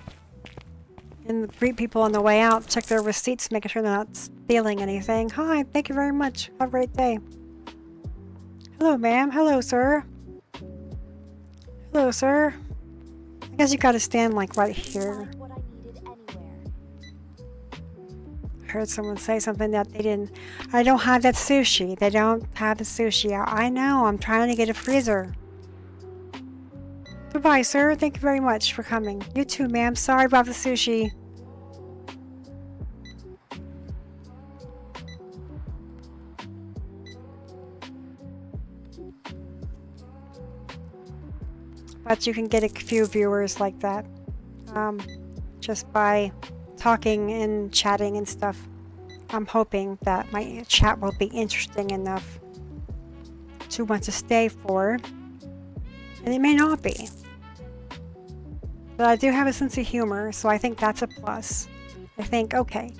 and greet people on the way out, check their receipts, making sure they're not stealing anything. Hi, thank you very much. Have a great day. Hello, ma'am. Hello, sir. Hello, sir. I guess you gotta stand like right here. Find what I needed anywhere. I heard someone say something that they didn't. I don't have that sushi. They don't have the sushi. I know. I'm trying to get a freezer. Goodbye, sir. Thank you very much for coming. You too, ma'am. Sorry about the sushi. But you can get a few viewers like that just by talking and chatting and stuff. I'm hoping that my chat will be interesting enough to want to stay for, and it may not be. But I do have a sense of humor, so I think that's a plus. I think, okay,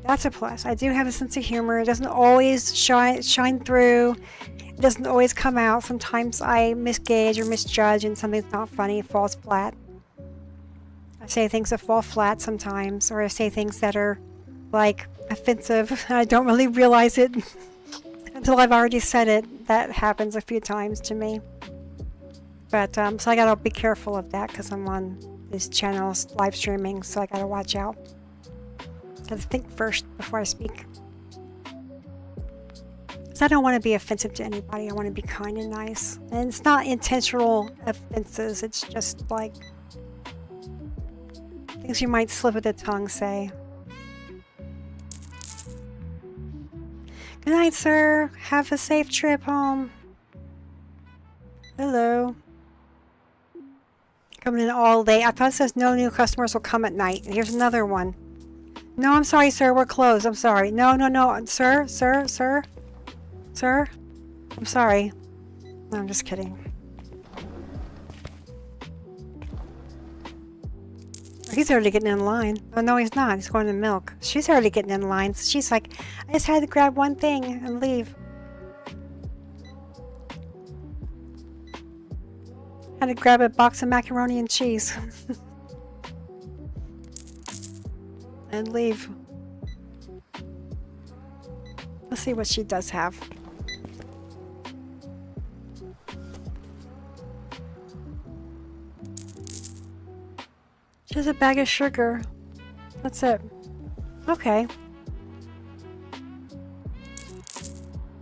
that's a plus. I do have a sense of humor. It doesn't always shine through. It doesn't always come out. Sometimes I misgauge or misjudge and something's not funny. It falls flat. I say things that fall flat sometimes, or I say things that are like offensive. I don't really realize it until I've already said it. That happens a few times to me. But so I gotta be careful of that because I'm on this channel live streaming, so I gotta watch out. Gotta think first before I speak. Because I don't want to be offensive to anybody. I want to be kind and nice. And it's not intentional offenses. It's just like things you might slip of the tongue say. Good night, sir. Have a safe trip home. Hello. Coming in all late. I thought it says no new customers will come at night. Here's another one. No, I'm sorry, sir. We're closed. I'm sorry. No. Sir. Sir? I'm sorry. No, I'm just kidding. He's already getting in line. Oh, no, he's not. He's going to milk. She's already getting in line. So she's like, I just had to grab one thing and leave. Had to grab a box of macaroni and cheese. And leave. Let's see what she does have. She has a bag of sugar. That's it. Okay.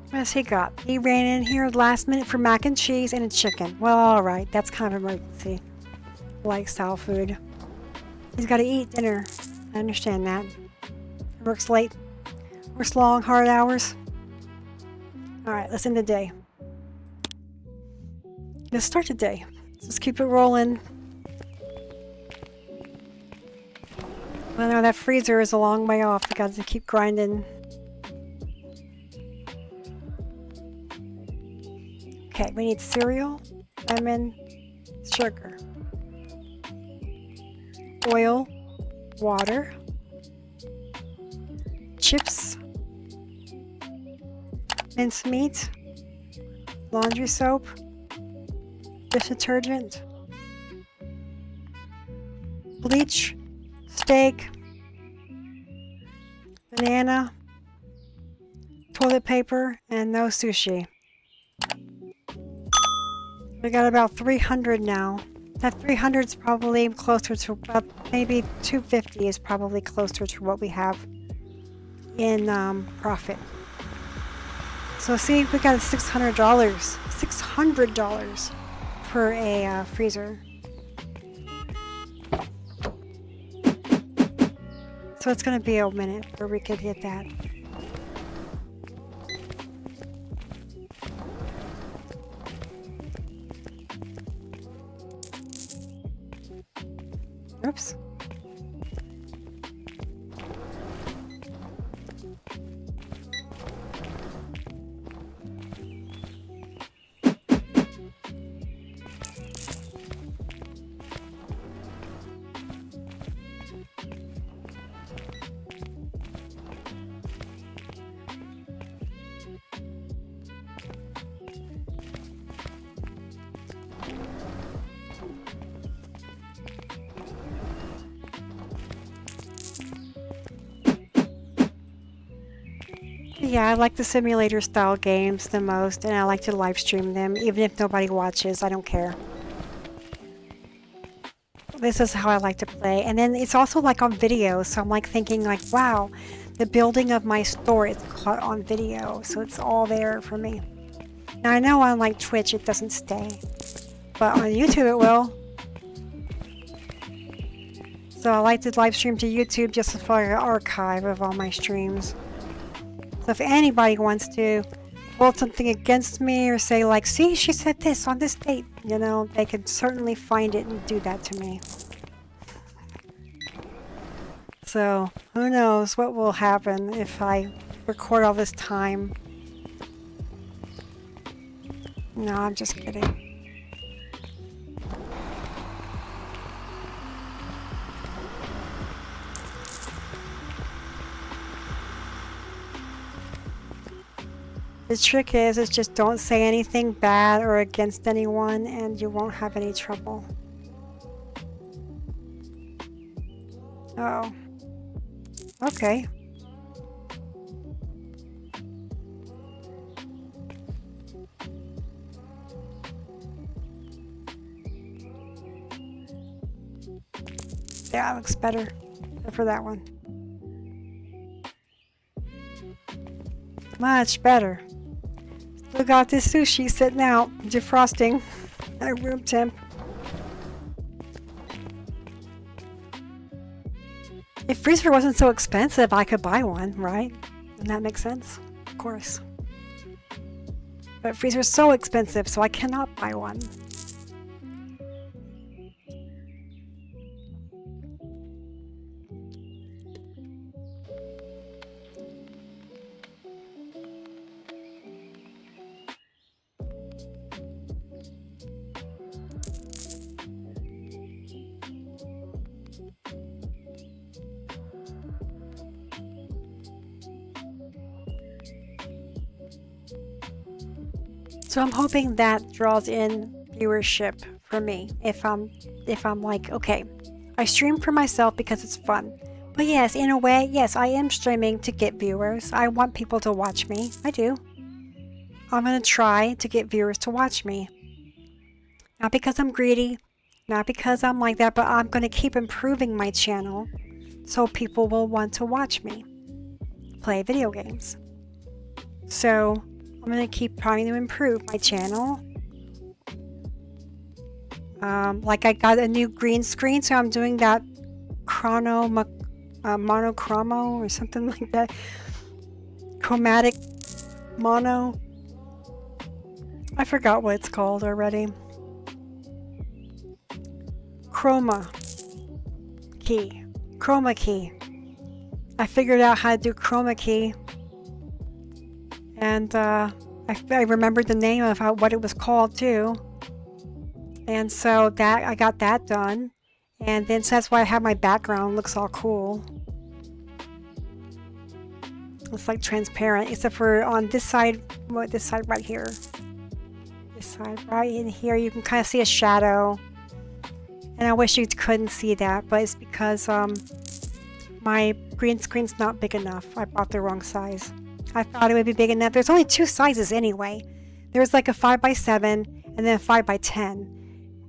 What has he got? He ran in here last minute for mac and cheese and a chicken. Well, alright. That's kind of emergency. Lifestyle food. He's got to eat dinner. I understand that. He works late. Works long, hard hours. Alright, let's end the day. Let's start the day. Let's keep it rolling. Well, no, that freezer is a long way off. I got to keep grinding. Okay, we need cereal, lemon, sugar, oil, water, chips, minced meat, laundry soap, dish detergent, bleach, steak, banana, toilet paper, and no sushi. We got about 300 now. That 300 is probably closer to about maybe 250 is probably closer to what we have in profit. So see, we got $600. $600 for a freezer. So it's going to be a minute where we could hit that. Oops. Yeah, I like the simulator style games the most, and I like to live stream them, even if nobody watches. I don't care. This is how I like to play. And then it's also like on video, so I'm like thinking like, wow, the building of my store is caught on video, so it's all there for me. Now I know on like Twitch it doesn't stay, but on YouTube it will. So I like to live stream to YouTube just for an archive of all my streams. So if anybody wants to hold something against me or say like, see, she said this on this date, you know, they can certainly find it and do that to me. So who knows what will happen if I record all this time. No, I'm just kidding. The trick is just don't say anything bad or against anyone and you won't have any trouble. Oh. Okay. Yeah, it looks better for that one. Much better. Still got this sushi sitting out, defrosting at room temp. If freezer wasn't so expensive, I could buy one, right? Doesn't that make sense? Of course. But freezer's so expensive, so I cannot buy one. So I'm hoping that draws in viewership for me. If I'm like, okay, I stream for myself because it's fun. But yes, in a way, yes, I am streaming to get viewers. I want people to watch me. I do. I'm gonna try to get viewers to watch me. Not because I'm greedy, not because I'm like that, but I'm gonna keep improving my channel so people will want to watch me play video games. So I'm going to keep trying to improve my channel. Like I got a new green screen, so I'm doing that monochromo or something like that. Chromatic mono. I forgot what it's called already. Chroma key. I figured out how to do chroma key. And I remembered the name of what it was called too. And so that I got that done. And then so that's why I have my background looks all cool. It's like transparent, except for on this side, this side right here. This side right in here, you can kind of see a shadow. And I wish you couldn't see that, but it's because my green screen's not big enough. I bought the wrong size. I thought it would be big enough. There's only two sizes anyway. There's like a 5x7 and then a 5x10.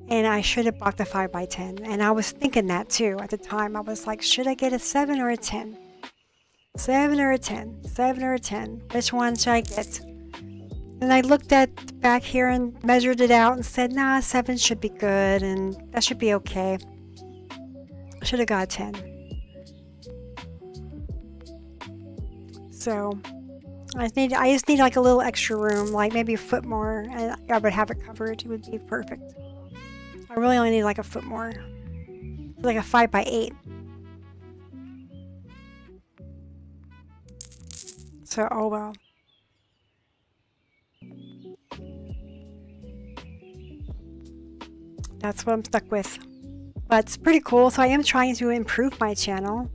And I should have bought the 5x10. And I was thinking that too at the time. I was like, should I get a 7 or a 10? 7 or a 10? 7 or a 10? Which one should I get? And I looked at back here and measured it out and said, nah, 7 should be good and that should be okay. I should have got a 10. So I just need like a little extra room, like maybe a foot more, and I would have it covered. It would be perfect. I really only need like a foot more, like a 5x8. So oh well. That's what I'm stuck with. But it's pretty cool. So I am trying to improve my channel.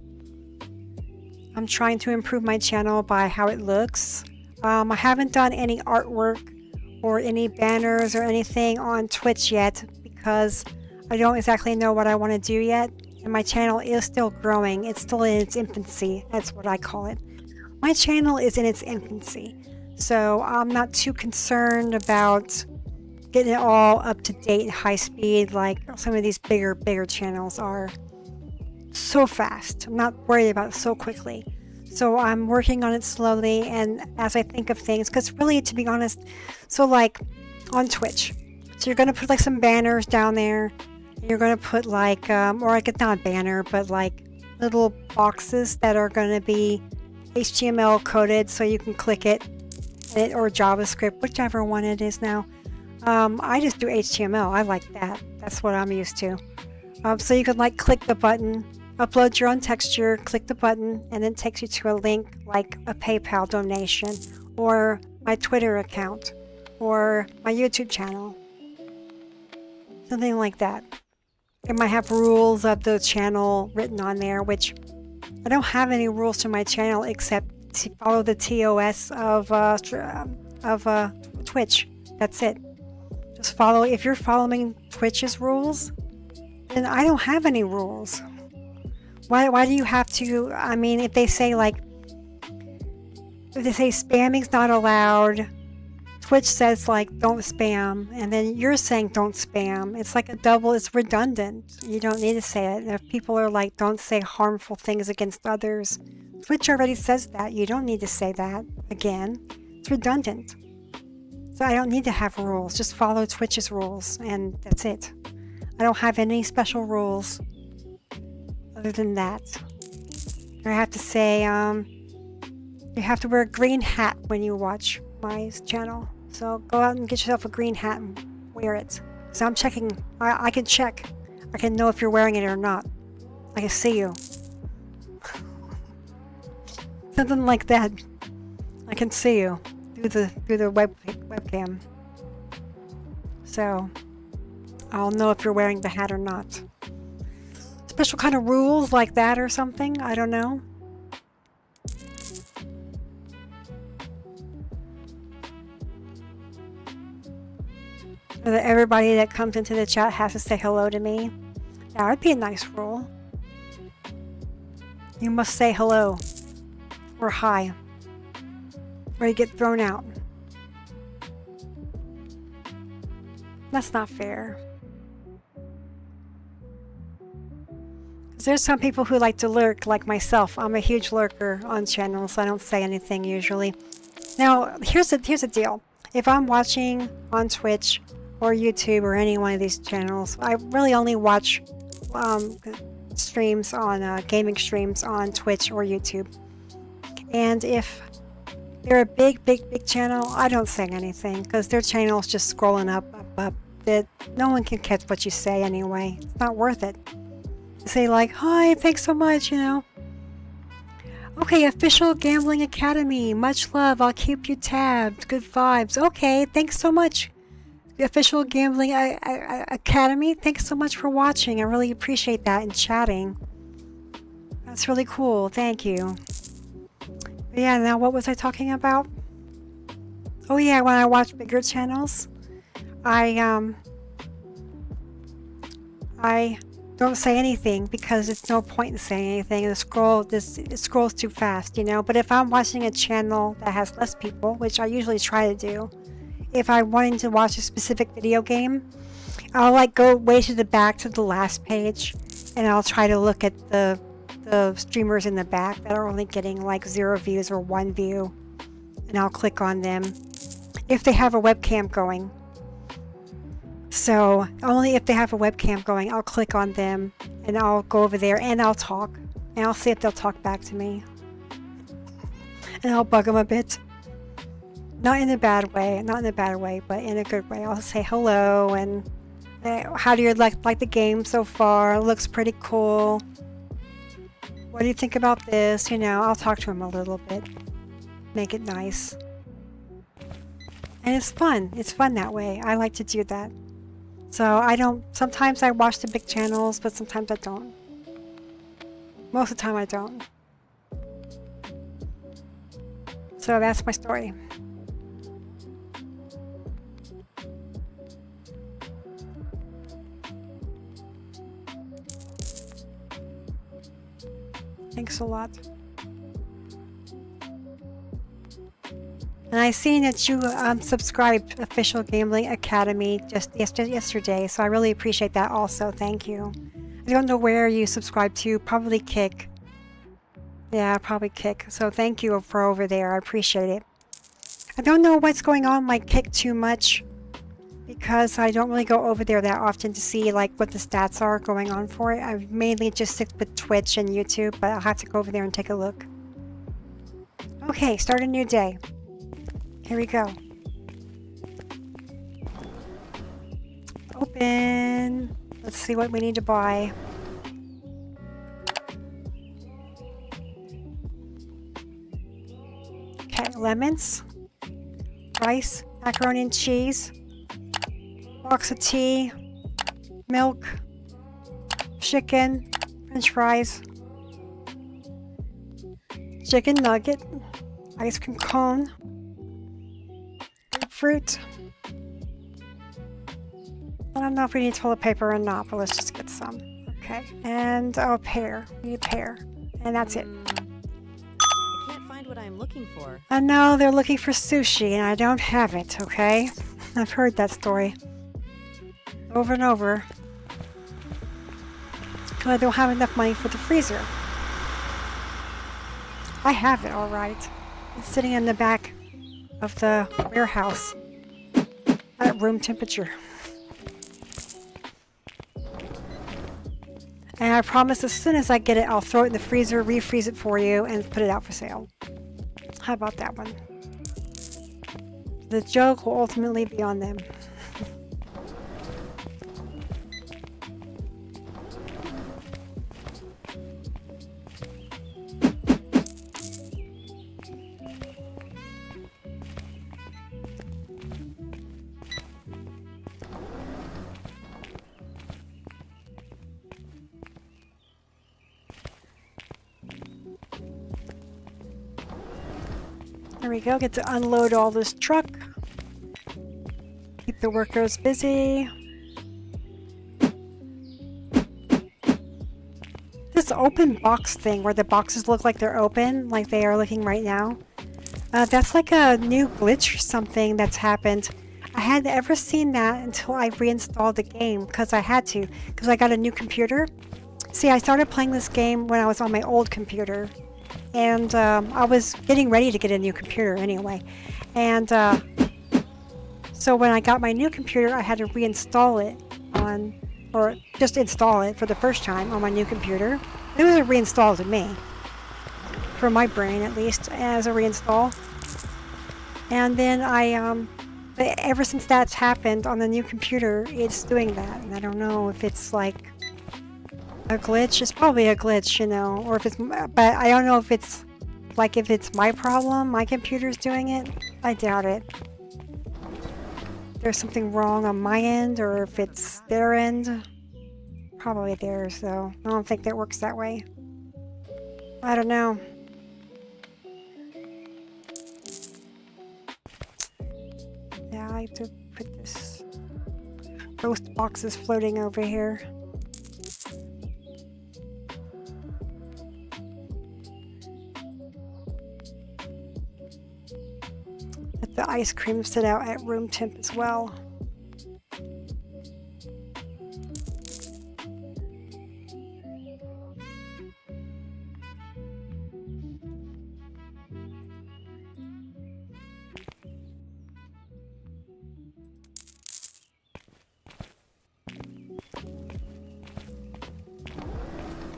I'm trying to improve my channel by how it looks. I haven't done any artwork or any banners or anything on Twitch yet because I don't exactly know what I want to do yet. And my channel is still growing. It's still in its infancy. That's what I call it. my channel is in its infancy, so I'm not too concerned about getting it all up to date, high speed, like some of these bigger channels are so fast. I'm not worried about it so quickly. So I'm working on it slowly, and as I think of things, because really, to be honest, so like on Twitch, so you're gonna put like some banners down there, and you're gonna put like, or like it's not a banner, but like little boxes that are gonna be HTML coded, so you can click it, or JavaScript, whichever one it is now. I just do HTML. I like that. That's what I'm used to. So you could like click the button, upload your own texture, click the button, and then it takes you to a link like a PayPal donation, or my Twitter account, or my YouTube channel. Something like that. It might have rules of the channel written on there, which I don't have any rules to my channel except to follow the TOS of Twitch. That's it. Just follow. If you're following Twitch's rules, then I don't have any rules. Why do you have to? I mean, if they say spamming's not allowed, Twitch says like don't spam, and then you're saying don't spam. It's like it's redundant. You don't need to say it. If people are like don't say harmful things against others, Twitch already says that. You don't need to say that again. It's redundant. So I don't need to have rules. Just follow Twitch's rules, and that's it. I don't have any special rules other than that. I have to say, you have to wear a green hat when you watch my channel. So go out and get yourself a green hat and wear it. So I'm checking. I can check. I can know if you're wearing it or not. I can see you. Something like that. I can see you through the webcam. So I'll know if you're wearing the hat or not. Special kind of rules like that or something? I don't know. That everybody that comes into the chat has to say hello to me. That would be a nice rule. You must say hello or hi, or you get thrown out. That's not fair. There's some people who like to lurk, like myself. I'm a huge lurker on channels, so I don't say anything usually. Now, here's the deal. If I'm watching on Twitch or YouTube or any one of these channels, I really only watch streams on gaming streams on Twitch or YouTube. And if they're a big channel, I don't say anything because their channel's just scrolling up. That no one can catch what you say anyway. It's not worth it. Say like, hi, thanks so much, you know. Okay, Official Gambling Academy, much love, I'll keep you tabbed, good vibes. Okay, thanks so much. The Official Gambling Academy, thanks so much for watching. I really appreciate that and chatting. That's really cool, thank you. But yeah, now what was I talking about? Oh yeah, when I watch bigger channels, I don't say anything because it's no point in saying anything. It scrolls too fast, you know. But if I'm watching a channel that has less people, which I usually try to do, if I'm wanting to watch a specific video game, I'll like go way to the back to the last page, and I'll try to look at the streamers in the back that are only getting like 0 views or 1 view, and I'll click on them if they have a webcam going. So only if they have a webcam going, I'll click on them and I'll go over there and I'll talk and I'll see if they'll talk back to me, and I'll bug them a bit. Not in a bad way, but in a good way. I'll say hello and how do you like the game so far? It looks pretty cool. What do you think about this? You know, I'll talk to them a little bit, make it nice. And it's fun. It's fun that way. I like to do that. So sometimes I watch the big channels, but sometimes I don't. Most of the time I don't. So that's my story. Thanks a lot. And I seen that you subscribed Official Gambling Academy just yesterday, so I really appreciate that also. Thank you. I don't know where you subscribe to. Probably Kick. Yeah, probably Kick. So thank you for over there. I appreciate it. I don't know what's going on with my Kick too much because I don't really go over there that often to see like what the stats are going on for it. I mainly just stick with Twitch and YouTube, but I'll have to go over there and take a look. Okay, start a new day. Here we go. Open. Let's see what we need to buy. Okay, lemons, rice, macaroni and cheese, box of tea, milk, chicken, french fries, chicken nugget, ice cream cone, grapefruit. I don't know if we need toilet paper or not, but let's just get some. Okay, and a pear. We need a pear. And that's it. I can't find what I'm looking for. I know they're looking for sushi and I don't have it, okay? I've heard that story over and over. Because I don't have enough money for the freezer. I have it, alright. It's sitting in the back of the warehouse at room temperature. And I promise as soon as I get it, I'll throw it in the freezer, refreeze it for you, and put it out for sale. How about that one? The joke will ultimately be on them. There we go, get to unload all this truck. Keep the workers busy. This open box thing where the boxes look like they're open, like they are looking right now. That's like a new glitch or something that's happened. I hadn't ever seen that until I reinstalled the game because I had to, because I got a new computer. See, I started playing this game when I was on my old computer. And I was getting ready to get a new computer anyway. And so when I got my new computer, I had to reinstall it on, or just install it for the first time on my new computer. It was a reinstall to me, for my brain at least, as a reinstall. And then ever since that's happened on the new computer, it's doing that. And I don't know if it's like a glitch. It's probably a glitch, you know, or if it's, but I don't know if it's like if it's my problem, my computer's doing it. I doubt it. There's something wrong on my end, or if it's their end. Probably theirs, though. I don't think that works that way. I don't know. Yeah, I have to put this roast boxes floating over here. Let the ice cream sit out at room temp as well.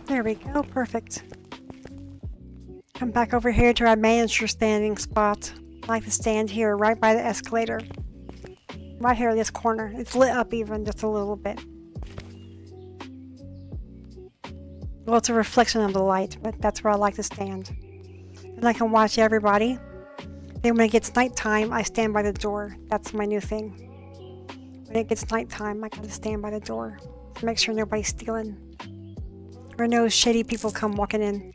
There we go, perfect. Come back over here to our manager standing spot. I like to stand here right by the escalator. Right here in this corner. It's lit up even just a little bit. Well, it's a reflection of the light, but that's where I like to stand. And I can watch everybody. Then when it gets nighttime, I stand by the door. That's my new thing. When it gets nighttime, I gotta stand by the door to make sure nobody's stealing. Or no shady people come walking in.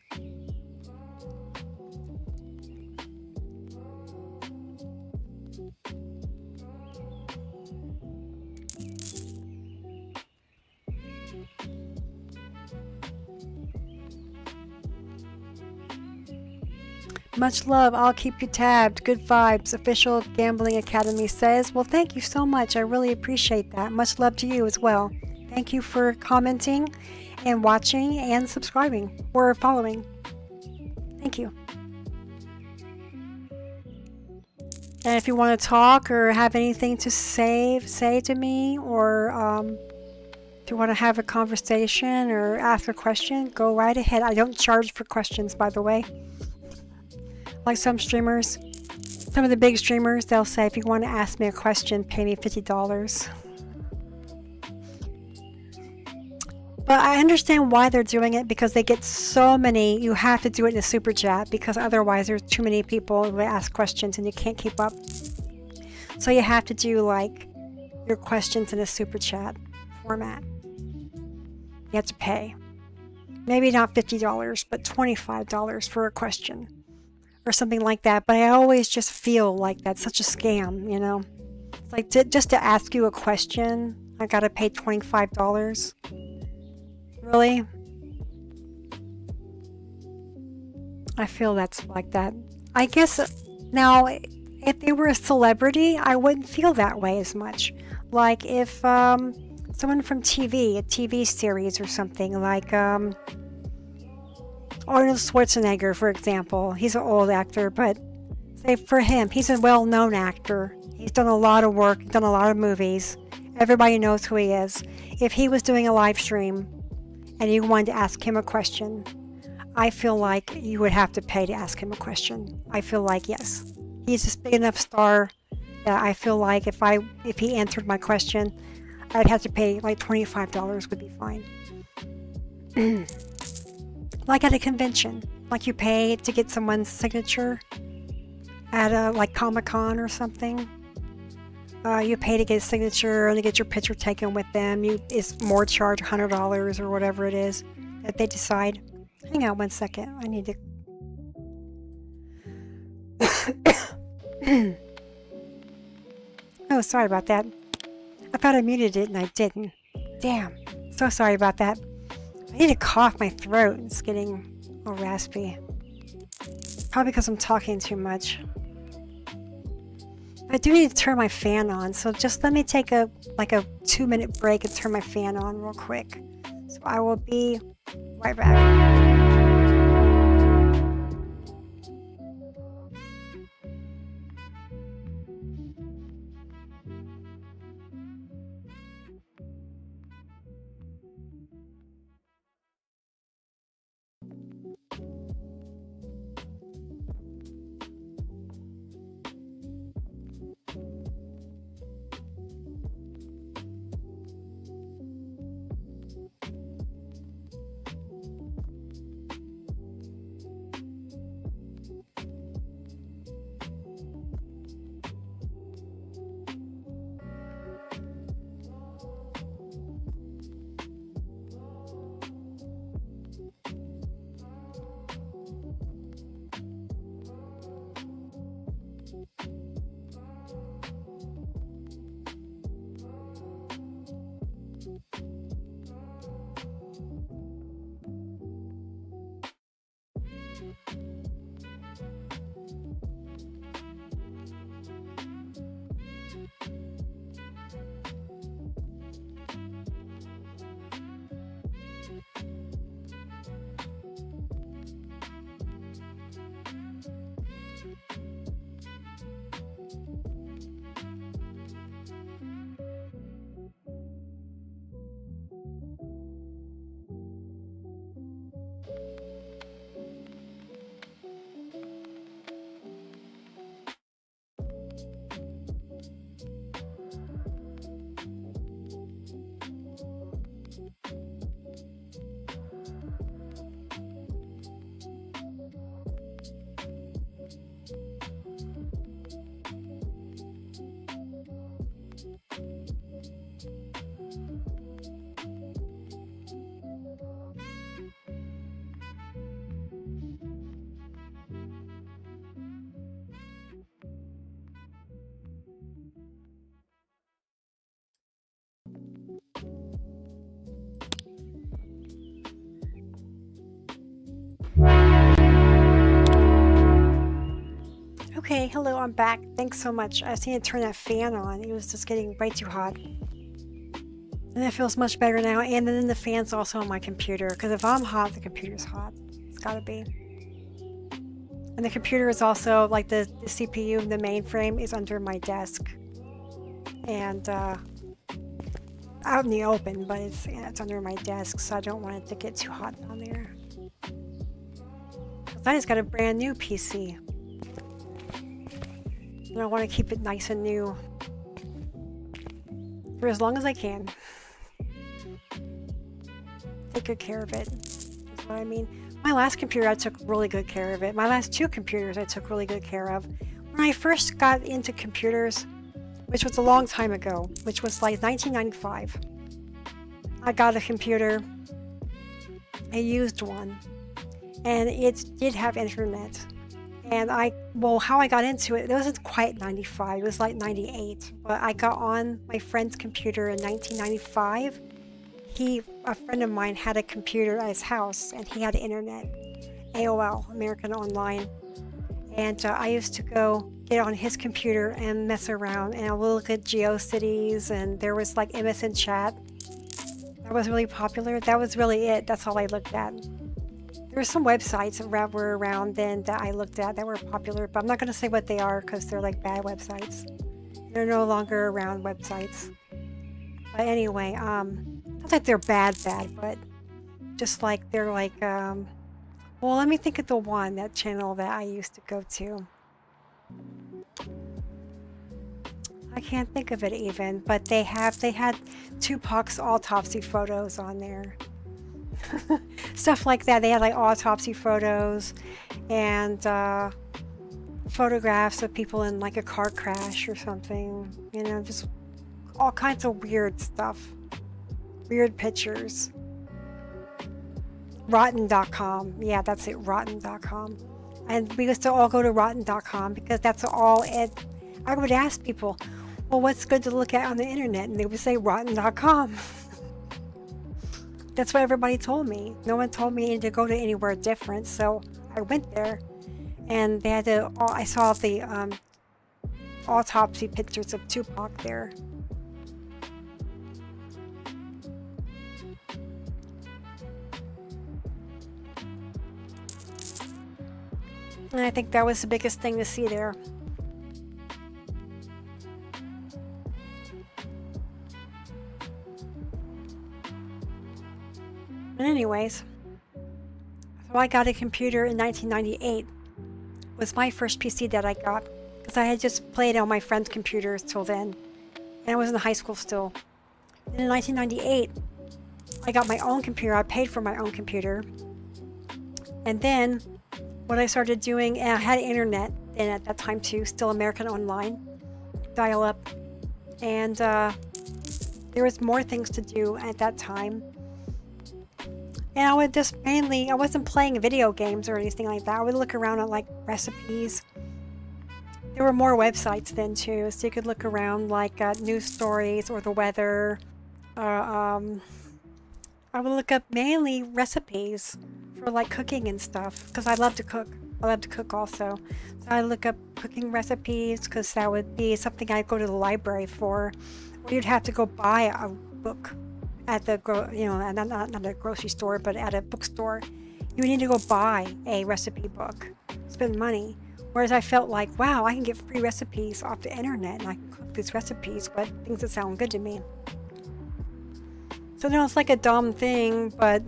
Much love. I'll keep you tabbed. Good vibes. Official Gambling Academy says. Well, thank you so much. I really appreciate that. Much love to you as well. Thank you for commenting and watching and subscribing or following. Thank you. And if you want to talk or have anything to say to me, or if you want to have a conversation or ask a question, go right ahead. I don't charge for questions, by the way. Like some streamers, some of the big streamers, they'll say, if you want to ask me a question, pay me $50. But I understand why they're doing it, because they get so many. You have to do it in a super chat, because otherwise there's too many people who ask questions and you can't keep up. So you have to do like your questions in a super chat format. You have to pay. Maybe not $50, but $25 for a question or something like that. But I always just feel like that's such a scam, you know? It's like just to ask you a question, I gotta pay $25. Really? I feel that's like that. I guess now, if they were a celebrity, I wouldn't feel that way as much. Like if someone from TV, a TV series or something, like Arnold Schwarzenegger, for example. He's an old actor, but say for him, he's a well-known actor. He's done a lot of work, done a lot of movies. Everybody knows who he is. If he was doing a live stream and you wanted to ask him a question, I feel like you would have to pay to ask him a question. I feel like, yes. He's a big enough star that I feel like if he answered my question, I'd have to pay like $25 would be fine. Like at a convention, like you pay to get someone's signature at a like Comic-Con or something. You pay to get a signature and to get your picture taken with them. It's more charge, $100 or whatever it is that they decide. Hang on one second. I need to. Oh, sorry about that. I thought I muted it and I didn't. Damn. So sorry about that. I need to cough. My throat is getting all raspy. Probably because I'm talking too much. I do need to turn my fan on, so just let me take a 2-minute break and turn my fan on real quick. So I will be right back. Okay, hello, I'm back. Thanks so much. I just need to turn that fan on. It was just getting way too hot. And it feels much better now. And then the fan's also on my computer. Because if I'm hot, the computer's hot. It's gotta be. And the computer is also, like the CPU, the mainframe is under my desk. And out in the open, but it's under my desk, so I don't want it to get too hot down there. Because I just got a brand new PC. And I want to keep it nice and new. For as long as I can. Take good care of it. That's what I mean. My last computer, I took really good care of it. My last two computers, I took really good care of. When I first got into computers, which was a long time ago, which was like 1995, I got a computer, a used one, and it did have internet. And how I got into it, it wasn't quite 95, it was like 98, but I got on my friend's computer in 1995. A friend of mine had a computer at his house, and he had internet, AOL, American Online. And I used to go get on his computer and mess around, and I would look at GeoCities, and there was like MSN Chat. That was really popular. That was really it. That's all I looked at. There were some websites that were around then that I looked at that were popular, but I'm not going to say what they are because they're like bad websites. They're no longer around websites. But anyway, not that they're bad, but just like they're like, well, let me think of that channel that I used to go to. I can't think of it even, but they had Tupac's autopsy photos on there. Stuff like that. They had like autopsy photos and photographs of people in like a car crash or something, you know, just all kinds of weird stuff, weird pictures. Rotten.com, yeah, that's it, Rotten.com. And we used to all go to Rotten.com because that's all it. I would ask people, well, what's good to look at on the internet? And they would say Rotten.com. That's what everybody told me. No one told me to go to anywhere different, so I went there, and they had to. I saw the autopsy pictures of Tupac there. And I think that was the biggest thing to see there. But anyways, so I got a computer in 1998. It was my first PC that I got because I had just played on my friend's computers till then, and I was in high school still. And in 1998, I got my own computer. I paid for my own computer, and then what I started doing, and I had internet, and at that time too, still American Online, dial-up, and there was more things to do at that time. And I would just I wasn't playing video games or anything like that. I would look around at like recipes. There were more websites then too, so you could look around like news stories or the weather. I would look up mainly recipes for like cooking and stuff because I love to cook. I love to cook also. So I look up cooking recipes because that would be something I'd go to the library for. Or you'd have to go buy a book at the not a grocery store, but at a bookstore. You need to go buy a recipe book, spend money. Whereas I felt like, wow, I can get free recipes off the internet and I can cook these recipes, but things that sound good to me. So no, it's like a dumb thing, but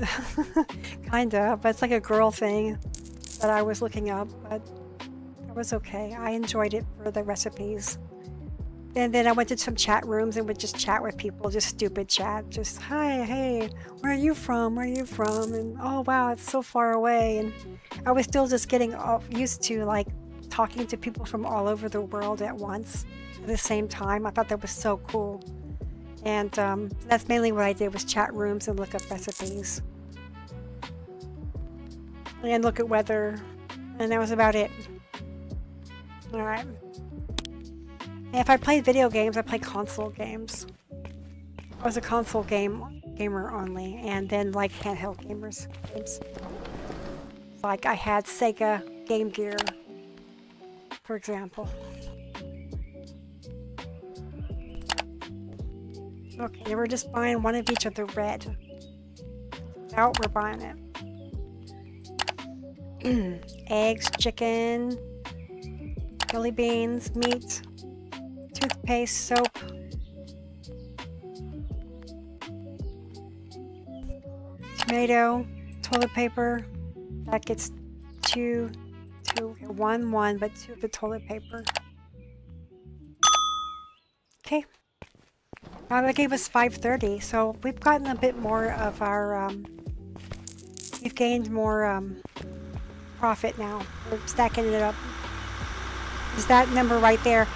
kinda, but it's like a girl thing that I was looking up, but it was okay. I enjoyed it for the recipes. And then I went to some chat rooms and would just chat with people, just stupid chat. Just, hi, hey, where are you from? Where are you from? And, oh, wow, it's so far away. And I was still just getting used to, like, talking to people from all over the world at once at the same time. I thought that was so cool. And that's mainly what I did was chat rooms and look up recipes. And look at weather. And that was about it. All right. And if I played video games, I played console games. I was a console gamer only, and then like handheld games. Like I had Sega Game Gear, for example. Okay, we're just buying one of each of the red. Out, we're buying it. Eggs, chicken, jelly beans, meat, toothpaste, soap. Tomato, toilet paper. That gets one, but 2 of the toilet paper. Okay. Now that gave us 530, so we've gotten a bit more of our, we've gained more profit now. We're stacking it up. Is that number right there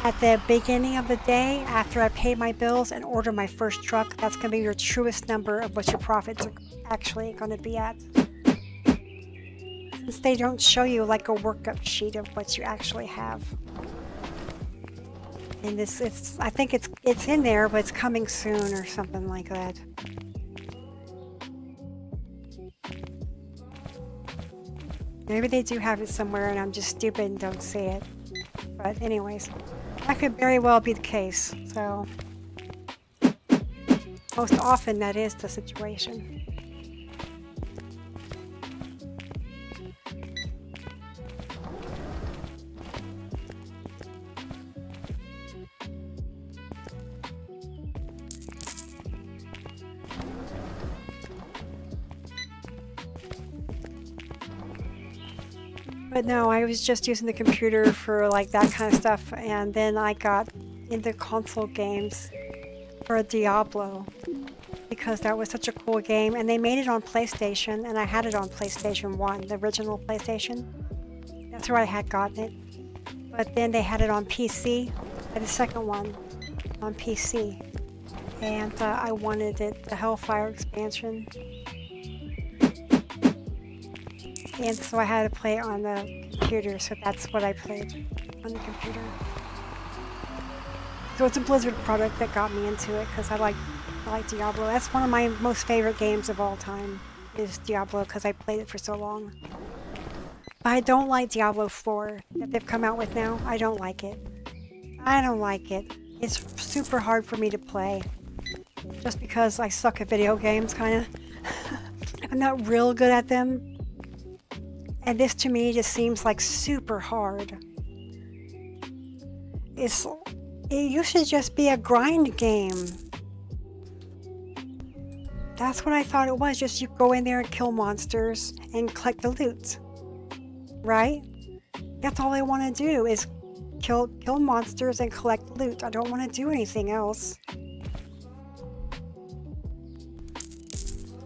at the beginning of the day after I pay my bills and order my first truck? That's going to be your truest number of what your profits are actually going to be at. Since they don't show you like a workup sheet of what you actually have. And this, I think it's in there, but it's coming soon or something like that. Maybe they do have it somewhere and I'm just stupid and don't see it. But anyways, that could very well be the case. So most often that is the situation. But no, I was just using the computer for like that kind of stuff, and then I got into console games for a Diablo because that was such a cool game, and they made it on PlayStation, and I had it on PlayStation 1, the original PlayStation. That's where I had gotten it. But then they had it on PC, the second one on PC, and I wanted it, the Hellfire expansion. And so I had to play it on the computer, so that's what I played on the computer. So it's a Blizzard product that got me into it because I like Diablo. That's one of my most favorite games of all time, is Diablo, because I played it for so long. But I don't like Diablo 4 that they've come out with now. I don't like it. I don't like it. It's super hard for me to play. Just because I suck at video games, kind of. I'm not real good at them. And this to me just seems like super hard. It used to just be a grind game. That's what I thought it was. Just you go in there and kill monsters and collect the loot. Right? That's all I want to do is kill monsters and collect loot. I don't want to do anything else.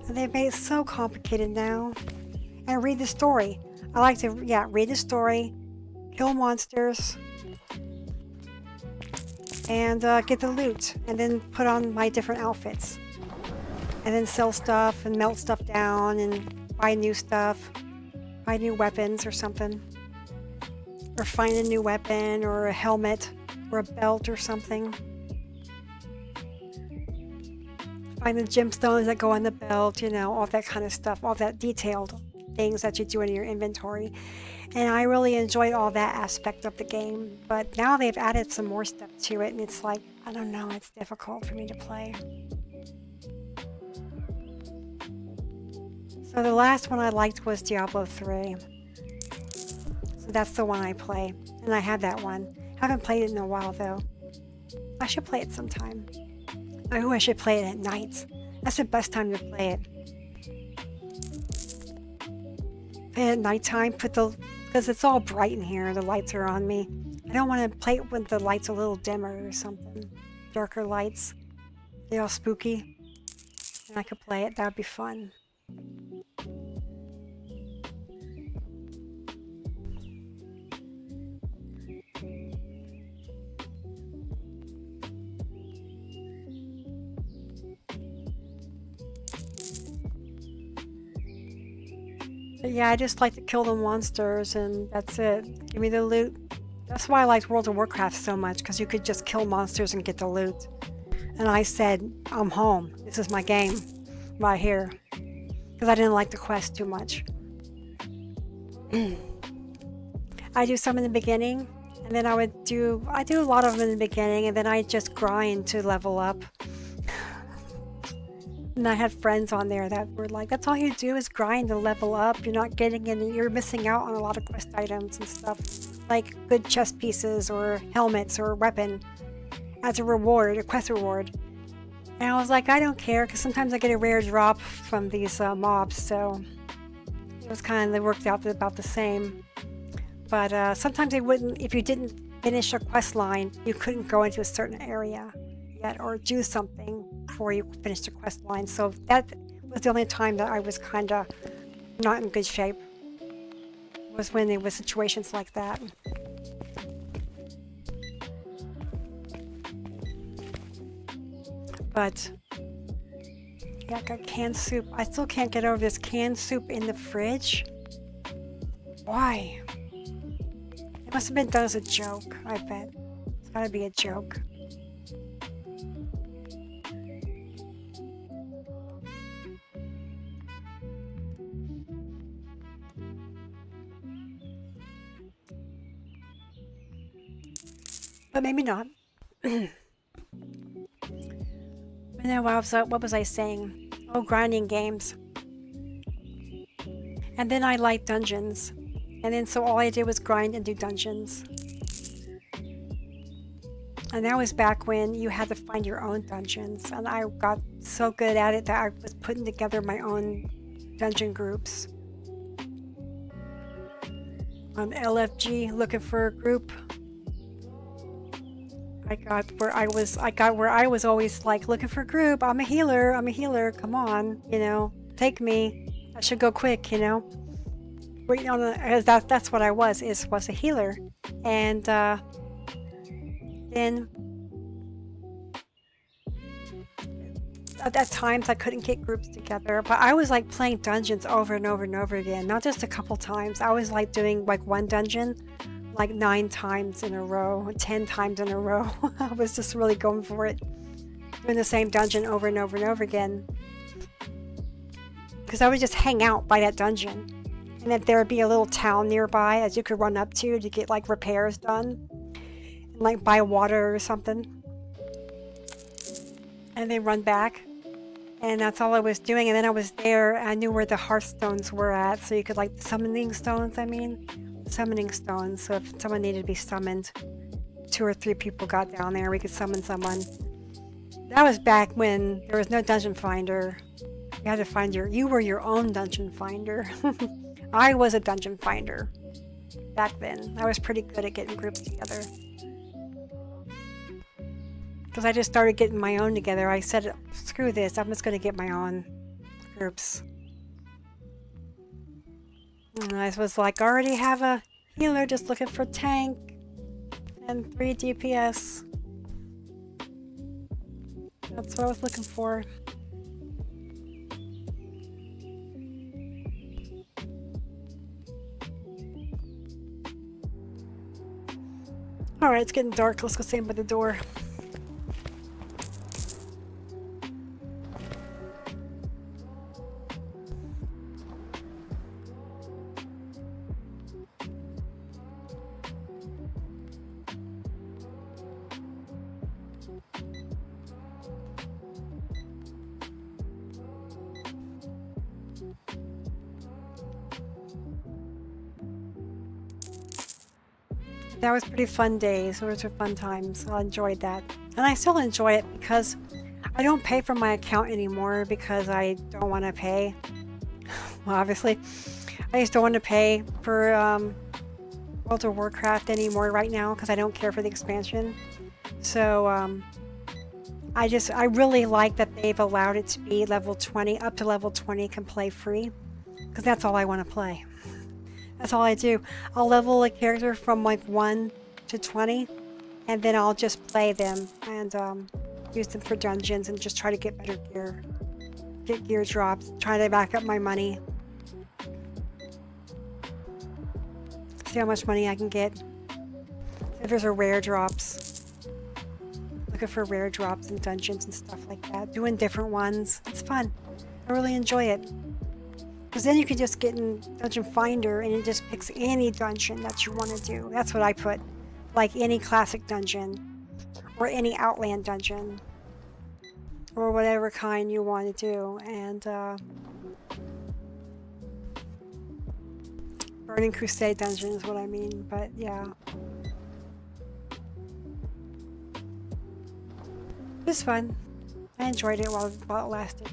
And they've made it so complicated now. And read the story. I like to, read the story, kill monsters, and get the loot, and then put on my different outfits. And then sell stuff and melt stuff down and buy new stuff, buy new weapons or something. Or find a new weapon or a helmet or a belt or something. Find the gemstones that go on the belt, you know, all that kind of stuff, all that detailed things that you do in your inventory. And I really enjoyed all that aspect of the game, but now they've added some more stuff to it, and it's like, I don't know, it's difficult for me to play. So the last one I liked was Diablo 3. So that's the one I play, and I have that one. Haven't played it in a while though. I should play it sometime. I should play it at night. That's the best time to play it. At nighttime, because it's all bright in here, the lights are on me. I don't want to play it when the lights are a little dimmer or something. Darker lights. They're all spooky. And I could play it, that would be fun. But yeah, I just like to kill the monsters and that's it. Give me the loot. That's why I liked World of Warcraft so much, because you could just kill monsters and get the loot. And I said, I'm home. This is my game. Right here. Because I didn't like the quest too much. I do some in the beginning, and then I do a lot of them in the beginning, and then I just grind to level up. And I had friends on there that were like, that's all you do is grind to level up. You're not getting any, you're missing out on a lot of quest items and stuff, like good chest pieces or helmets or weapon as a reward, a quest reward. And I was like, I don't care, because sometimes I get a rare drop from these mobs, so it was kind of, they worked out about the same. But sometimes they wouldn't, if you didn't finish a quest line, you couldn't go into a certain area yet or do something before you finished the quest line. So that was the only time that I was kind of not in good shape, was when there was situations like that. But yeah, I got canned soup. I still can't get over this canned soup in the fridge. Why? It must have been done as a joke, I bet. It's gotta be a joke. But maybe not. No, what was I saying? Oh, grinding games. And then I liked dungeons. And then so all I did was grind and do dungeons. And that was back when you had to find your own dungeons. And I got so good at it that I was putting together my own dungeon groups. On LFG, looking for a group. I got where I was always like looking for a group. I'm a healer, come on, you know, take me. I should go quick, you know. Waiting on because that's what I was a healer. And then at times I couldn't get groups together, but I was like playing dungeons over and over and over again, not just a couple times. I was like doing like one dungeon like 9 times in a row, 10 times in a row. I was just really going for it, doing the same dungeon over and over and over again, because I would just hang out by that dungeon, and that there would be a little town nearby as you could run up to get like repairs done and like buy water or something, and then run back. And that's all I was doing. And then I was there, I knew where the hearthstones were at, so you could like summoning stones, summoning stones. So if someone needed to be summoned, 2 or 3 people got down there, we could summon someone. That was back when there was no dungeon finder. You had to find you were your own dungeon finder. I was a dungeon finder back then. I was pretty good at getting groups together, because I just started getting my own together. I said, screw this, I'm just going to get my own groups. And I was like, I already have a healer, just looking for tank and 3 DPS. That's what I was looking for. Alright, it's getting dark. Let's go stand by the door. That was pretty fun days. Those were fun times. I enjoyed that. And I still enjoy it because I don't pay for my account anymore, because I don't want to pay. Well, obviously, I just don't want to pay for World of Warcraft anymore right now, because I don't care for the expansion. So I really like that they've allowed it to be level 20, up to level 20 can play free, because that's all I want to play. That's all I do. I'll level a character from like 1 to 20, and then I'll just play them and use them for dungeons and just try to get better gear. Get gear drops, try to back up my money. See how much money I can get. If there's a rare drops. Looking for rare drops in dungeons and stuff like that. Doing different ones. It's fun. I really enjoy it. Because then you can just get in Dungeon Finder and it just picks any dungeon that you want to do. That's what I put. Like any classic dungeon or any Outland dungeon or whatever kind you want to do. And Burning Crusade dungeon is what I mean, but yeah. It was fun. I enjoyed it while it lasted.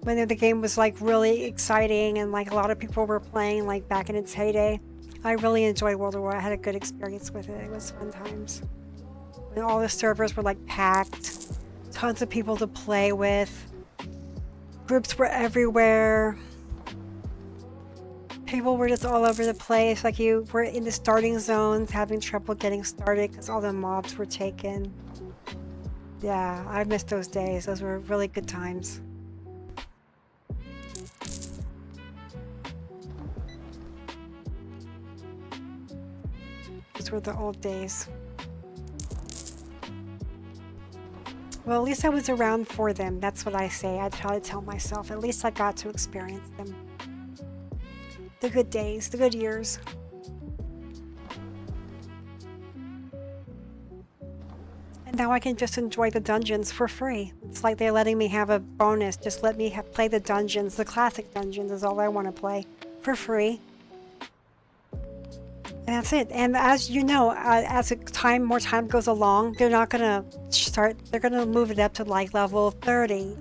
When the game was like really exciting and like a lot of people were playing like back in its heyday, I really enjoyed World of War. I had a good experience with it. It was fun times. And all the servers were like packed, tons of people to play with, groups were everywhere, people were just all over the place. Like you were in the starting zones having trouble getting started because all the mobs were taken. Yeah, I missed those days. Those were really good times. Those were the old days. Well, at least I was around for them. That's what I say. I try to tell myself. At least I got to experience them. The good days, the good years. And now I can just enjoy the dungeons for free. It's like they're letting me have a bonus. Just let me play the dungeons. The classic dungeons is all I want to play for free. And that's it. And as you know, as more time goes along, they're not gonna they're gonna move it up to like level 30.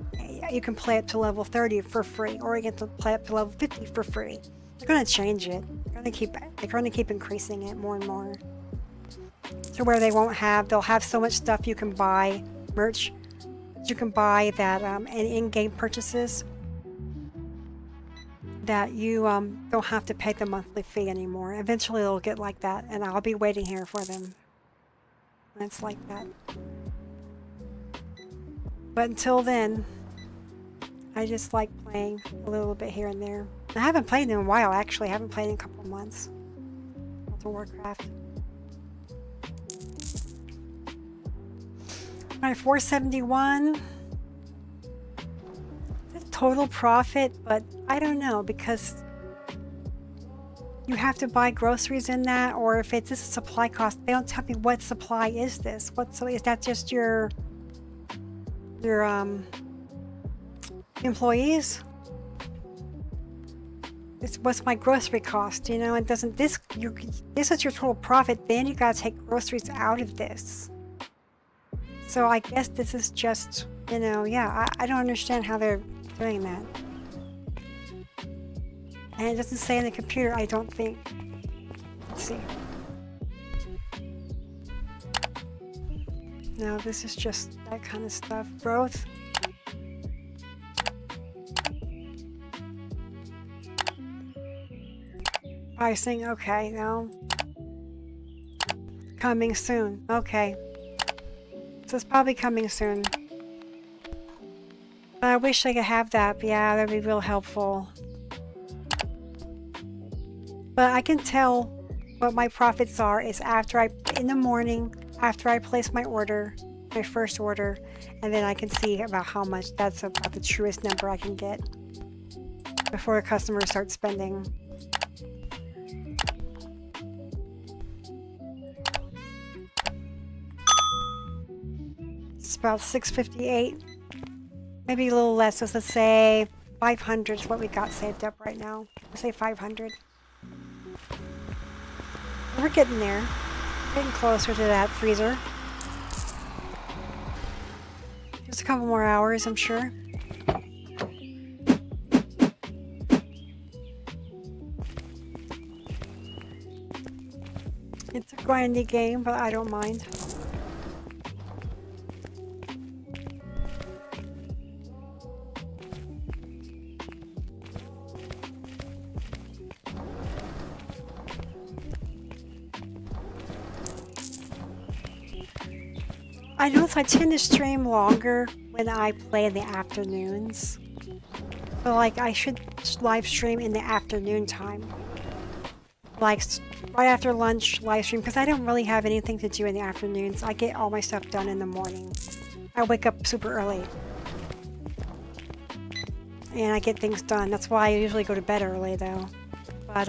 You can play up to level 30 for free, or you get to play up to level 50 for free. They're gonna change it. They're gonna keep increasing it more and more. To where they'll have so much stuff you can buy, merch that you can buy that, and in-game purchases, that you don't have to pay the monthly fee anymore. Eventually it'll get like that, and I'll be waiting here for them. And it's like that. But until then, I just like playing a little bit here and there. I haven't played in a while, actually. I haven't played in a couple of months. World of Warcraft. Alright, 471. Total profit, but I don't know, because you have to buy groceries in that, or if it's just a supply cost. They don't tell me what supply is this. Is that just your employees? What's my grocery cost? You know, it doesn't. This is your total profit. Then you gotta take groceries out of this. So I guess this is just, you know, yeah. I don't understand how they're doing that. And it doesn't say in the computer, I don't think. Let's see. No, this is just that kind of stuff. Growth. Pricing, okay, no. Coming soon, okay. So it's probably coming soon. I wish I could have that, but yeah, that'd be real helpful. But I can tell what my profits are is in the morning, after I place my order, my first order, and then I can see about how much. That's about the truest number I can get before a customer starts spending. It's about 658. Maybe a little less, so let's say 500 is what we got saved up right now. Let's say 500. We're getting there. Getting closer to that freezer. Just a couple more hours, I'm sure. It's a grindy game, but I don't mind. I notice I tend to stream longer when I play in the afternoons. So like I should live stream in the afternoon time. Like right after lunch live stream, because I don't really have anything to do in the afternoons. I get all my stuff done in the morning. I wake up super early. and I get things done. That's why I usually go to bed early though. But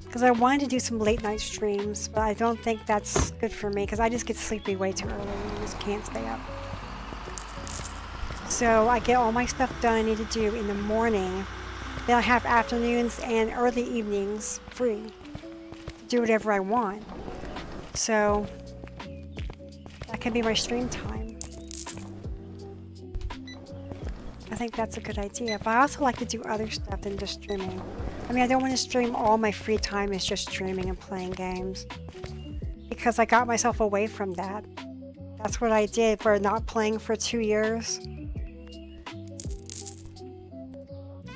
because I wanted to do some late night streams, but I don't think that's good for me because I just get sleepy way too early and just can't stay up. So I get all my stuff done I need to do in the morning. Then I have afternoons and early evenings free to do whatever I want. So that can be my stream time. I think that's a good idea, but I also like to do other stuff than just streaming. I mean, I don't want to stream all my free time is just streaming and playing games, because I got myself away from that. That's what I did for not playing for 2 years.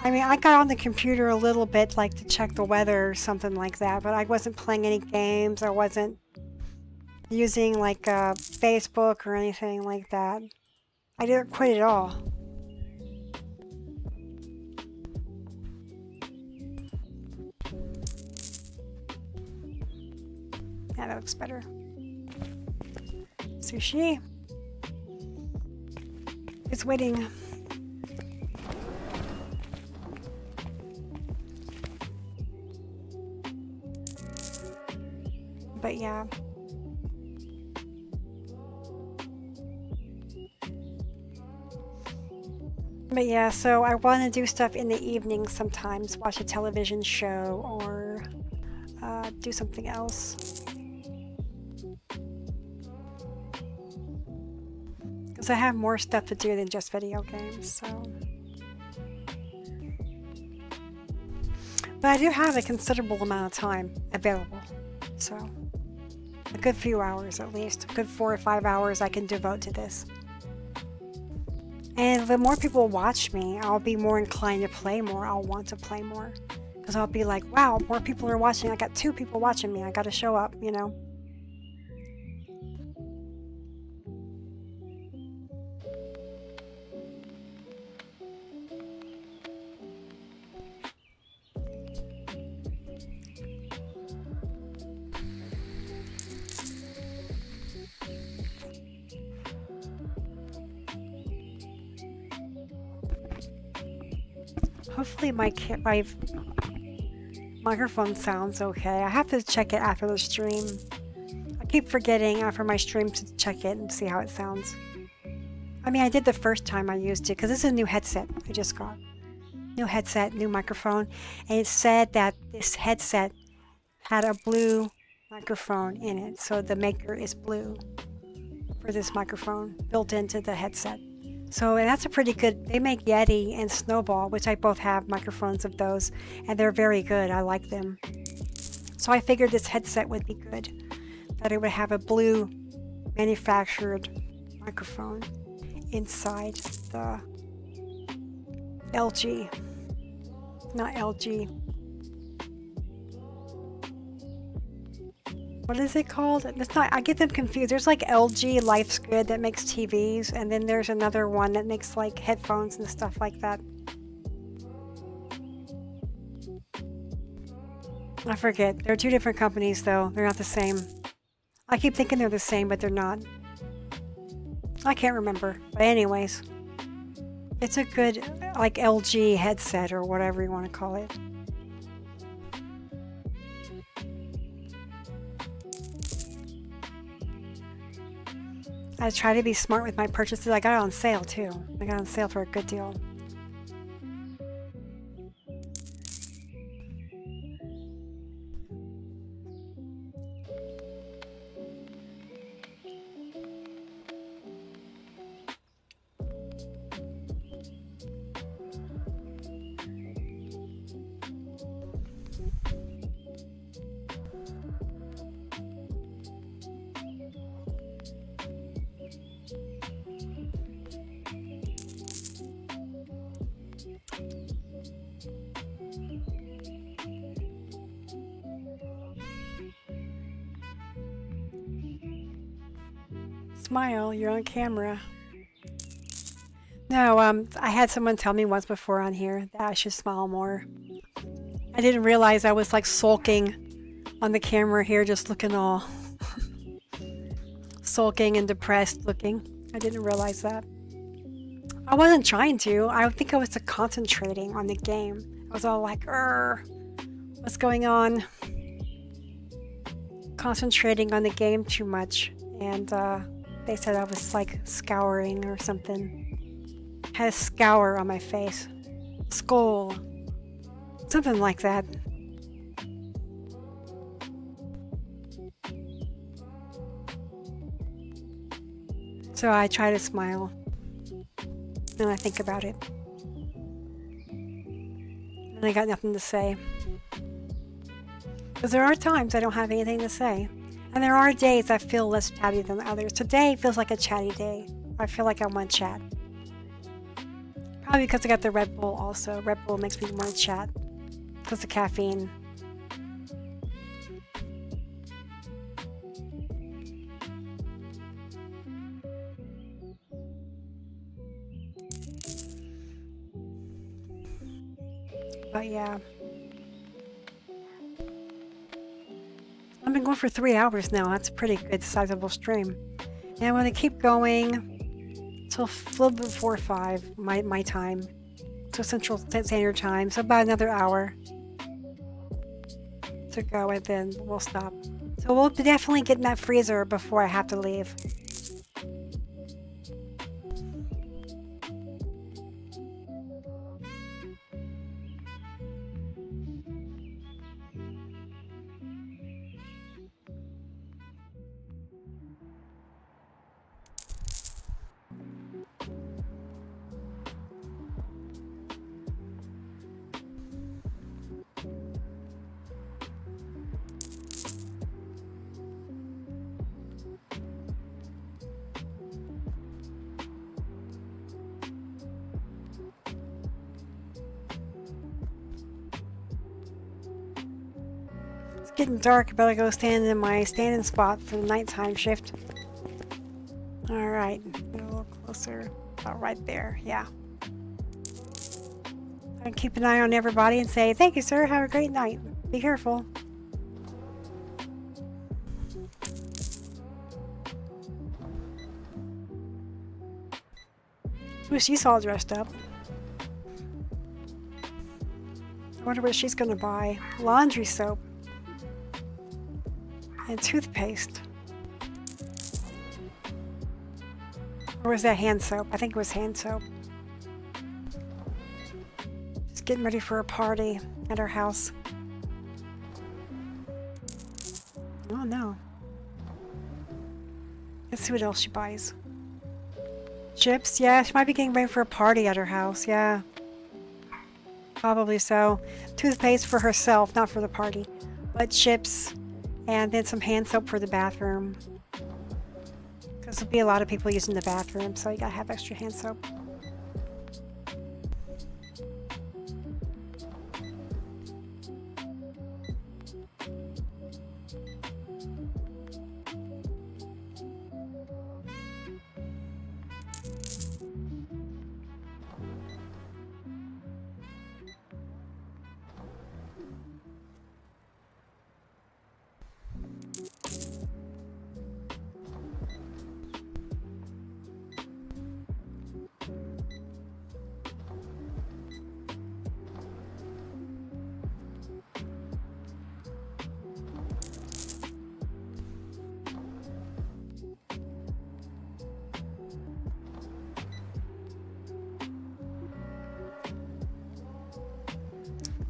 I mean, I got on the computer a little bit, like to check the weather or something like that, but I wasn't playing any games. I wasn't using like Facebook or anything like that. I didn't quit it all. Yeah, that looks better. Sushi is waiting. But yeah. But yeah, so I want to do stuff in the evening sometimes, watch a television show or do something else. Because I have more stuff to do than just video games, so. But I do have a considerable amount of time available, so a good few hours at least, a good 4 or 5 hours I can devote to this. And the more people watch me, I'll be more inclined to play more. I'll want to play more. Because I'll be like, wow, more people are watching. I got 2 people watching me. I got to show up, you know. Hopefully my microphone sounds okay. I have to check it after the stream. I keep forgetting after my stream to check it and see how it sounds. I mean, I did the first time I used it because this is a new headset I just got. New headset, new microphone. And it said that this headset had a blue microphone in it. So the maker is blue for this microphone built into the headset. So that's a pretty good, they make Yeti and Snowball, which I both have microphones of those, and they're very good. I like them. So I figured this headset would be good, that it would have a blue manufactured microphone inside the LG, not LG. What is it called? It's not, I get them confused. There's like LG Life's Good that makes TVs, and then there's another one that makes like headphones and stuff like that. I forget. They're 2 different companies though. They're not the same. I keep thinking they're the same, but they're not. I can't remember. But anyways, it's a good like LG headset or whatever you want to call it. I try to be smart with my purchases. I got it on sale too. I got it on sale for a good deal. Smile, you're on camera. No, I had someone tell me once before on here that I should smile more. I didn't realize I was like sulking on the camera here, just looking all sulking and depressed looking. I didn't realize that. I wasn't trying to. I think I was concentrating on the game. I was all like, what's going on? Concentrating on the game too much. And they said I was like scouring or something. Had a scour on my face. Skull. Something like that. So I try to smile. And I think about it. And I got nothing to say. Because there are times I don't have anything to say. And there are days I feel less chatty than others. Today feels like a chatty day. I feel like I want to chat. Probably because I got the Red Bull also. Red Bull makes me want to chat. Because of caffeine. But yeah. I've been going for 3 hours now. That's a pretty good sizable stream. And I'm going to keep going till a little before 5 my time. So Central Standard Time. So about another hour to go and then we'll stop. So we'll definitely get in that freezer before I have to leave. Getting dark, I better go stand in my standing spot for the nighttime shift. Alright, a little closer. About right there, yeah. I keep an eye on everybody and say, thank you, sir, have a great night. Be careful. Ooh, she's all dressed up. I wonder what she's gonna buy. Laundry soap. And toothpaste. Or was that hand soap? I think it was hand soap. Just getting ready for a party at her house. Oh no. Let's see what else she buys. Chips? Yeah, she might be getting ready for a party at her house. Yeah. Probably so. Toothpaste for herself, not for the party. But chips. And then some hand soap for the bathroom. Because there'll be a lot of people using the bathroom, so you gotta have extra hand soap.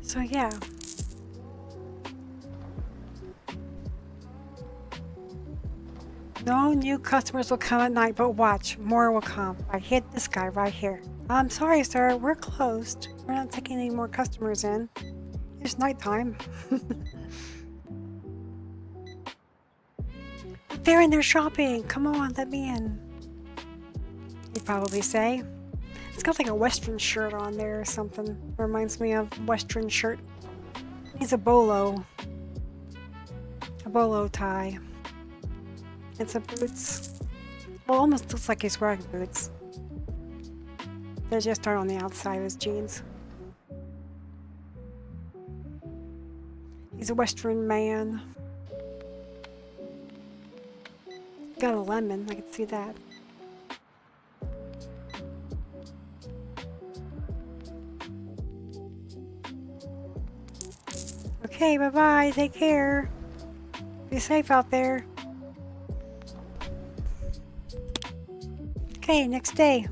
So yeah. No new customers will come at night, but watch, more will come. I hit this guy right here. I'm sorry, sir, we're closed. We're not taking any more customers in. It's nighttime. They're in there shopping. Come on, let me in. You'd probably say. It's got like a Western shirt on there or something. Reminds me of Western shirt. He's a bolo. A bolo tie. It's a boots. Well, almost looks like he's wearing boots. They just aren't on the outside of his jeans. He's a Western man. Got a lemon, I can see that. Okay, bye-bye. Take care. Be safe out there. Okay, next day.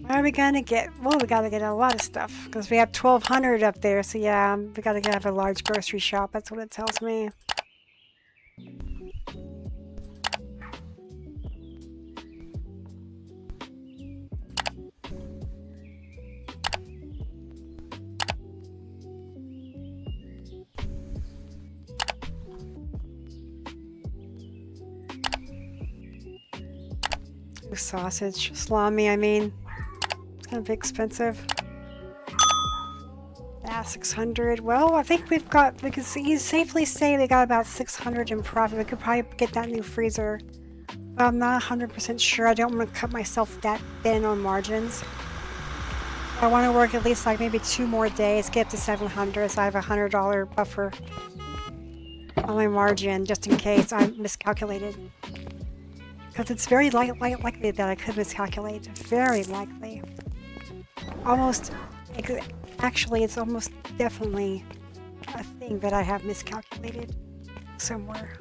What are we gonna get? Well, we gotta get a lot of stuff because we have 1,200 up there. So yeah, we gotta have a large grocery shop. That's what it tells me. Sausage, salami. I mean, it's gonna be expensive. Yeah, 600. Well, I think we can safely say we got about 600 in profit. We could probably get that new freezer. But I'm not 100% sure. I don't want to cut myself that thin on margins. I want to work at least like maybe 2 more days, get to 700, so I have a $100 buffer on my margin just in case I miscalculated. Because it's very likely that I could miscalculate. Very likely. Actually, it's almost definitely a thing that I have miscalculated somewhere.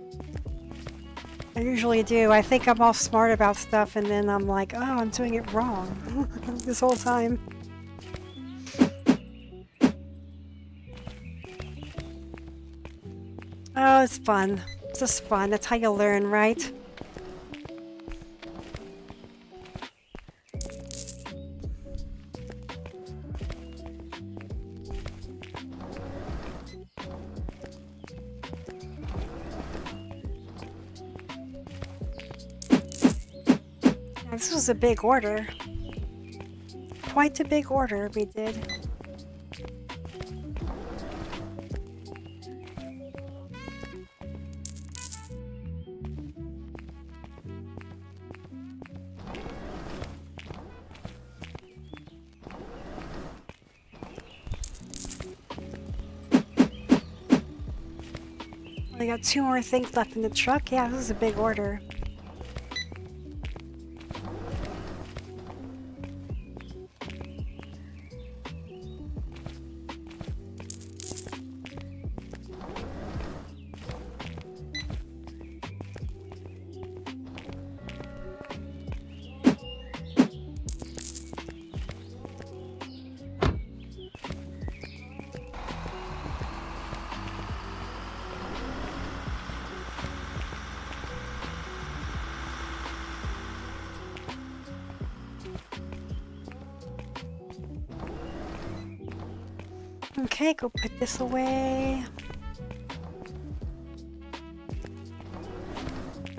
I usually do. I think I'm all smart about stuff and then I'm like, oh, I'm doing it wrong this whole time. Oh, it's fun. It's just fun. That's how you learn, right? This was a big order. Quite a big order we did. We got 2 more things left in the truck. Yeah, this is a big order. Okay, go put this away.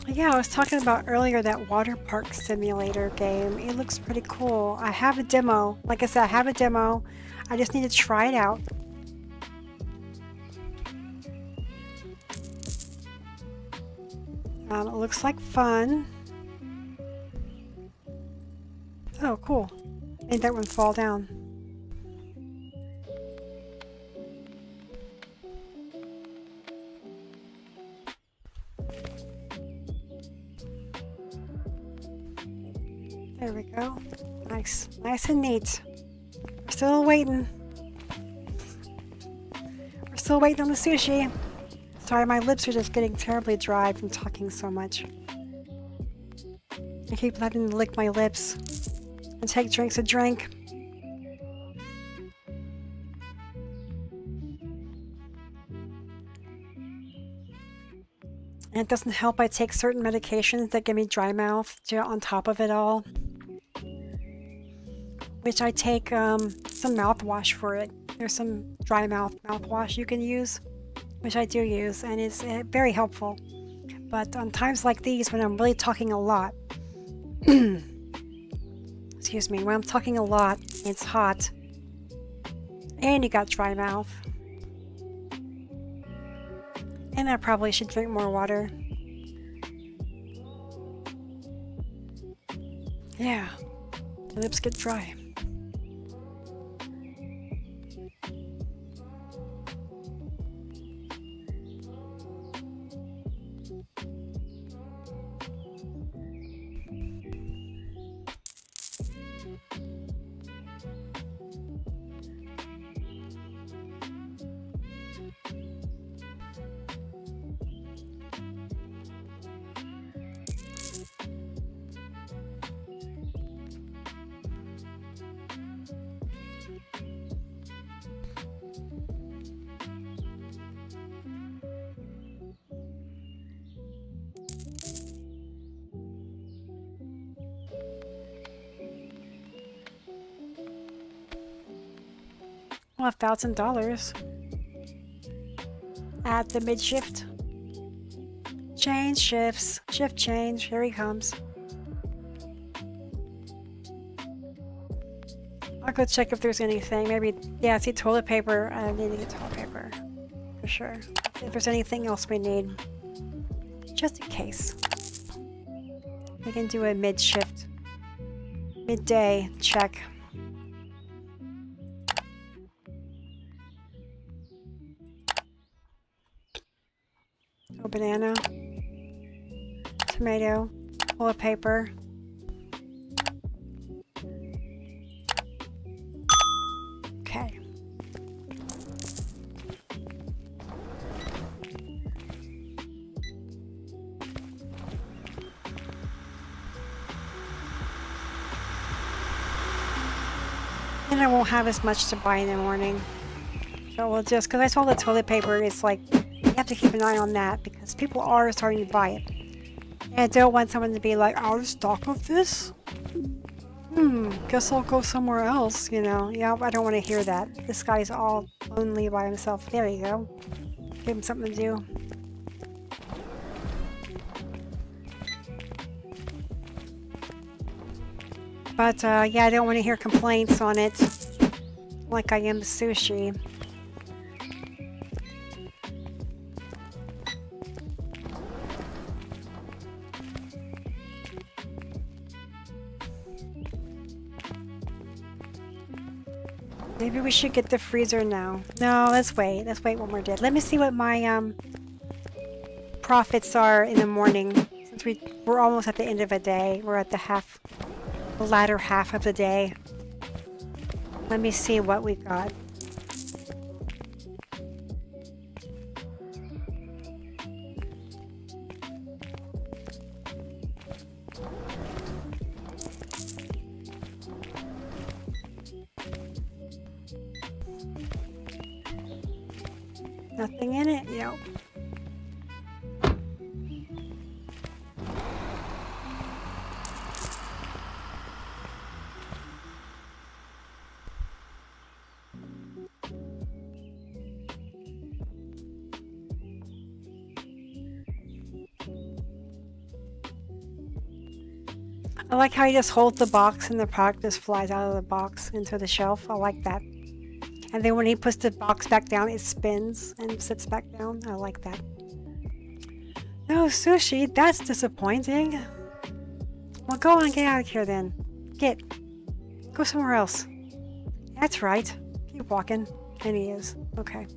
Yeah, I was talking about earlier that water park simulator game. It looks pretty cool. I have a demo. Like I said, I have a demo. I just need to try it out. It looks like fun. Oh, cool. Made that one fall down. There we go. Nice. Nice and neat. We're still waiting. We're still waiting on the sushi. Sorry, my lips are just getting terribly dry from talking so much. I keep having to lick my lips and take drinks of drink. And it doesn't help I take certain medications that give me dry mouth on top of it all. Which I take some mouthwash for it. There's some dry mouthwash you can use, which I do use, and it's very helpful. But on times like these when I'm really talking a lot, excuse me, when I'm talking a lot, it's hot, and you got dry mouth. And I probably should drink more water. Yeah, my lips get dry. Well, $1,000 at the mid shift. Change shifts. Shift change. Here he comes. I'll go check if there's anything. Maybe, yeah, see toilet paper. I need to get toilet paper. For sure. See if there's anything else we need. Just in case. We can do a mid shift. Midday check. Oh, banana. Tomato. Toilet paper. Okay. And I won't have as much to buy in the morning. So we'll just, because I saw the toilet paper, it's like, you have to keep an eye on that because people are starting to buy it. And I don't want someone to be like, out of stock of this? Guess I'll go somewhere else, you know. Yeah, I don't want to hear that. This guy's all lonely by himself. There you go. Give him something to do. But, yeah, I don't want to hear complaints on it like I am the sushi. Maybe we should get the freezer now. No, let's wait. Let's wait one more day. Let me see what my profits are in the morning. Since we're almost at the end of a day. We're at the latter half of the day. Let me see what we've got. Nothing in it? Yep. I like how you just hold the box and the product just flies out of the box into the shelf. I like that. And then when he puts the box back down, it spins and sits back down. I like that. No sushi, that's disappointing. Well, go on and get out of here then. Go somewhere else. That's right. Keep walking. And he is. Okay.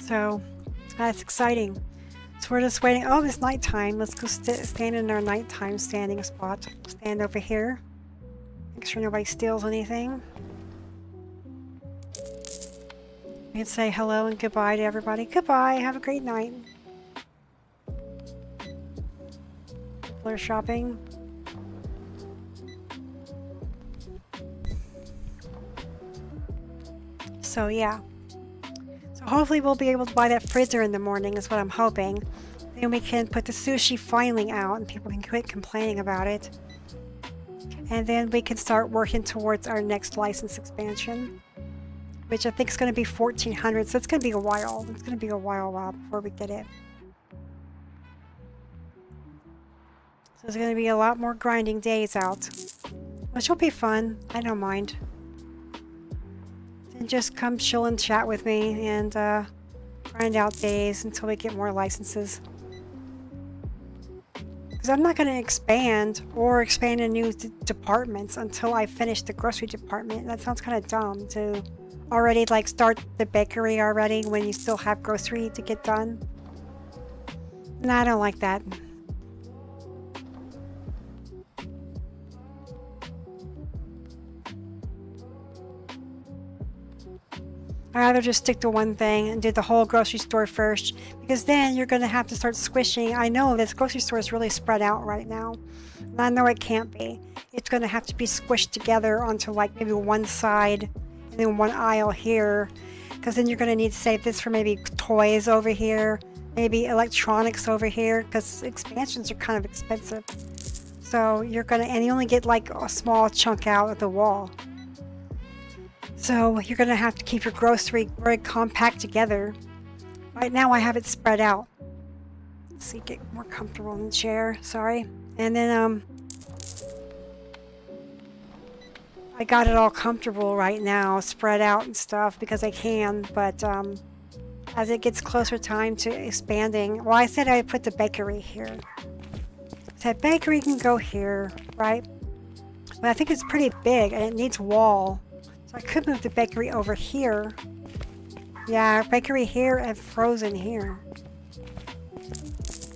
So that's exciting. So we're just waiting. Oh, it's nighttime. Let's go stand in our nighttime standing spot. Stand over here. Make sure nobody steals anything. We can say hello and goodbye to everybody. Goodbye. Have a great night. People are shopping. So yeah. Hopefully we'll be able to buy that freezer in the morning is what I'm hoping. Then we can put the sushi filing out and people can quit complaining about it. And then we can start working towards our next license expansion, which I think is going to be 1,400. So it's going to be a while. It's going to be a while before we get it. So there's going to be a lot more grinding days out, which will be fun. I don't mind. And just come chill and chat with me and grind out days until we get more licenses. Because I'm not going to expand in new departments until I finish the grocery department. That sounds kind of dumb to already like start the bakery already when you still have grocery to get done. Nah, I don't like that. I'd rather just stick to one thing and do the whole grocery store first, because then you're going to have to start squishing. I know this grocery store is really spread out right now, and I know it can't be. It's going to have to be squished together onto like maybe one side and then one aisle here, because then you're going to need to save this for maybe toys over here, maybe electronics over here, because expansions are kind of expensive. So you're going to, and you only get like a small chunk out of the wall. So you're going to have to keep your grocery very compact together. Right now I have it spread out. Let's see, get more comfortable in the chair. Sorry. And then I got it all comfortable right now, spread out and stuff because I can. But as it gets closer time to expanding, well, I said I put the bakery here. I said bakery can go here, right? But I think it's pretty big and it needs wall. I could move the bakery over here. Yeah, bakery here and frozen here.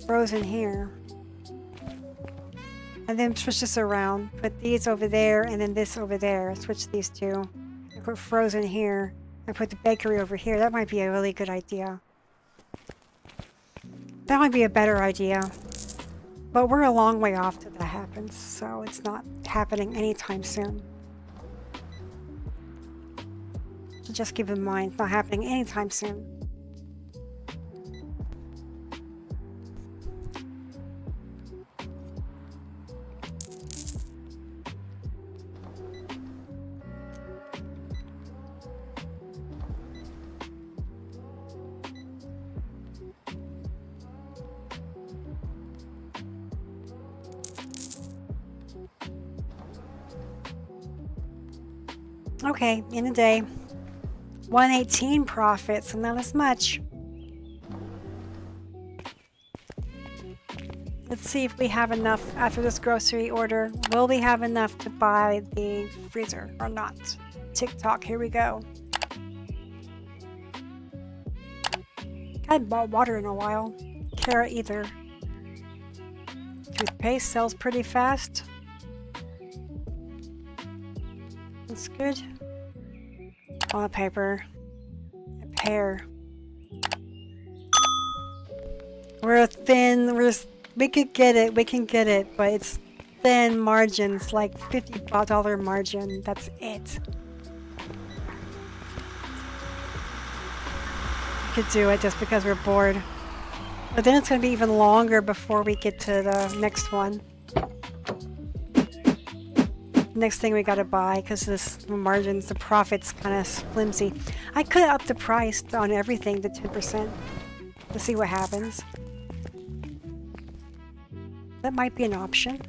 Frozen here. And then switch this around. Put these over there and then this over there. Switch these two. And put frozen here. And put the bakery over here. That might be a really good idea. That might be a better idea. But we're a long way off till that happens. So it's not happening anytime soon. Just keep in mind, it's not happening anytime soon. Okay, in a day. 118 profits, and not as much. Let's see if we have enough after this grocery order. Will we have enough to buy the freezer or not? TikTok, here we go. I haven't bought water in a while. Carrot either. Toothpaste sells pretty fast. That's good. Toilet paper. A pear. We're thin. We could get it. We can get it, but it's thin margins, like $50 margin. That's it. We could do it just because we're bored. But then it's going to be even longer before we get to the next one. Next thing we gotta buy, because this margins, the profit's kind of flimsy. I could up the price on everything to 10% to see what happens. That might be an option.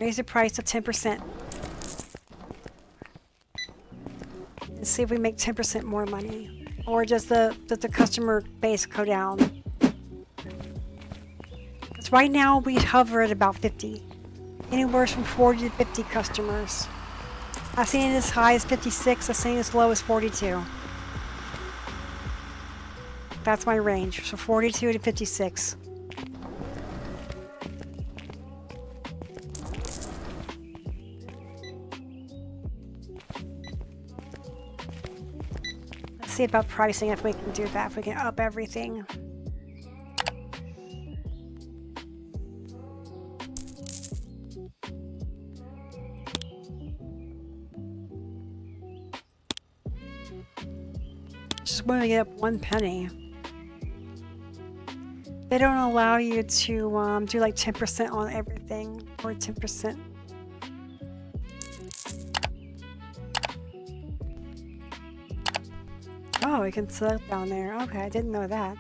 Raise the price to 10%. And see if we make 10% more money. Or does the customer base go down? Because right now we hover at about 50. Anywhere from 40 to 50 customers. I've seen it as high as 56, I've seen it as low as 42. That's my range, so 42 to 56. Let's see about pricing, if we can do that, if we can up everything. Just want to get up 1 penny. They don't allow you to do like 10% on everything, or 10%. Oh, we can select down there. Okay, I didn't know that.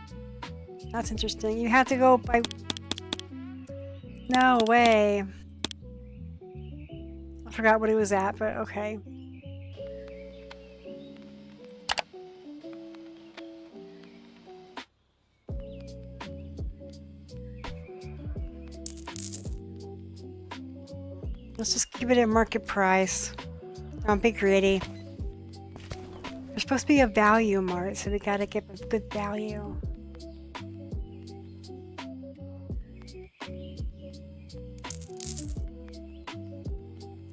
That's interesting. You have to go by... No way. I forgot what it was at, but okay. Let's just keep it at market price. Don't be greedy. There's supposed to be a value mart, so we gotta get a good value.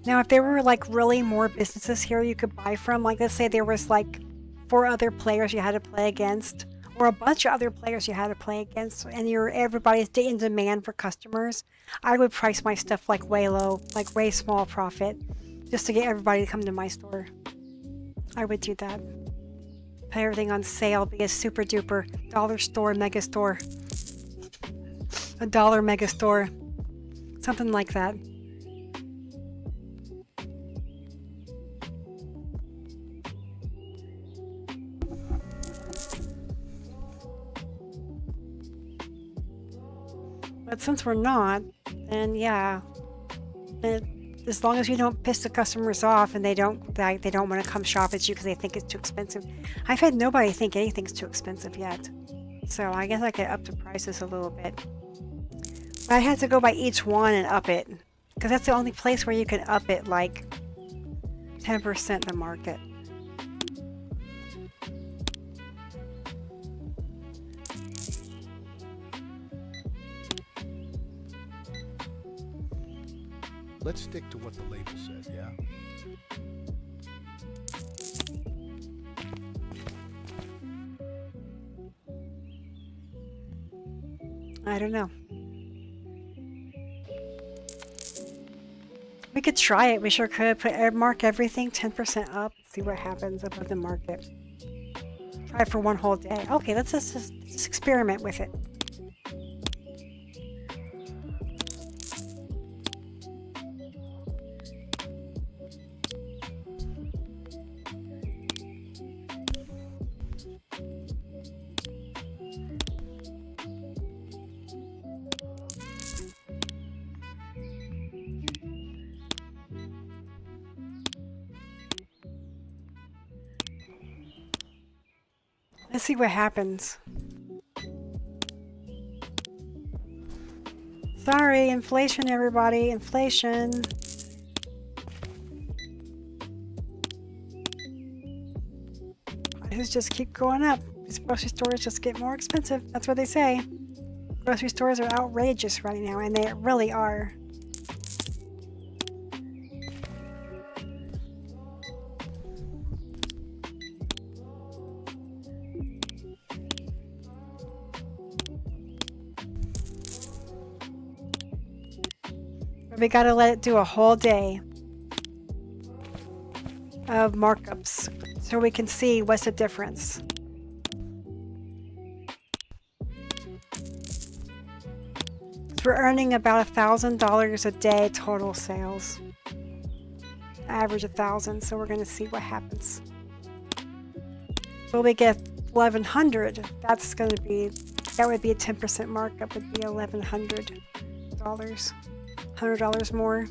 Now, if there were like really more businesses here you could buy from, like let's say there was like 4 other players you had to play against, or a bunch of other players you had to play against, and everybody's in demand for customers, I would price my stuff like way low, like way small profit, just to get everybody to come to my store. I would do that. Put everything on sale, be a super duper dollar store, mega store, a dollar mega store, something like that. But since we're not, then yeah, as long as you don't piss the customers off and they don't want to come shop at you because they think it's too expensive. I've had nobody think anything's too expensive yet, so I guess I could up the prices a little bit. But I had to go by each one and up it, because that's the only place where you can up it like 10% the market. Let's stick to what the label says, yeah? I don't know. We could try it. We sure could. Mark everything 10% up. See what happens above the market. Try it for one whole day. Okay, let's just experiment with it. Let's see what happens. Sorry, inflation, everybody. Inflation. Prices just keep going up. These grocery stores just get more expensive. That's what they say. Grocery stores are outrageous right now, and they really are. We gotta let it do a whole day of markups so we can see what's the difference. We're earning about $1,000 a day total sales. Average 1,000, so we're gonna see what happens. Will we get 1,100? That would be a 10% markup. Would be $1,100. $100 more.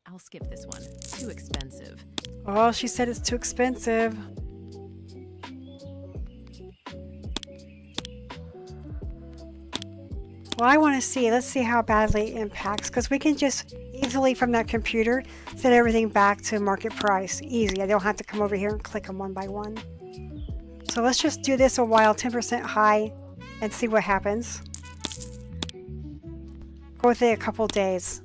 I'll skip this one. Too expensive. Oh, she said it's too expensive. Well, I want to see. Let's see how badly it impacts, because we can just easily from that computer set everything back to market price. Easy. I don't have to come over here and click them one by one. So let's just do this a while, 10% high, and see what happens. Go with it a couple days.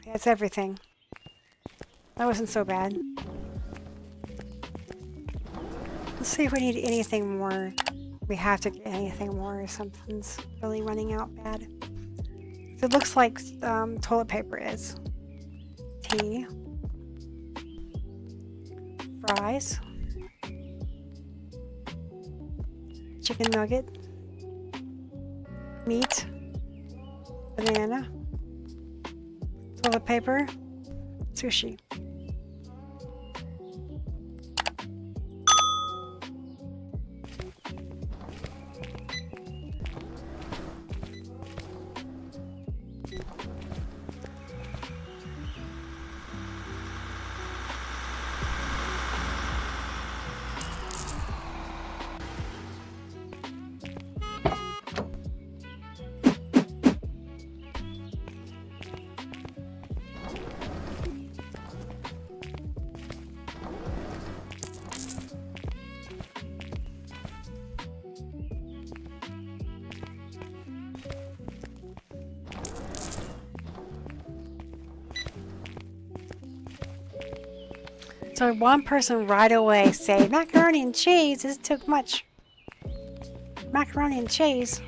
That's everything. That wasn't so bad. Let's see if we need anything more. We have to get anything more or something's really running out bad. It looks like toilet paper is. Tea. Fries. Chicken nugget. Meat. Banana. Toilet paper. Sushi. So one person right away say, macaroni and cheese, this is too much. Macaroni and cheese.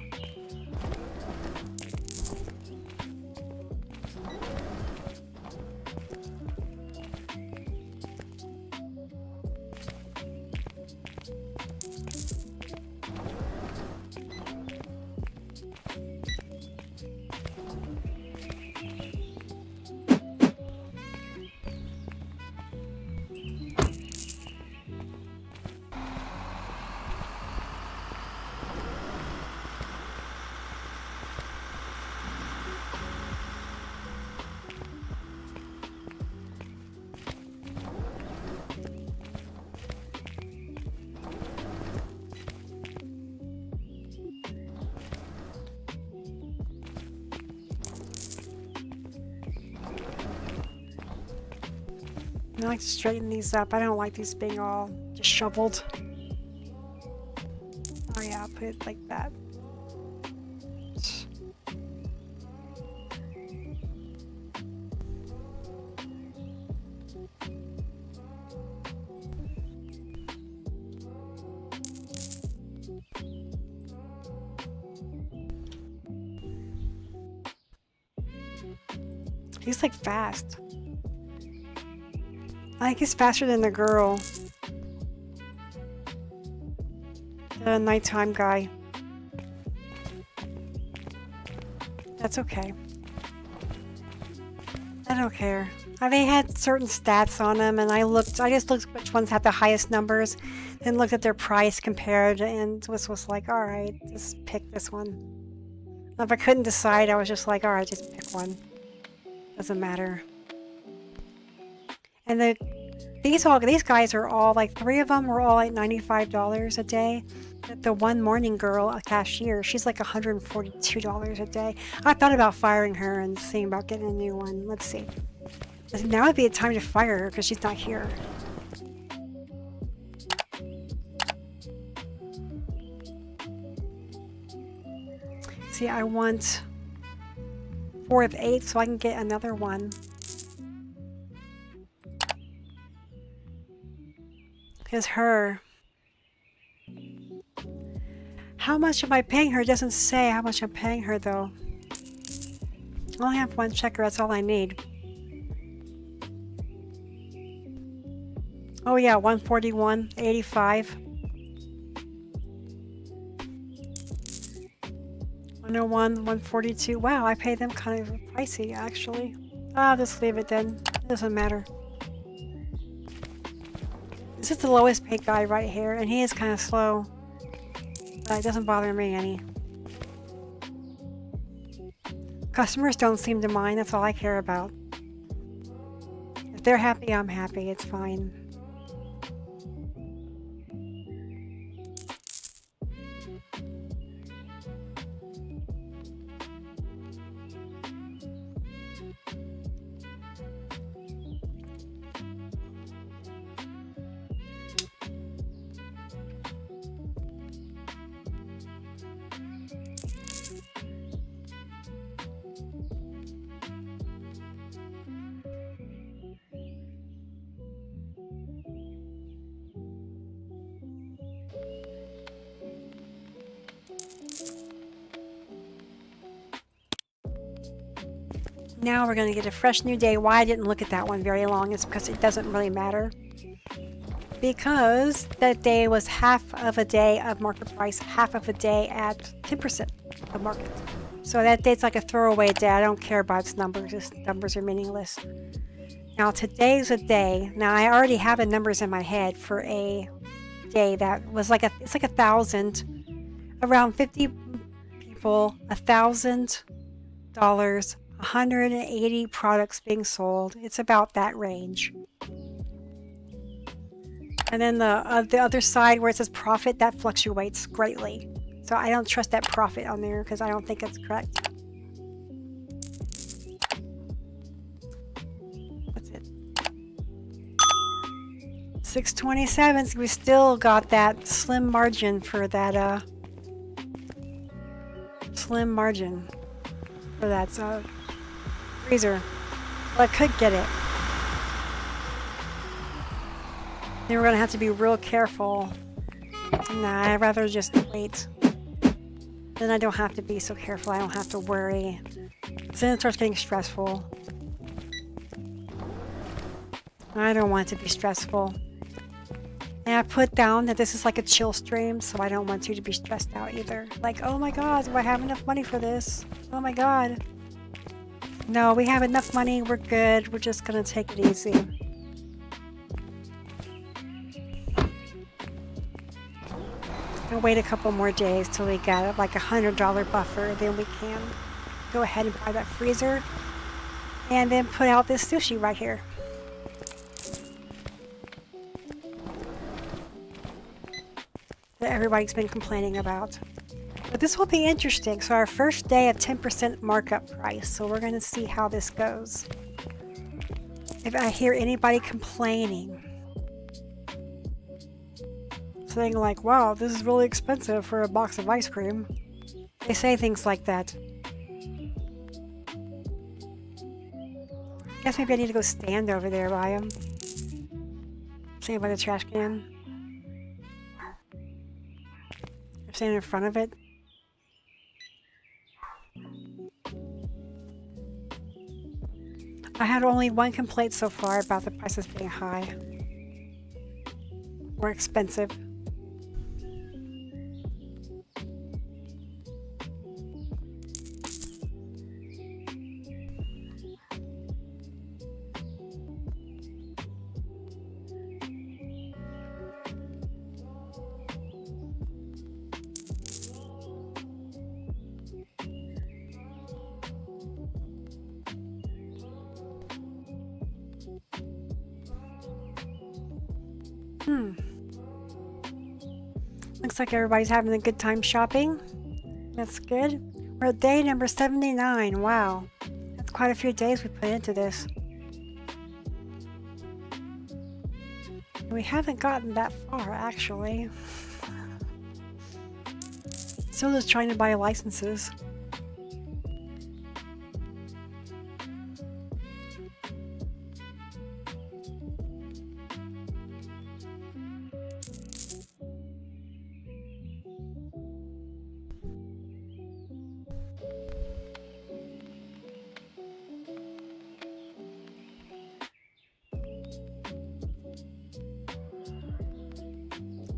I like to straighten these up. I don't like these being all disheveled. Oh yeah, I'll put it like that. He's like fast. I think he's faster than the girl. The nighttime guy. That's okay. I don't care. They had certain stats on them, and I just looked which ones had the highest numbers, then looked at their price compared, and was like, alright, just pick this one. And if I couldn't decide, I was just like, alright, just pick one. Doesn't matter. And these guys are all like, 3 of them were all like $95 a day. The one morning girl, a cashier, she's like $142 a day. I thought about firing her and seeing about getting a new one. Let's see. Now would be a time to fire her because she's not here. See, I want 4 of 8 so I can get another one. Because her... How much am I paying her? It doesn't say how much I'm paying her though. I only have 1 checker, that's all I need. Oh yeah, 141.85. 101, 142. Wow, I pay them kind of pricey actually. I'll just leave it then. It doesn't matter. This is the lowest paid guy right here, and he is kind of slow. But it doesn't bother me any. Customers don't seem to mind, that's all I care about. If they're happy, I'm happy, it's fine. Now we're going to get a fresh new day. Why I didn't look at that one very long is because it doesn't really matter. Because that day was half of a day of market price, half of a day at 10% of market. So that day's like a throwaway day. I don't care about its numbers. Its numbers are meaningless. Now today's a day. Now I already have the numbers in my head for a day that was like it's like 1,000, around 50 people, $1,000, 180 products being sold. It's about that range. And then the other side where it says profit, that fluctuates greatly. So I don't trust that profit on there because I don't think it's correct. What's it? 627. So we still got that slim margin for that slim margin for that freezer. Well, I could get it. Then we're gonna have to be real careful. Nah, I'd rather just wait. Then I don't have to be so careful. I don't have to worry. Then it starts getting stressful. I don't want it to be stressful. And I put down that this is like a chill stream, so I don't want you to be stressed out either. Like, oh my god, do I have enough money for this? Oh my god. No, we have enough money. We're good. We're just gonna take it easy. I'll wait a couple more days till we got like $100 buffer. Then we can go ahead and buy that freezer. And then put out this sushi right here. That everybody's been complaining about. But this will be interesting. So our first day of 10% markup price. So we're going to see how this goes. If I hear anybody complaining, saying like, wow, this is really expensive for a box of ice cream. They say things like that. Guess maybe I need to go stand over there by him. Stand by the trash can. Or stand in front of it. I had only one complaint so far about the prices being high. Or expensive. Looks like everybody's having a good time shopping. That's good. We're at day number 79. Wow. That's quite a few days we put into this. We haven't gotten that far, actually. Still just trying to buy licenses.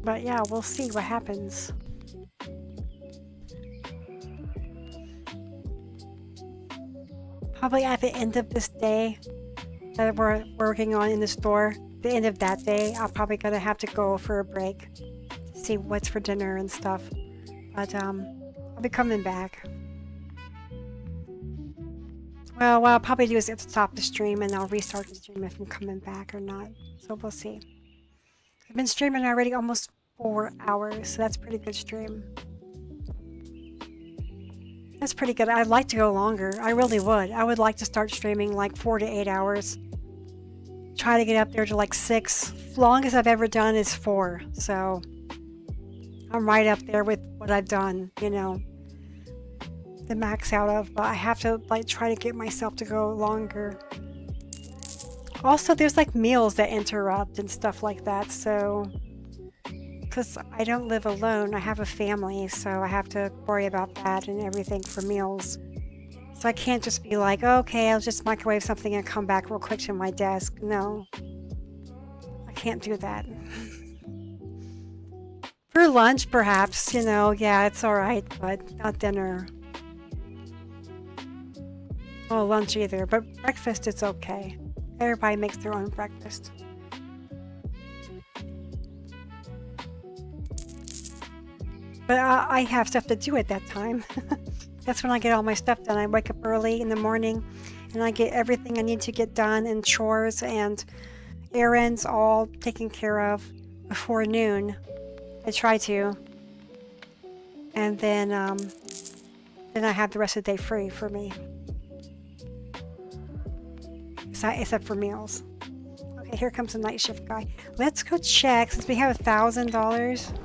But yeah, we'll see what happens. Probably at the end of this day that we're working on in the store, the end of that day, I'm probably gonna have to go for a break to see what's for dinner and stuff. But I'll be coming back. Well, what I'll probably do is stop the stream and I'll restart the stream if I'm coming back or not. So we'll see. I've been streaming already almost 4 hours, so that's a pretty good stream. That's pretty good. I'd like to go longer. I really would. I would like to start streaming like 4 to 8 hours. Try to get up there to like 6. Longest I've ever done is 4. So I'm right up there with what I've done, you know, the max out of. But I have to like try to get myself to go longer. Also, there's like meals that interrupt and stuff like that. So, because I don't live alone, I have a family, so I have to worry about that and everything for meals. So I can't just be like, okay, I'll just microwave something and come back real quick to my desk. No, I can't do that. For lunch, perhaps, you know, yeah, it's all right, but not dinner. Well, lunch either, but breakfast, it's okay. Everybody makes their own breakfast. But I have stuff to do at that time. That's when I get all my stuff done. I wake up early in the morning and I get everything I need to get done and chores and errands all taken care of before noon. I try to. And then I have the rest of the day free for me. Except for meals. Okay, here comes the night shift guy. Let's go check since we have $1,000.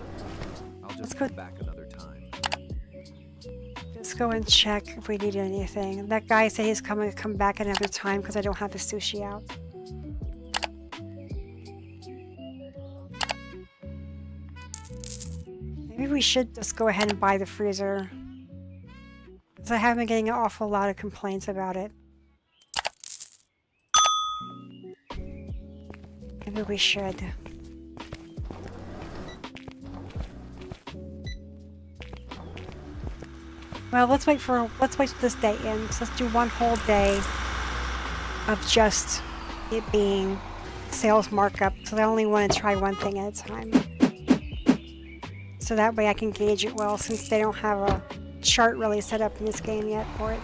Let's go back another time. Let's go and check if we need anything. That guy said he's coming to come back another time because I don't have the sushi out. Maybe we should just go ahead and buy the freezer. Because I have been getting an awful lot of complaints about it. Maybe we should. Well, let's wait till this day ends. Let's do one whole day of just it being sales markup. So I only want to try one thing at a time. So that way I can gauge it well, since they don't have a chart really set up in this game yet for it.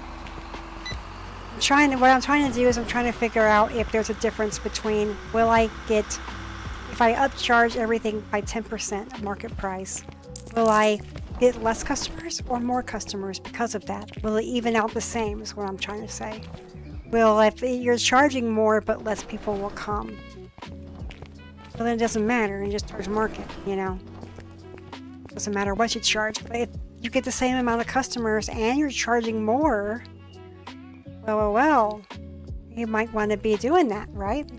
What I'm trying to do is I'm trying to figure out if there's a difference between if I upcharge everything by 10% of market price, will I get less customers or more customers because of that? Will it even out the same is what I'm trying to say. Well, if you're charging more but less people will come, well then it doesn't matter, you just charge market, you know. Doesn't matter what you charge, but if you get the same amount of customers and you're charging more, well, you might want to be doing that, right?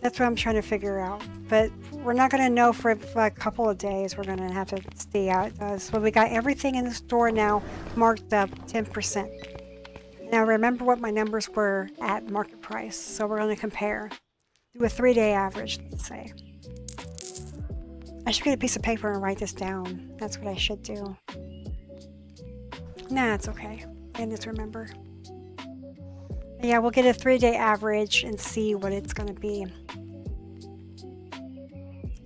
That's what I'm trying to figure out. But we're not going to know for a couple of days. We're going to have to see how it does. So we got everything in the store now marked up 10%. Now remember what my numbers were at market price. So we're going to compare. Do a 3-day average, let's say. I should get a piece of paper and write this down. That's what I should do. Nah, it's okay. I can just remember. Yeah, we'll get a 3-day average and see what it's going to be.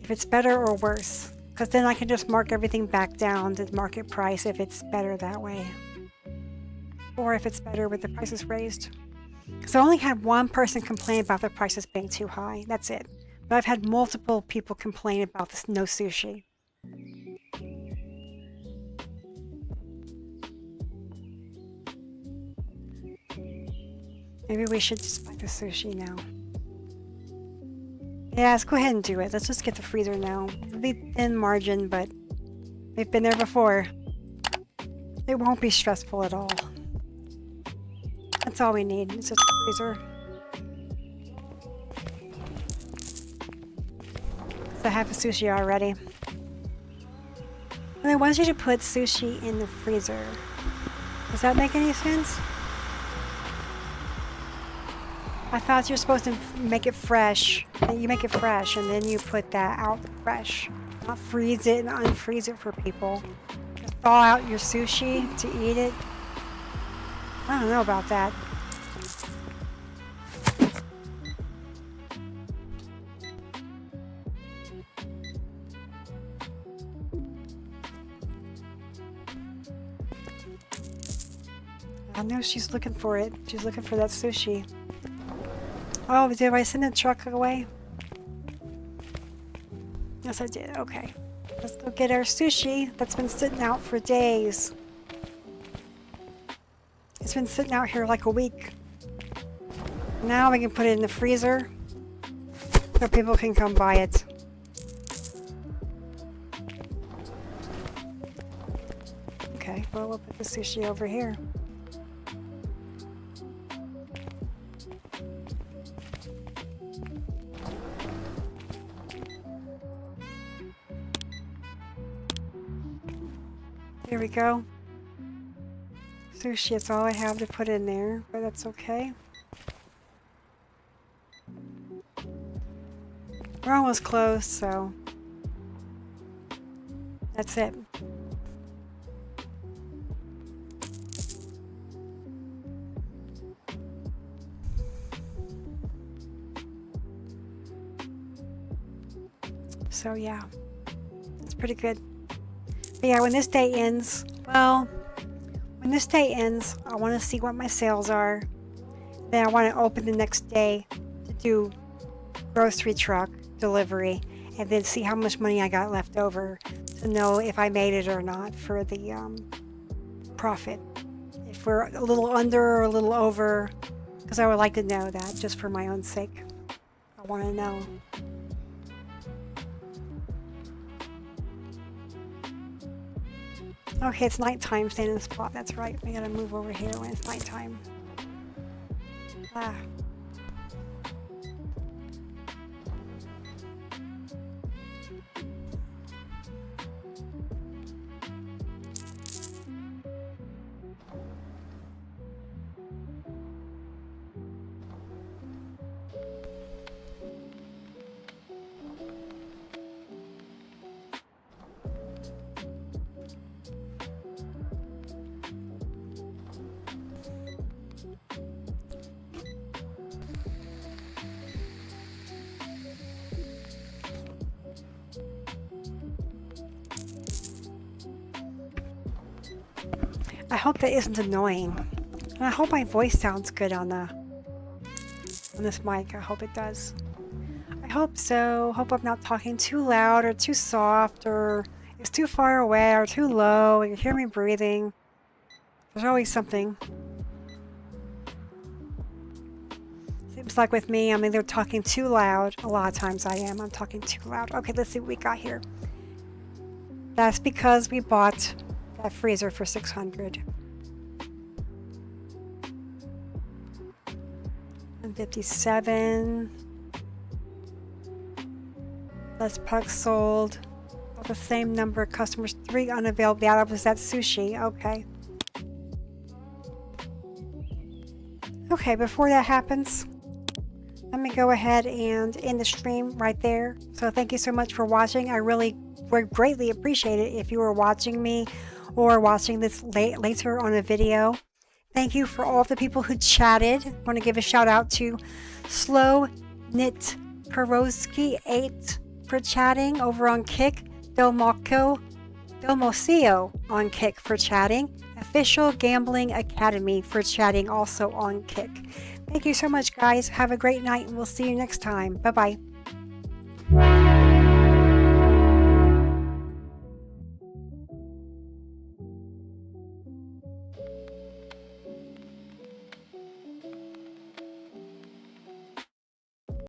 If it's better or worse. Because then I can just mark everything back down to market price if it's better that way. Or if it's better with the prices raised. Because I only had one person complain about the prices being too high. That's it. But I've had multiple people complain about this no sushi. Maybe we should just buy the sushi now. Yeah, let's go ahead and do it. Let's just get the freezer now. It'll be thin margin, but we've been there before. It won't be stressful at all. That's all we need. It's just a freezer. So I have the sushi already. And I want you to put sushi in the freezer. Does that make any sense? I thought you're supposed to make it fresh. You make it fresh and then you put that out fresh. Not freeze it and unfreeze it for people. Just thaw out your sushi to eat it. I don't know about that. I know she's looking for it. She's looking for that sushi. Oh, did I send the truck away? Yes, I did. Okay. Let's go get our sushi that's been sitting out for days. It's been sitting out here like a week. Now we can put it in the freezer so people can come buy it. Okay, well, we'll put the sushi over here. Here we go. Sushi, that's all I have to put in there, but that's okay. We're almost close, so that's it. So yeah, it's pretty good. But yeah, when this day ends, I want to see what my sales are. Then I want to open the next day to do grocery truck delivery and then see how much money I got left over to know if I made it or not for the profit. If we're a little under or a little over, because I would like to know that just for my own sake. I want to know. Okay, it's nighttime, staying in the spot. That's right. We gotta move over here when it's nighttime. Ah. I hope that isn't annoying. And I hope my voice sounds good on this mic. I hope it does. I hope so. Hope I'm not talking too loud or too soft or it's too far away or too low. You hear me breathing. There's always something. Seems like with me, I'm either talking too loud. A lot of times I am. I'm talking too loud. Okay, let's see what we got here. That's because we bought that freezer for $600. And 57. Less products sold. The same number of customers. 3 unavailable. Yeah, that was that sushi. Okay. Okay, before that happens, let me go ahead and end the stream right there. So thank you so much for watching. I really would greatly appreciate it if you were watching me or watching this later on a video. Thank you for all the people who chatted. I want to give a shout out to Slow Knit Perowski 8 for chatting over on Kick. Delmocio on Kick for chatting. Official Gambling Academy for chatting also on Kick. Thank you so much, guys. Have a great night, and we'll see you next time. Bye-bye.